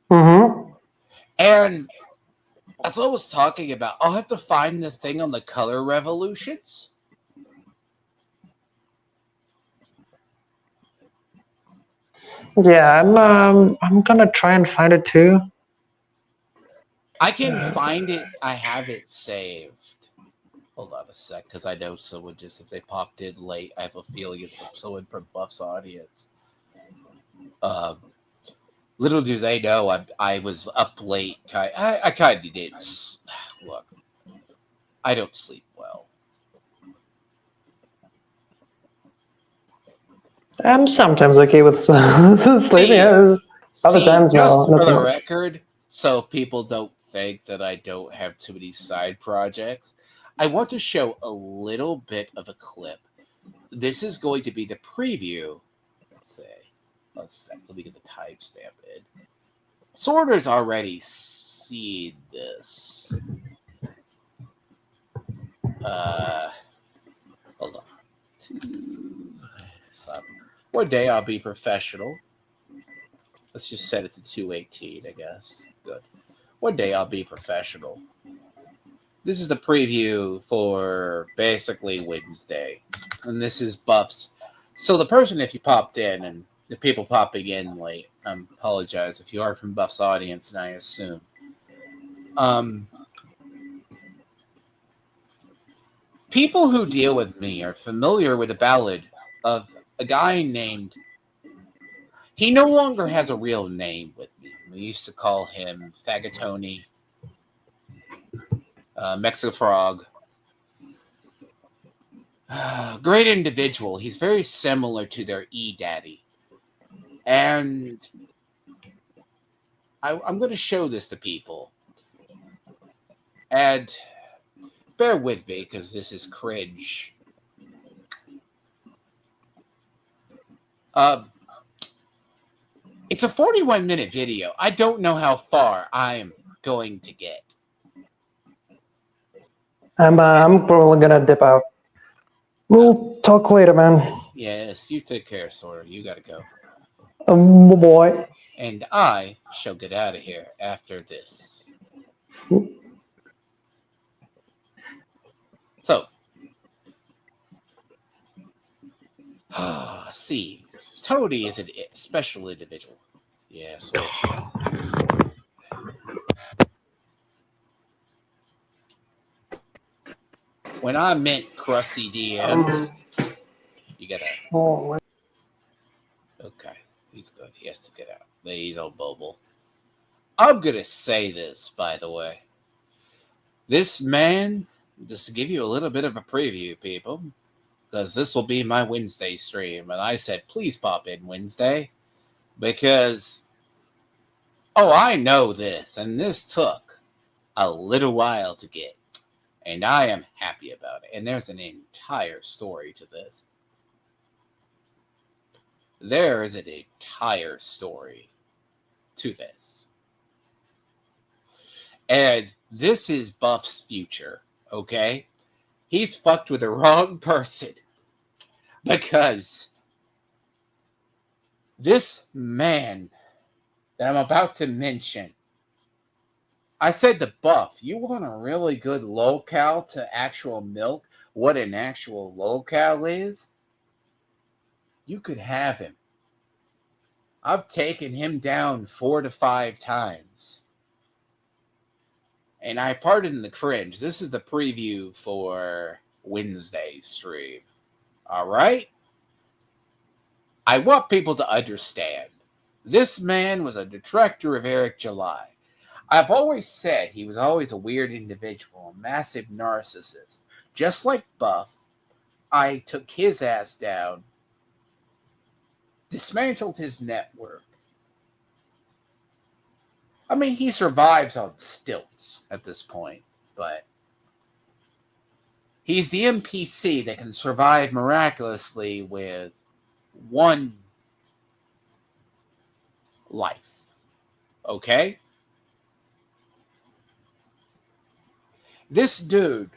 Mm-hmm. And as I was talking about, I'll have to find the thing on the color revolutions. Yeah, I'm gonna try and find it too. I can find it. I have it saved. Hold on a sec, because I know someone just, if they popped in late, I have a feeling it's someone from Buff's audience. Little do they know, I was up late. I kind of did. Look, I don't sleep well. I'm sometimes okay with sleeping. Other times, just no. For the record, so people don't think that I don't have too many side projects, I want to show a little bit of a clip. This is going to be the preview. Let's see. Let me get the timestamp in. Sorter's already seen this. Hold on. 2, 7. One day I'll be professional. Let's just set it to 218, I guess. Good. One day I'll be professional. This is the preview for basically Wednesday. And this is Buff's. So the person, if you popped in, and the people popping in late, I apologize if you are from Buff's audience, and I assume. People who deal with me are familiar with the ballad of a guy named... He no longer has a real name with me. We used to call him Fagatoni, Mexifrog. Great individual. He's very similar to their E-Daddy. And I'm going to show this to people. And bear with me, because this is cringe. It's a 41-minute video. I don't know how far I'm going to get. I'm probably gonna dip out. We'll talk later, man. Yes, you take care, Sorter. You gotta go. Boy. And I shall get out of here after this. So, see, Tony is a special individual. Yes. When I meant crusty DMs, you gotta. Oh, Okay, he's good. He has to get out. He's on mobile. I'm gonna say this, by the way. This man, just to give you a little bit of a preview, people, because this will be my Wednesday stream, and I said, please pop in Wednesday, because, I know this, and this took a little while to get, and I am happy about it, and there's an entire story to this. There is an entire story to this. And this is Buff's future, okay? He's fucked with the wrong person. Because This man that I'm about to mention, I said to Buff, you want a really good low-cal to actual milk what an actual low-cal is? You could have him. I've taken him down 4 to 5 times. And I pardon the cringe. This is the preview for Wednesday's stream. All right? I want people to understand. This man was a detractor of Eric July. I've always said he was always a weird individual, a massive narcissist. Just like Buff, I took his ass down, dismantled his network. I mean, he survives on stilts at this point, but he's the NPC that can survive miraculously with one life. Okay? This dude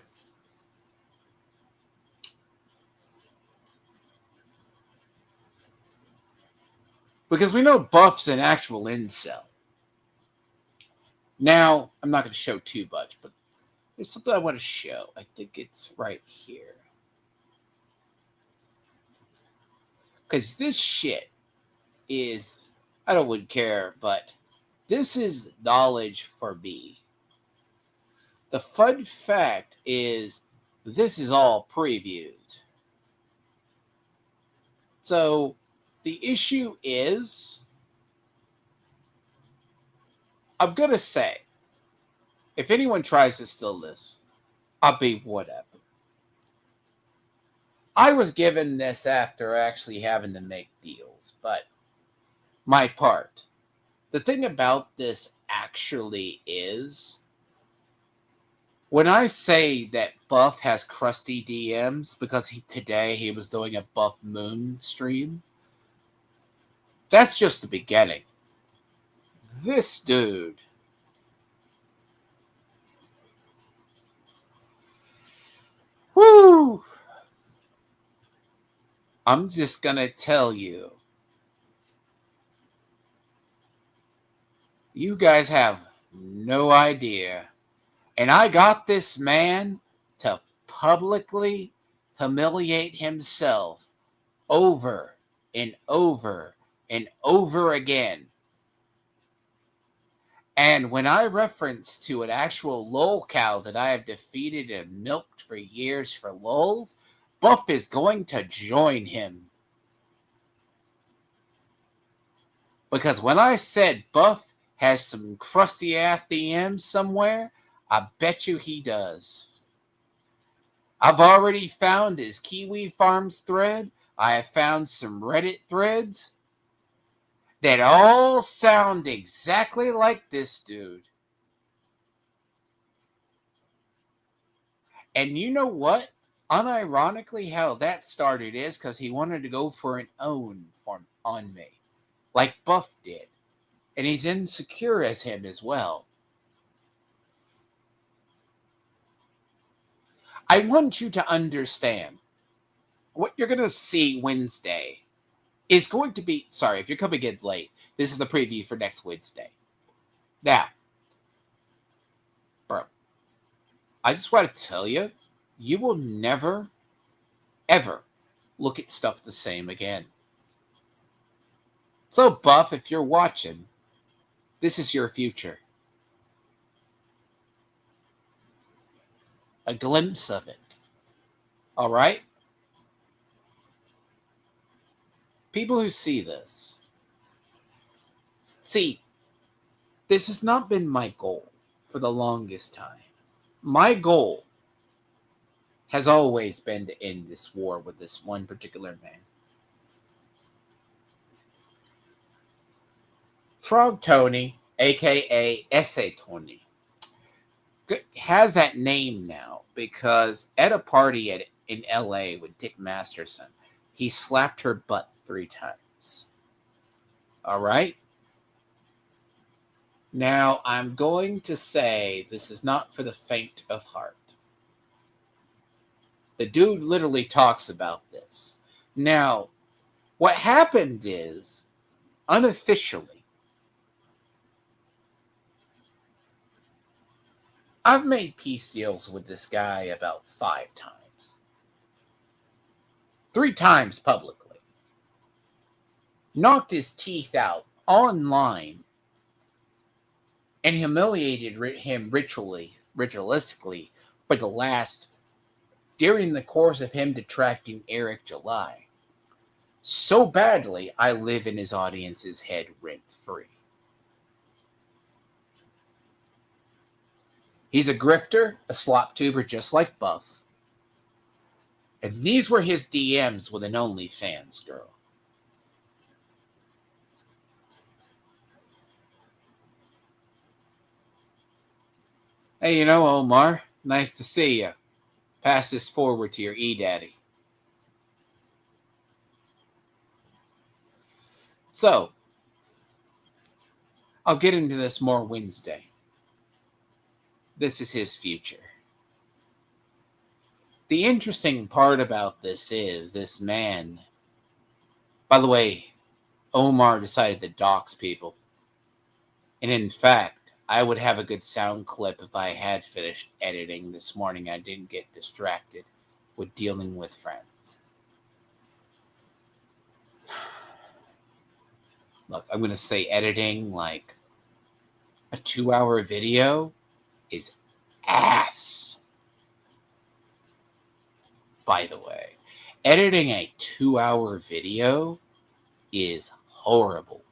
because we know Buff's an actual incel. Now, I'm not going to show too much, but there's something I want to show. I think it's right here. Because this shit is, I wouldn't care, but this is knowledge for me. The fun fact is, this is all previewed. So, the issue is, I'm going to say, if anyone tries to steal this, I'll be whatever. I was given this after actually having to make deals, but my part. The thing about this actually is, when I say that Buff has crusty DMs because today he was doing a Buff Moon stream, that's just the beginning. This dude whoo! I'm just gonna tell you. You guys have no idea. And I got this man to publicly humiliate himself over and over and over again. And when I reference to an actual lolcow that I have defeated and milked for years for lols, Buff is going to join him. Because when I said Buff has some crusty ass DMs somewhere, I bet you he does. I've already found his Kiwi Farms thread. I have found some Reddit threads that all sound exactly like this dude. And you know what? Unironically, how that started is because he wanted to go for an own on me, like Buff did. And he's insecure as him as well. I want you to understand what you're going to see Wednesday is going to be, sorry, if you're coming in late, this is the preview for next Wednesday. Now, bro, I just want to tell you, you will never, ever look at stuff the same again. So, Buff, if you're watching, this is your future. A glimpse of it. All right? People who see this. See, this has not been my goal for the longest time. My goal has always been to end this war with this one particular man. Frog Tony, a.k.a. Essay Tony, has that name now because at a party in L.A. with Dick Masterson, he slapped her butt 3 times. All right? Now, I'm going to say this is not for the faint of heart. The dude literally talks about this. Now, what happened is unofficially, I've made peace deals with this guy about 5 times. 3 times publicly. Knocked his teeth out online and humiliated him ritualistically for during the course of him detracting Eric July. So badly, I live in his audience's head rent-free. He's a grifter, a slop tuber just like Buff. And these were his DMs with an OnlyFans girl. Hey, Omar, nice to see you. Pass this forward to your E-Daddy. So, I'll get into this more Wednesday. This is his future. The interesting part about this is this man... By the way, Omar decided to dox people. And in fact, I would have a good sound clip if I had finished editing this morning. I didn't get distracted with dealing with friends. Look, I'm going to say editing like a 2-hour video is ass. By the way, editing a 2-hour video is horrible.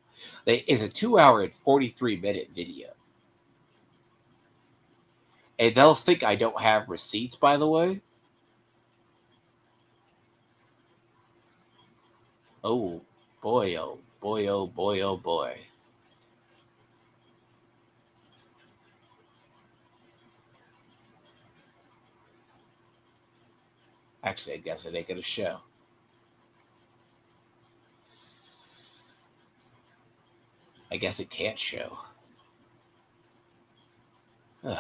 It's a 2-hour and 43-minute video. And they'll think I don't have receipts, by the way. Oh, boy, oh, boy, oh, boy, oh, boy. Actually, I guess it ain't gonna show. I guess it can't show. Ugh.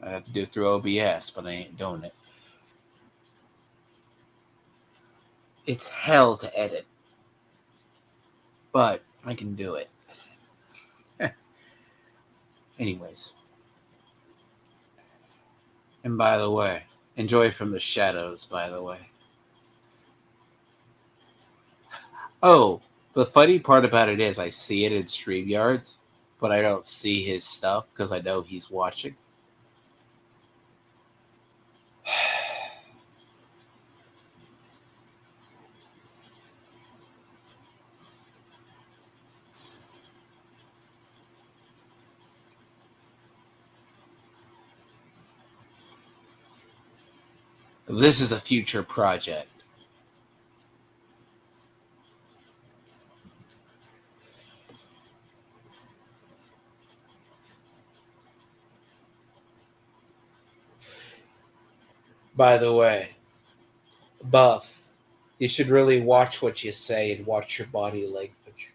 I have to do it through OBS, but I ain't doing it. It's hell to edit. But I can do it. Anyways. And by the way, enjoy from the shadows, by the way. Oh, the funny part about it is I see it in StreamYards, but I don't see his stuff because I know he's watching. This is a future project. By the way, Buff, you should really watch what you say and watch your body language.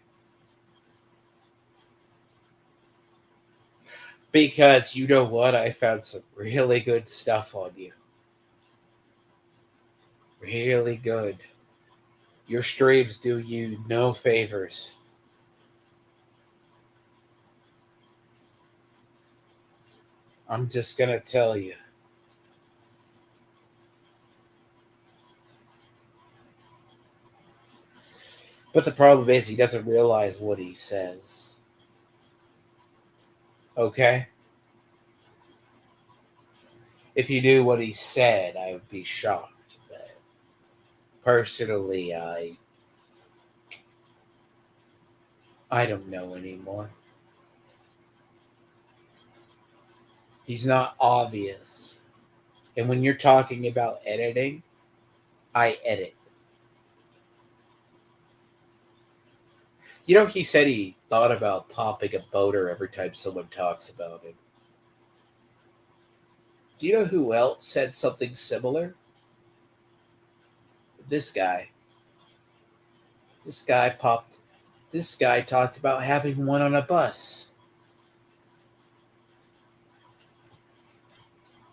Because you know what? I found some really good stuff on you. Really good. Your streams do you no favors. I'm just going to tell you. But the problem is he doesn't realize what he says. Okay? If you knew what he said, I would be shocked. But personally, I don't know anymore. He's not obvious. And when you're talking about editing, I edit. He said he thought about popping a boner every time someone talks about him. Do you know who else said something similar? This guy. This guy talked about having one on a bus.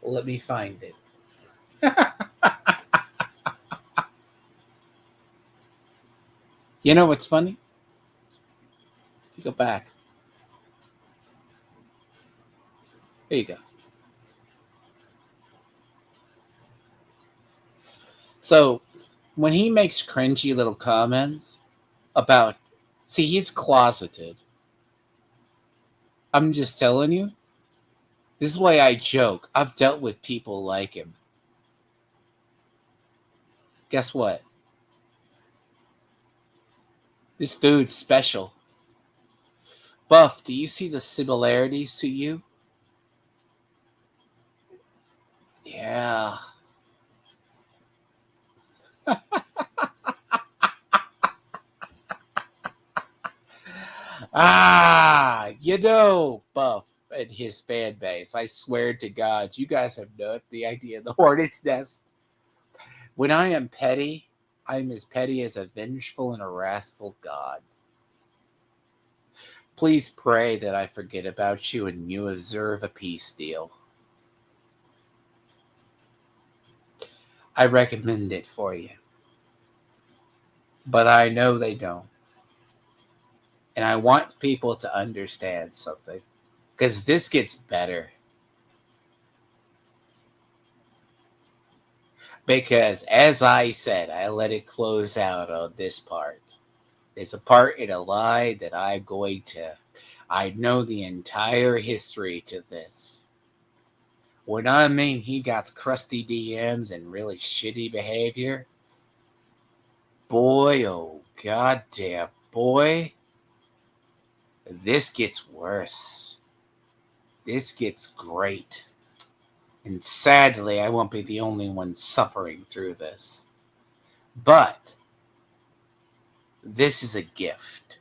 Well, let me find it. You know what's funny? If you go back. Here you go. So, when he makes cringy little comments about, see, he's closeted. I'm just telling you. This is why I joke. I've dealt with people like him. Guess what? This dude's special. Buff, do you see the similarities to you? Yeah. Buff and his fan base. I swear to God, you guys have no the idea of the hornet's nest. When I am petty, I am as petty as a vengeful and a wrathful God. Please pray that I forget about you and you observe a peace deal. I recommend it for you. But I know they don't. And I want people to understand something. Because this gets better. Because as I said, I let it close out on this part. There's a part in a lie that I know the entire history to this. When I mean he got crusty DMs and really shitty behavior, boy, oh goddamn boy, this gets worse. This gets great. And sadly, I won't be the only one suffering through this. But this is a gift.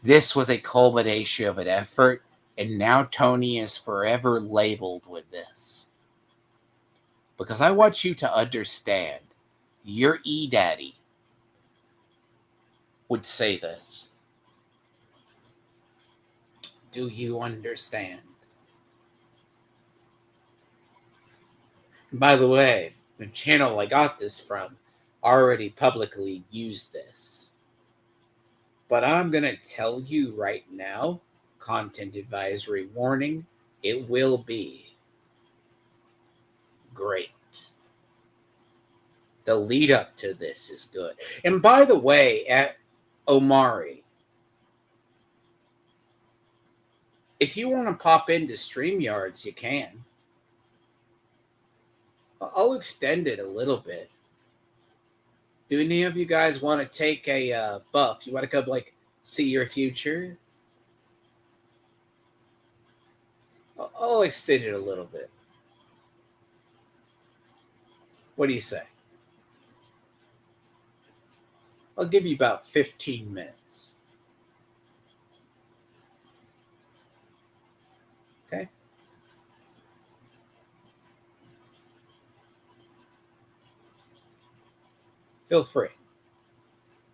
This was a culmination of an effort, and now Tony is forever labeled with this. Because I want you to understand, your E-Daddy would say this. Do you understand? And by the way, the channel I got this from already publicly used this. But I'm going to tell you right now, content advisory warning, it will be great. The lead up to this is good. And by the way, at Omari, if you want to pop into StreamYards, you can. I'll extend it a little bit. Do any of you guys want to take a buff? You want to come, see your future? I'll extend it a little bit. What do you say? I'll give you about 15 minutes. Okay? Feel free.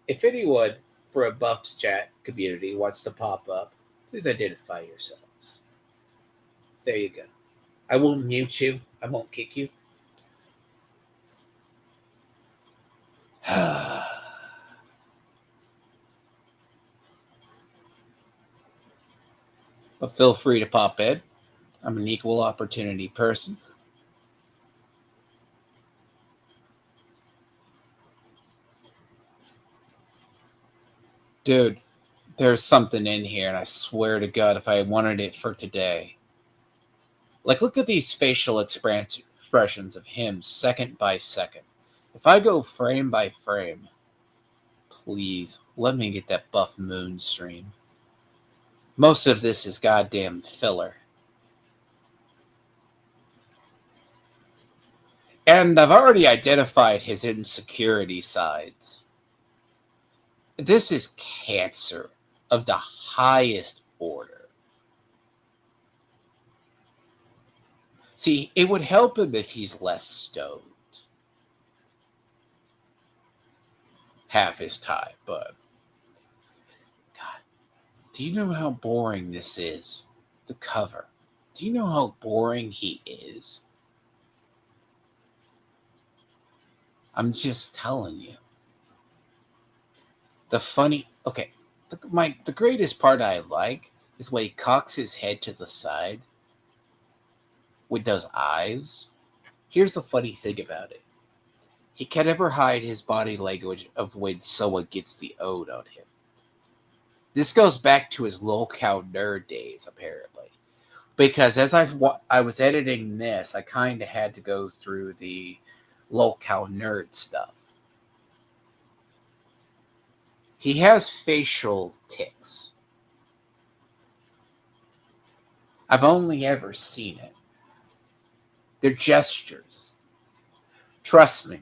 If anyone for a Buffs chat community wants to pop up, please identify yourselves. There you go. I won't mute you. I won't kick you. But feel free to pop in. I'm an equal opportunity person. Dude, there's something in here, and I swear to God, if I wanted it for today. Look at these facial expressions of him second by second. If I go frame by frame, please, let me get that Buff Moon stream. Most of this is goddamn filler. And I've already identified his insecurity sides. This is cancer of the highest order. See, it would help him if he's less stoned. Half his time, but God, do you know how boring this is? The cover. Do you know how boring he is? I'm just telling you. The greatest part I like is when he cocks his head to the side with those eyes. Here's the funny thing about it. He can never hide his body language of when someone gets the ode on him. This goes back to his lolcow nerd days, apparently. Because as I was editing this, I kind of had to go through the lolcow nerd stuff. He has facial tics. I've only ever seen it. They're gestures. Trust me.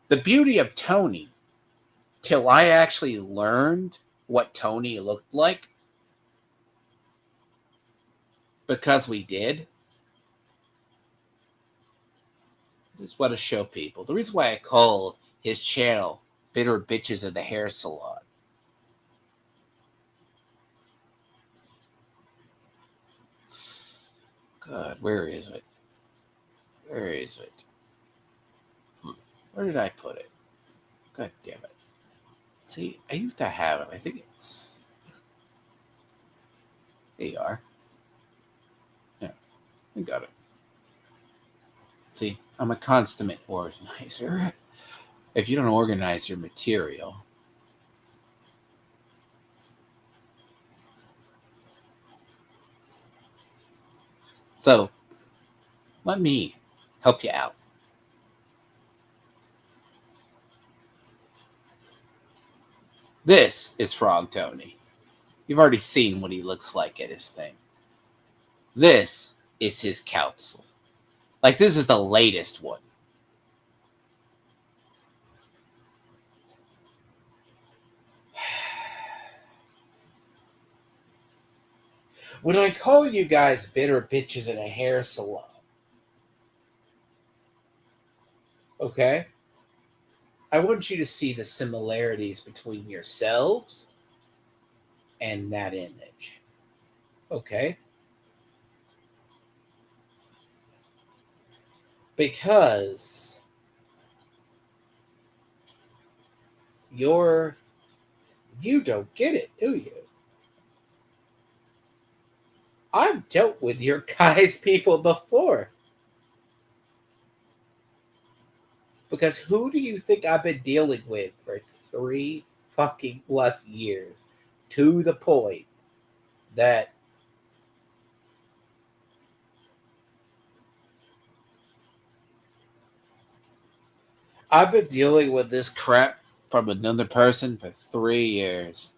The beauty of Tony, till I actually learned what Tony looked like, because we did, this is what I show people. The reason why I called his channel Bitter Bitches in the Hair Salon. God, where is it? Where is it? Where did I put it? God damn it. See, I used to have it. I think it's... There you are. Yeah, I got it. See, I'm a consummate organizer. If you don't organize your material... So, let me help you out. This is Frog Tony. You've already seen what he looks like at his thing. This is his council. Like, this is the latest one. When I call you guys bitter bitches in a hair salon, okay, I want you to see the similarities between yourselves and that image. Okay? Because you don't get it, do you? I've dealt with your guys' people before. Because who do you think I've been dealing with for 3 fucking plus years? To the point that I've been dealing with this crap from another person for 3 years.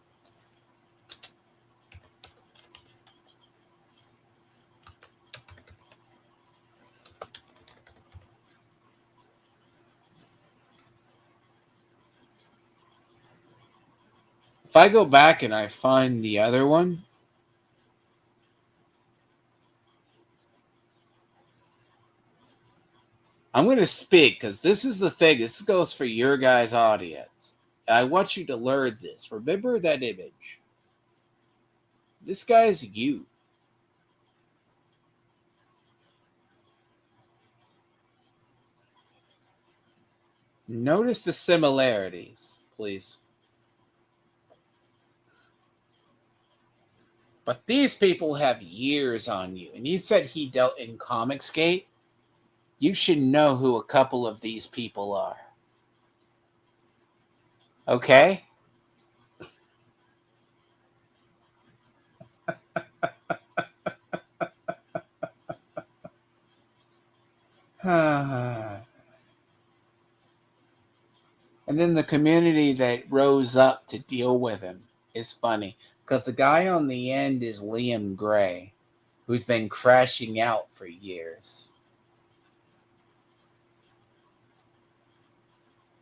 If I go back and I find the other one, I'm going to speak because this is the thing. This goes for your guys' audience. I want you to learn this. Remember that image. This guy's you. Notice the similarities, please. But these people have years on you. And you said he dealt in Comicsgate. You should know who a couple of these people are. Okay? And then the community that rose up to deal with him is funny. Because the guy on the end is Liam Gray, who's been crashing out for years.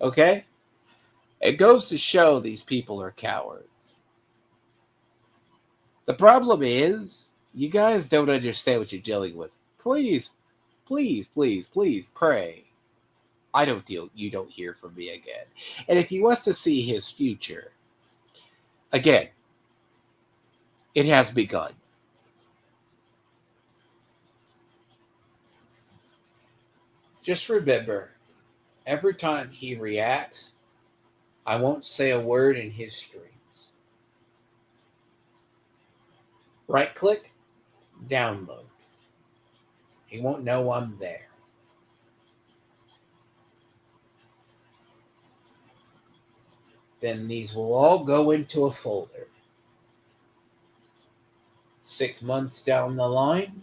Okay? It goes to show these people are cowards. The problem is, you guys don't understand what you're dealing with. Please, please, please, please pray. You don't hear from me again. And if he wants to see his future, again, it has begun. Just remember, every time he reacts, I won't say a word in his streams. Right click, download. He won't know I'm there. Then these will all go into a folder. 6 months down the line,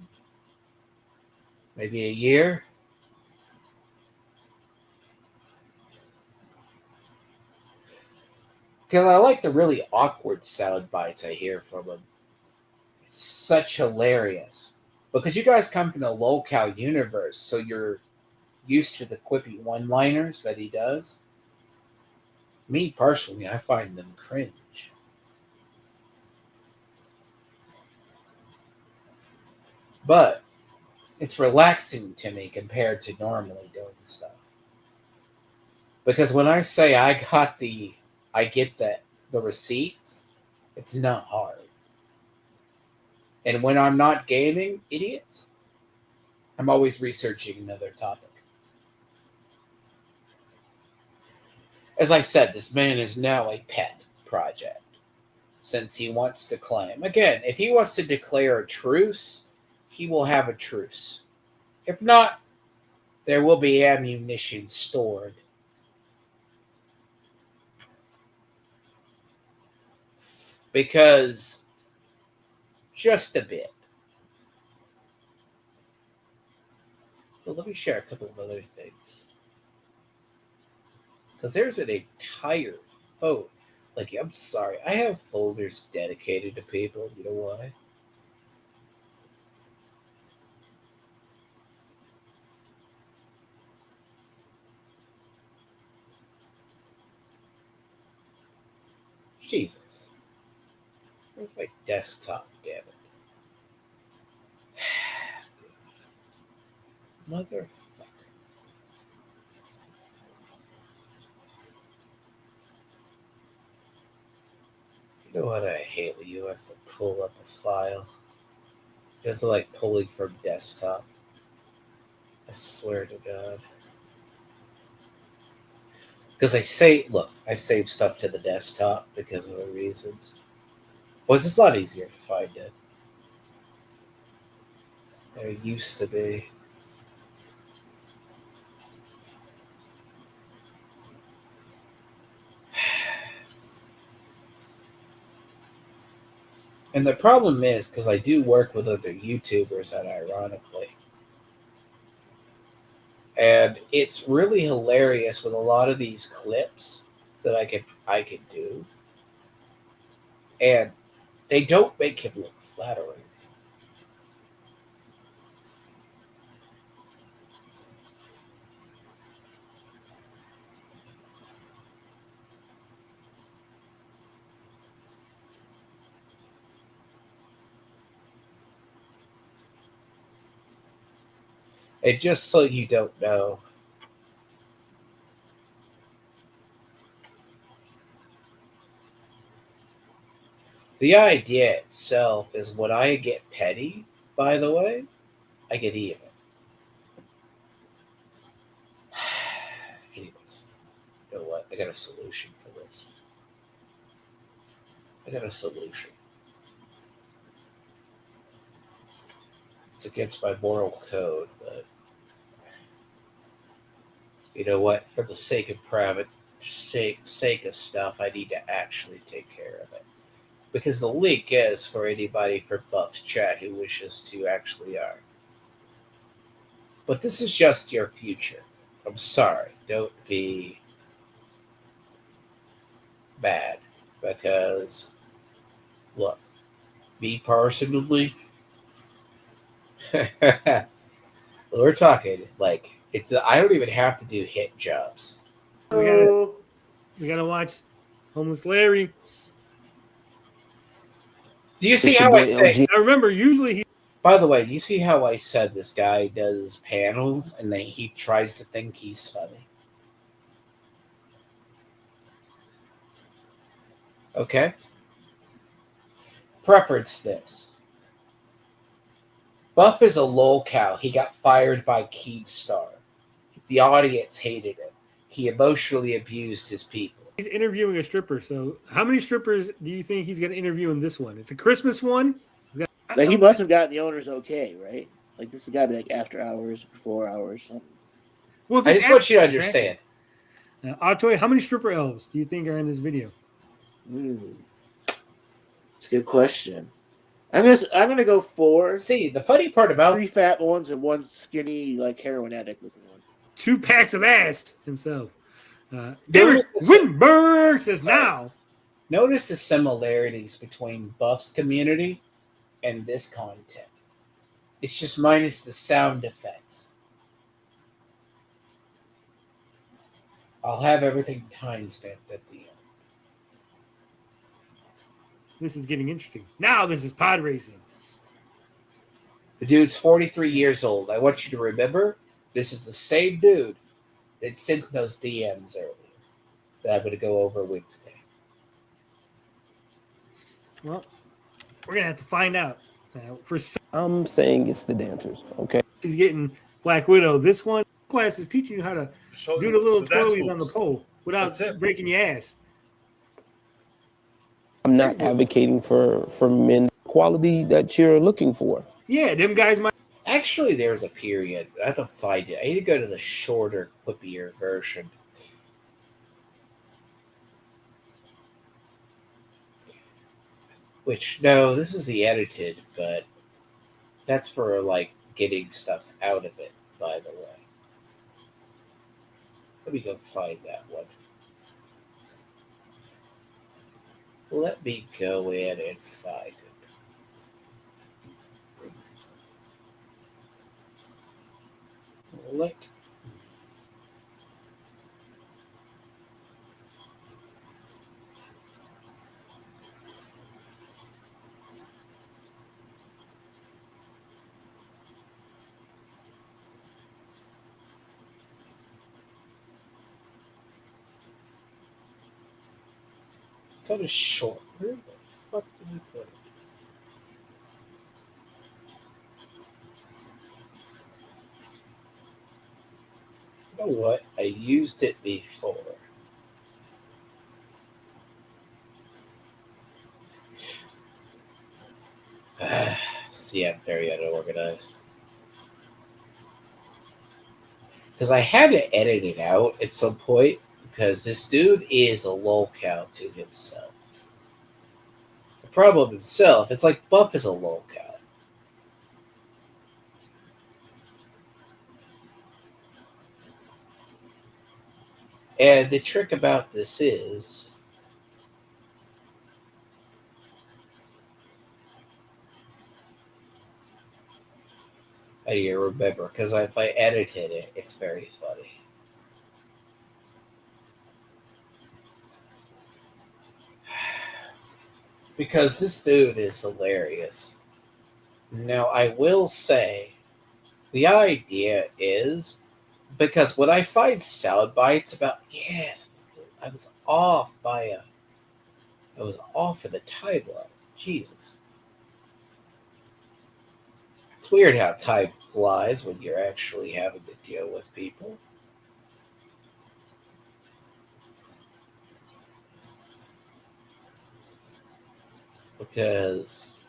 maybe a year, because I like the really awkward sound bites I hear from him. It's such hilarious. Because you guys come from the locale universe, so you're used to the quippy one-liners that he does. Me, personally, I find them cringe. But it's relaxing to me compared to normally doing stuff. Because when I say I get the receipts, it's not hard. And when I'm not gaming, idiots, I'm always researching another topic. As I said, this man is now a pet project, since he wants to claim. Again, if he wants to declare a truce, he will have a truce. If not, there will be ammunition stored. Because, just a bit. But let me share a couple of other things. Because there's an entire folder. Like, I'm sorry, I have folders dedicated to people. You know why? Jesus. Where's my desktop, damn it? Motherfucker. You know what I hate when you have to pull up a file? It's like pulling from desktop. I swear to God. Because I save stuff to the desktop because of the reasons. Well, it's a lot easier to find it. There used to be. And the problem is, because I do work with other YouTubers, and ironically. And it's really hilarious with a lot of these clips that I could do. And they don't make him look flattering. And just so you don't know, the idea itself is when I get petty, by the way, I get even. Anyways, you know what? I got a solution for this. I got a solution. It's against my moral code, but you know what? For the sake of sake of stuff, I need to actually take care of it. Because the link is for anybody for Buff's chat who wishes to actually are. But this is just your future. I'm sorry. Don't be bad. Because, look, me personally, we're talking like I don't even have to do hit jobs. We gotta watch Homeless Larry. Do you see how I say? I remember usually he. By the way, you see how I said this guy does panels and then he tries to think he's funny? Okay. Preference this. Buff is a lolcow. He got fired by Keemstar. The audience hated him. He emotionally abused his people. He's interviewing a stripper. So, how many strippers do you think he's going to interview in this one? It's a Christmas one. Like, he must have gotten the owner's okay, right? Like, this has got to be like after hours, before hours, something. Well, if I it's just want you to after, understand. Atoy, how many stripper elves do you think are in this video? It's a good question. I'm gonna go 4. See, the funny part about 3 fat ones and 1 skinny, like heroin addict looking one. 2 packs of ass himself. Notice Winberg says Sorry. now. Notice the similarities between Buff's community and this content. It's just minus the sound effects. I'll have everything timestamped at the end. This is getting interesting. Now this is pod racing. The dude's 43 years old. I want you to remember, this is the same dude that sent those DMs earlier that I'm going to go over Wednesday. Well, we're going to have to find out. For some, I'm saying it's the dancers, okay? he's getting Black Widow. This one class is teaching you how to do the little twirlies on the pole without breaking your ass. I'm not advocating for men quality that you're looking for. Yeah, them guys might. Actually, there's a period. I have to find it. I need to go to the shorter, quippier version. Which, no, this is the edited, but that's for, like, getting stuff out of it, by the way. Let me go find that one. Let me go in and find it. Let That is short. Where the fuck did you put it? You know what? I used it before. See, I'm very unorganized. Because I had to edit it out at some point. Because this dude is a lolcow to himself. The problem himself, it's like Buff is a lolcow. And the trick about this is, I need to remember, because if I edited it, it's very funny. Because this dude is hilarious. Now, I will say, the idea is, because when I find sound bites about, yes, I was off in the timeline. Jesus. It's weird how time flies when you're actually having to deal with people. Because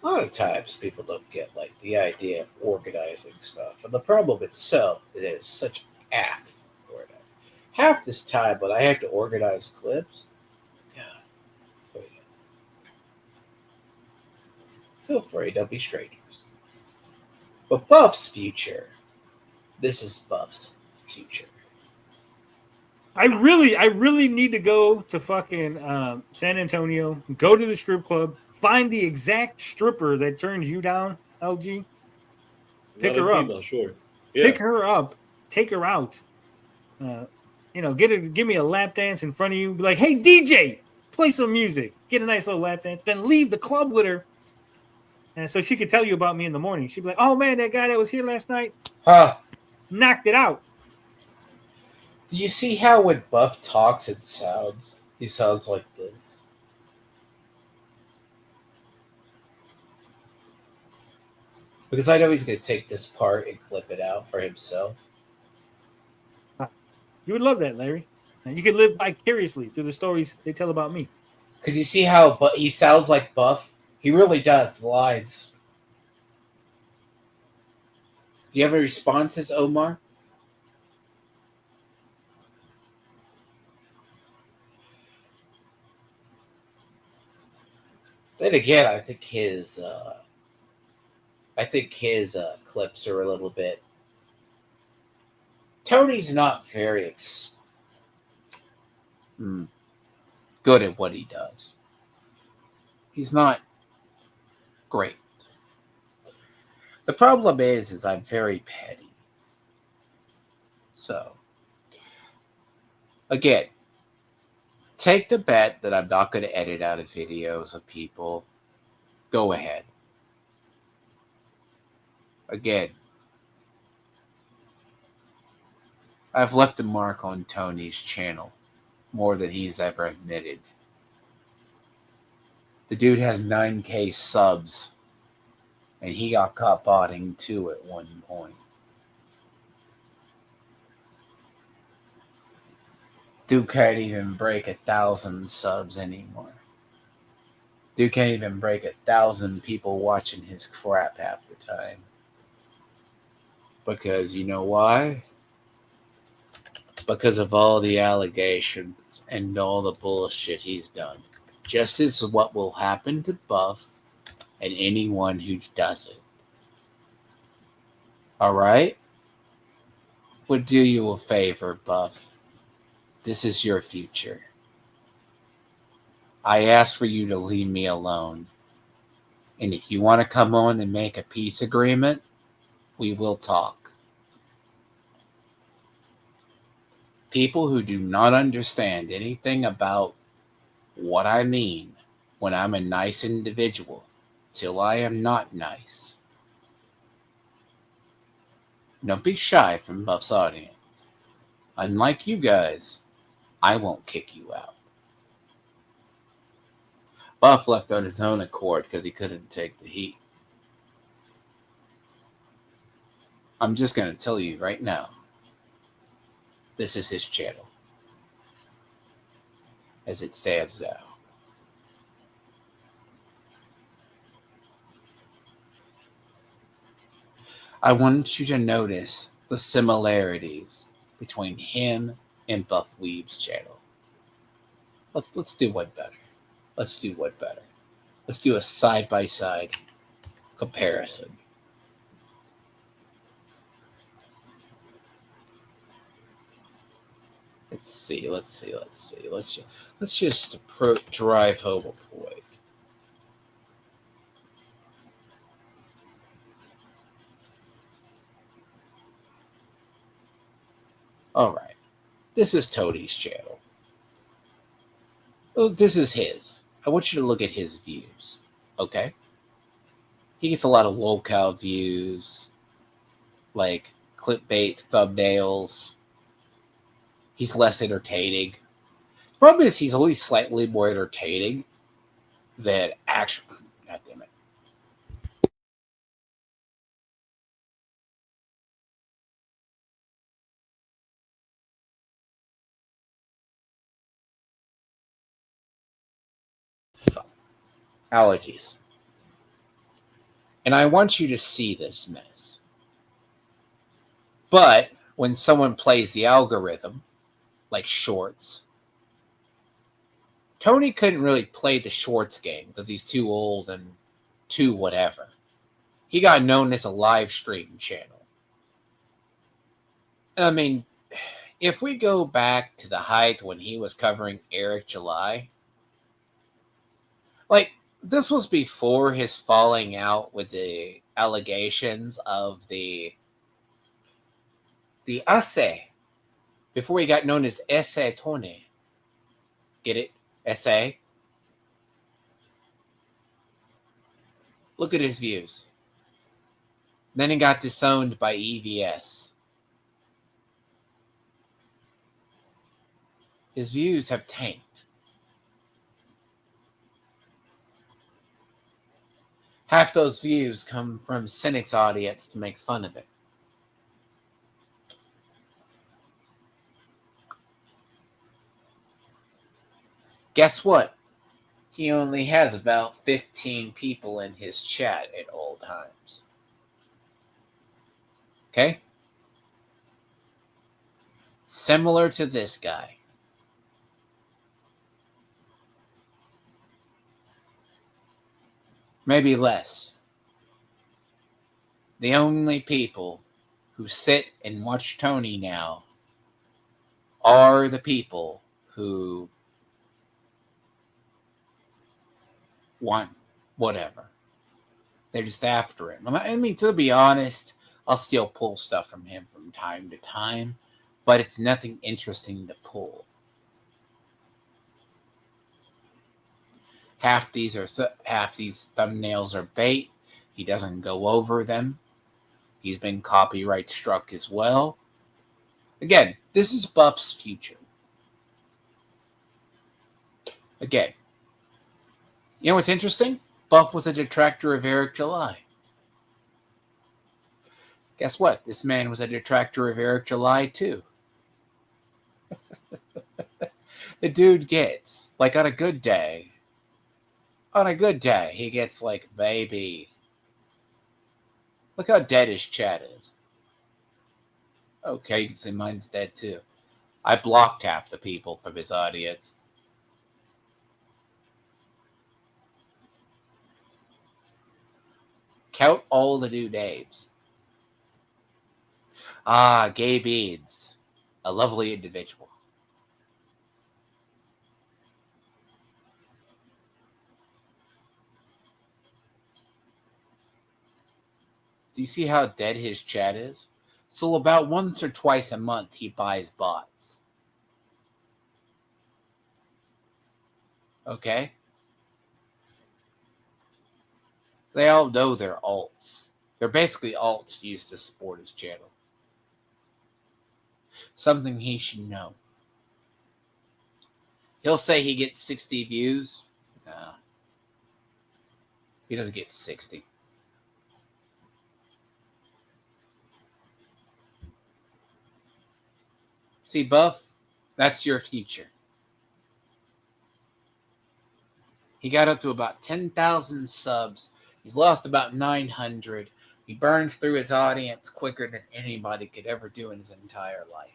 a lot of times people don't get like the idea of organizing stuff. And the problem itself is such ass for it. Half this time when I have to organize clips, God, feel free, don't be strangers. But Buff's future, this is Buff's future. I really need to go to fucking San Antonio, go to the strip club, find the exact stripper that turns you down, LG. Pick her up. Sure. Yeah. Pick her up. Take her out. Give me a lap dance in front of you. Be like, hey, DJ, play some music. Get a nice little lap dance. Then leave the club with her. And so she could tell you about me in the morning. She'd be like, oh, man, that guy that was here last night knocked it out. Do you see how when Buff talks and sounds, he sounds like this? Because I know he's going to take this part and clip it out for himself. You would love that, Larry. And you can live vicariously through the stories they tell about me. Because you see how he sounds like Buff? He really does, the lines. Do you have any responses, Omar? Then again, I think his clips are a little bit. Tony's not very good at what he does. He's not great. The problem is I'm very petty. So, again, take the bet that I'm not going to edit out of videos of people. Go ahead. Again, I've left a mark on Tony's channel more than he's ever admitted. The dude has 9K subs, and he got caught botting 2 at one point. Dude can't even break 1,000 subs anymore. Dude can't even break 1,000 people watching his crap half the time. Because you know why? Because of all the allegations and all the bullshit he's done. Just as what will happen to Buff and anyone who does it. Alright? Would do you a favor, Buff. This is your future. I ask for you to leave me alone. And if you want to come on and make a peace agreement, we will talk. People who do not understand anything about what I mean when I'm a nice individual till I am not nice. Don't be shy from Buff's audience. Unlike you guys, I won't kick you out. Buff left on his own accord because he couldn't take the heat. I'm just going to tell you right now, this is his channel as it stands now. I want you to notice the similarities between him and Buff Weeb's channel. Let's do one better. Let's do one better. Let's do a side-by-side comparison. Let's see. Let's just drive home a point. All right. This is Tony's channel. Oh, this is his. I want you to look at his views. Okay? He gets a lot of low-cal views, like clickbait thumbnails. He's less entertaining. The problem is he's only slightly more entertaining than actual. God damn it. Fuck. Allergies. And I want you to see this mess. But when someone plays the algorithm, like shorts, Tony couldn't really play the shorts game because he's too old and too whatever. He got known as a live stream channel. I mean, if we go back to the height when he was covering Eric July, like, this was before his falling out with the allegations of the Ase, before he got known as Ese Tony. Get it? Ese? Look at his views. Then he got disowned by EVS. His views have tanked. Half those views come from Cynic's audience to make fun of it. Guess what? He only has about 15 people in his chat at all times. Okay? Similar to this guy. Maybe less. The only people who sit and watch Tony now are the people who want whatever. They're just after him. I mean, to be honest, I'll still pull stuff from him from time to time, but it's nothing interesting to pull. Half these thumbnails are bait. He doesn't go over them. He's been copyright struck as well. Again, this is Buff's future. Again, you know what's interesting? Buff was a detractor of Eric July. Guess what? This man was a detractor of Eric July too. The dude gets, like on a good day, he gets like, baby. Look how dead his chat is. Okay, you can say mine's dead too. I blocked half the people from his audience. Count all the new names. Gay Beads. A lovely individual. Do you see how dead his chat is? So about once or twice a month, he buys bots. Okay? They all know they're alts. They're basically alts used to support his channel. Something he should know. He'll say he gets 60 views. Nah. He doesn't get 60. See, Buff, that's your future. He got up to about 10,000 subs. He's lost about 900. He burns through his audience quicker than anybody could ever do in his entire life.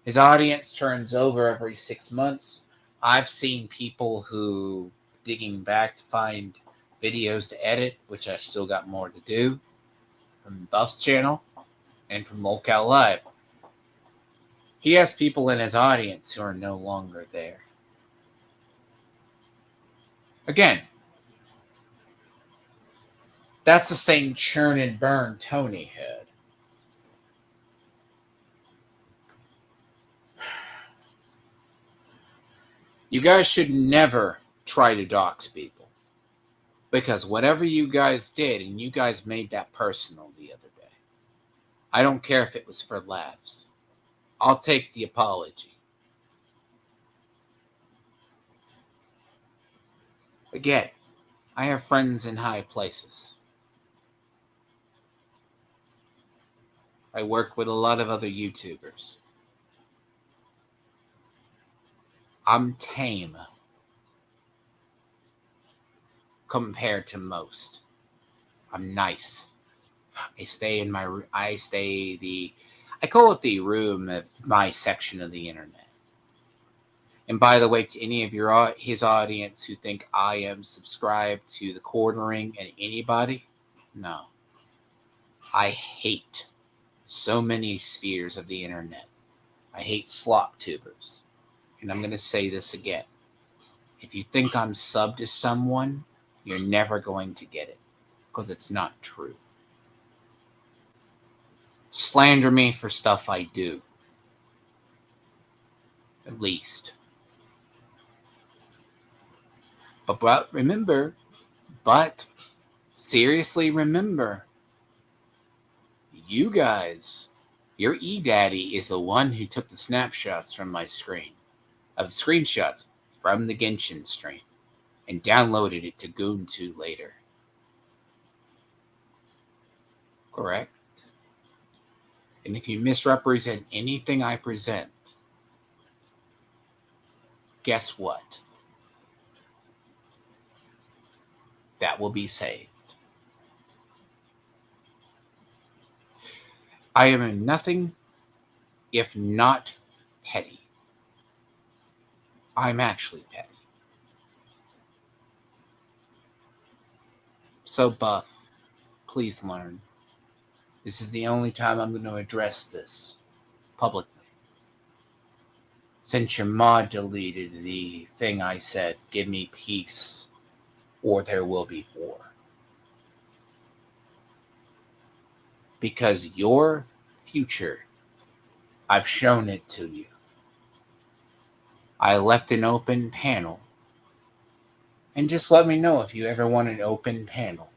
His audience turns over every 6 months. I've seen people who digging back to find videos to edit, which I still got more to do, from Buff's channel and from Locale Live. He has people in his audience who are no longer there. Again, that's the same churn and burn Tony had. You guys should never try to dox people. Because whatever you guys did, and you guys made that personal the other day, I don't care if it was for laughs. I'll take the apology. Again, I have friends in high places. I work with a lot of other YouTubers. I'm tame compared to most. I'm nice. I call it the room of my section of the internet. And by the way, to any of his audience who think I am subscribed to the Quartering and anybody, no. I hate so many spheres of the internet. I hate slop tubers. And I'm going to say this again. If you think I'm sub to someone, you're never going to get it. Because it's not true. Slander me for stuff I do. At least. But seriously remember, you guys, your eDaddy is the one who took the snapshots from my screen, of screenshots from the Genshin stream, and downloaded it to Goon2 later. Correct? And if you misrepresent anything I present, guess what? That will be saved. I am nothing if not petty. I'm actually petty. So, Buff, please learn. This is the only time I'm going to address this publicly. Since your mod deleted the thing I said, give me peace or there will be war. Because your future, I've shown it to you. I left an open panel. And just let me know if you ever want an open panel.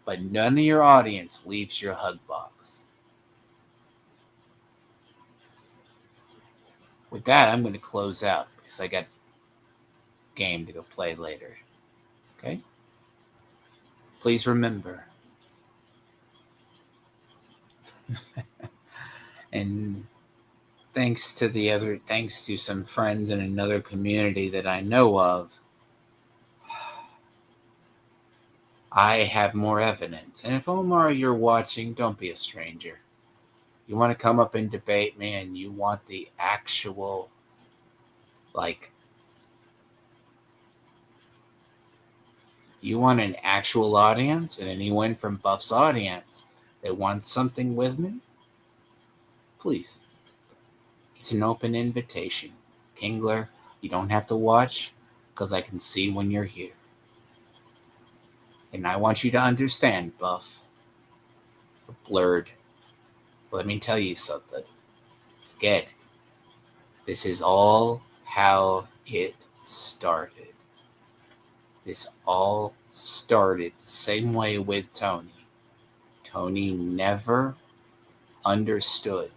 But none of your audience leaves your hug box. With that, I'm going to close out because I got a game to go play later. Okay? Please remember. And thanks to some friends in another community that I know of, I have more evidence. And if Omar, you're watching, don't be a stranger. You want to come up and debate me and you want the actual, you want an actual audience and anyone from Buff's audience that wants something with me, please. It's an open invitation. Kingler, you don't have to watch because I can see when you're here. And I want you to understand, Buff. Blurred. Let me tell you something. Again, this is all how it started. This all started the same way with Tony. Tony never understood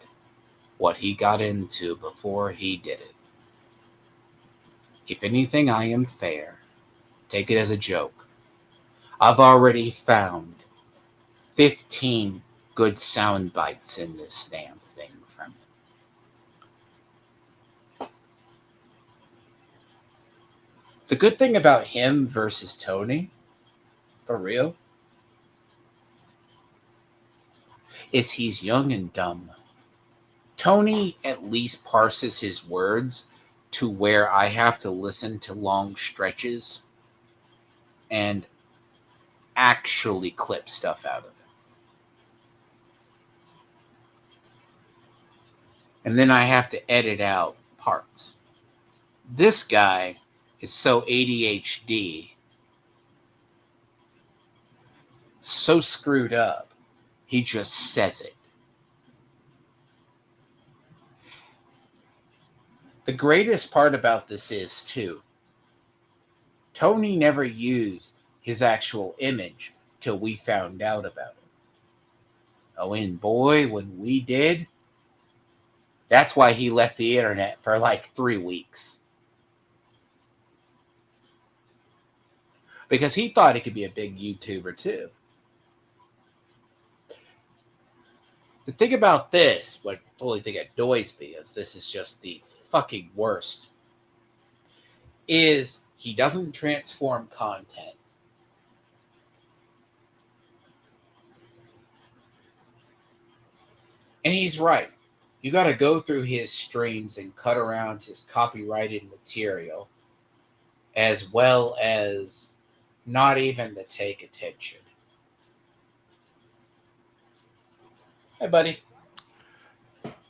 what he got into before he did it. If anything, I am fair. Take it as a joke. I've already found 15 good sound bites in this damn thing from it. The good thing about him versus Tony, for real, is he's young and dumb. Tony at least parses his words to where I have to listen to long stretches and actually clip stuff out of it. And then I have to edit out parts. This guy is so ADHD, so screwed up, he just says it. The greatest part about this is, too, Tony never used his actual image till we found out about it. Oh, and boy, when we did, that's why he left the internet for like 3 weeks. Because he thought he could be a big YouTuber too. The thing about this, what the only thing annoys me is this is just the fucking worst, is he doesn't transform content. And he's right. You got to go through his streams and cut around his copyrighted material, as well as not even to take attention. Hey, buddy.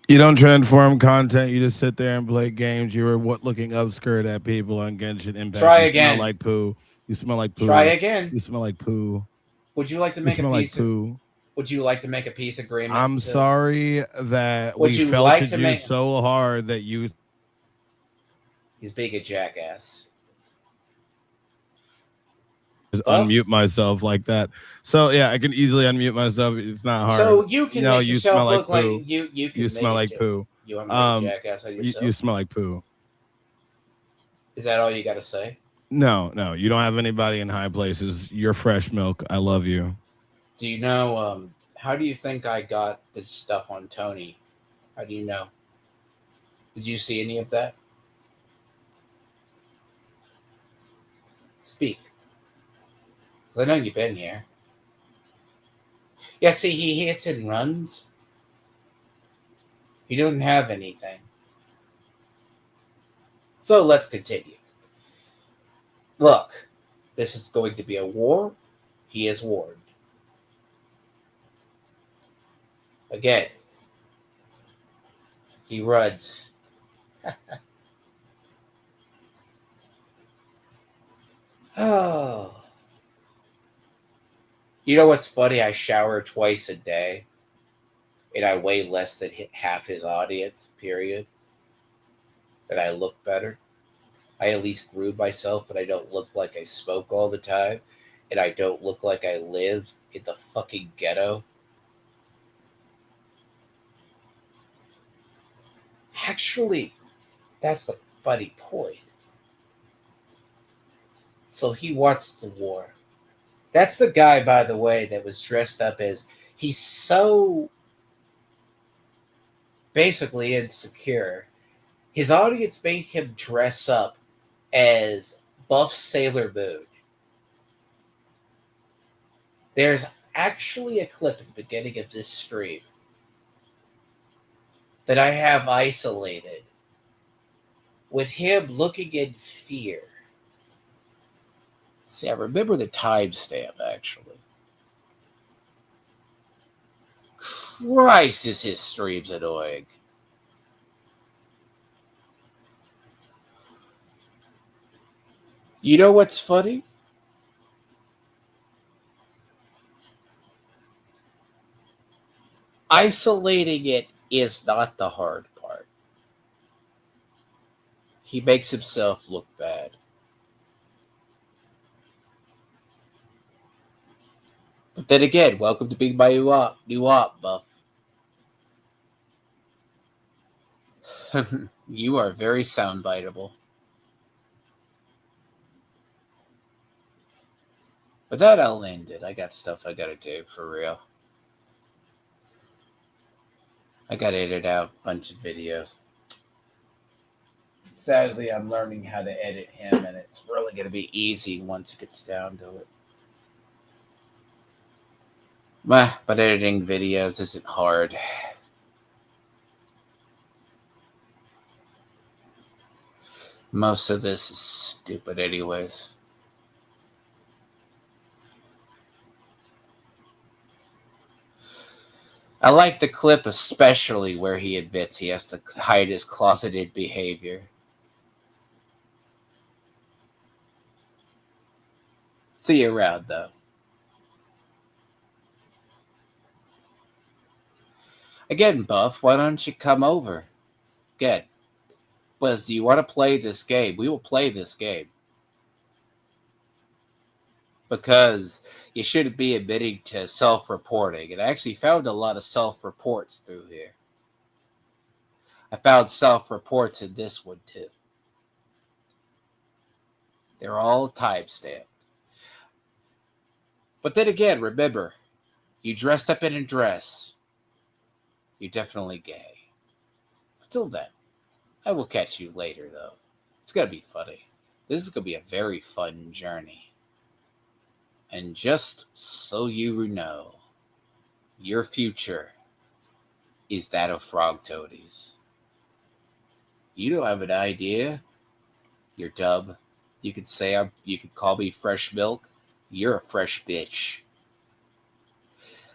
You don't transform content. You just sit there and play games. You were looking upskirt at people on Genshin Impact. Try you again. Smell like poo. You smell like poo. Try again. You smell like poo. Would you like to make a piece of? Would you like to make a peace agreement? I'm sorry that we felted you so hard that you. He's being a jackass. Just unmute myself like that. So yeah, I can easily unmute myself. It's not hard. So you can make you yourself smell look like poo. like you can. You smell like poo. You want to make a jackass out of yourself? You smell like poo. Is that all you got to say? No, you don't have anybody in high places. You're fresh milk. I love you. Do you know? How do you think I got this stuff on Tony? How do you know? Did you see any of that? Speak. Because I know you've been here. Yeah, see, he hits and runs. He doesn't have anything. So let's continue. Look, this is going to be a war. He is warned. Again, he runs. Oh. You know what's funny? I shower twice a day, and I weigh less than half his audience, period. And I look better. I at least grew myself, and I don't look like I smoke all the time, and I don't look like I live in the fucking ghetto. Actually, that's the funny point. So he watched the war. That's the guy, by the way, that was dressed up as, he's so basically insecure. His audience made him dress up as Buff Sailor Moon. There's actually a clip at the beginning of this stream that I have isolated with him looking in fear. See, I remember the timestamp, actually. Christ, is his streams annoying. You know what's funny? Isolating it is not the hard part. He makes himself look bad. But then again, welcome to being my new op, Buff. You are very soundbiteable. But that I'll end it. I got stuff I gotta do, for real. I gotta edit out a bunch of videos. Sadly, I'm learning how to edit him, and it's really gonna be easy once it gets down to it. But editing videos isn't hard. Most of this is stupid anyways. I like the clip especially where he admits he has to hide his closeted behavior. See you around, though. Again, Buff, why don't you come over? Again. Buzz, do you want to play this game? We will play this game. Because you shouldn't be admitting to self-reporting. And I actually found a lot of self-reports through here. I found self-reports in this one, too. They're all time-stamped. But then again, remember, you dressed up in a dress. You're definitely gay. Until then, I will catch you later, though. It's going to be funny. This is going to be a very fun journey. And just so you know, your future is that of frog toadies. You don't have an idea. You're dumb. You could say you could call me fresh milk. You're a fresh bitch.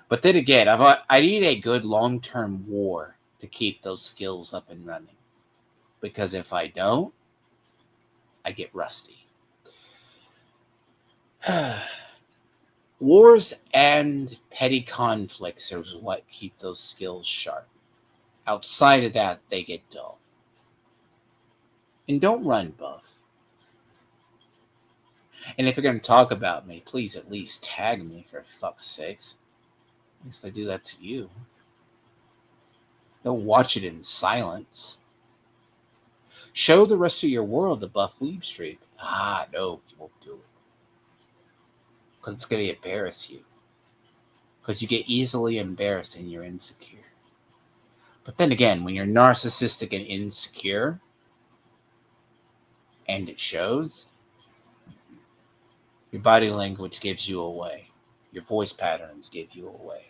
But then again, I need a good long-term war to keep those skills up and running. Because if I don't, I get rusty. Wars and petty conflicts are what keep those skills sharp. Outside of that, they get dull. And don't run, Buff. And if you're going to talk about me, please at least tag me, for fuck's sakes. At least I do that to you. Don't watch it in silence. Show the rest of your world the Buff Weeb stream. Ah, no, you won't do it. Because it's going to embarrass you. Because you get easily embarrassed and you're insecure. But then again, when you're narcissistic and insecure, and it shows, Your body language gives you away. Your voice patterns give you away.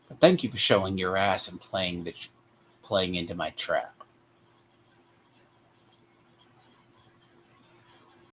But thank you for showing your ass and playing into my trap.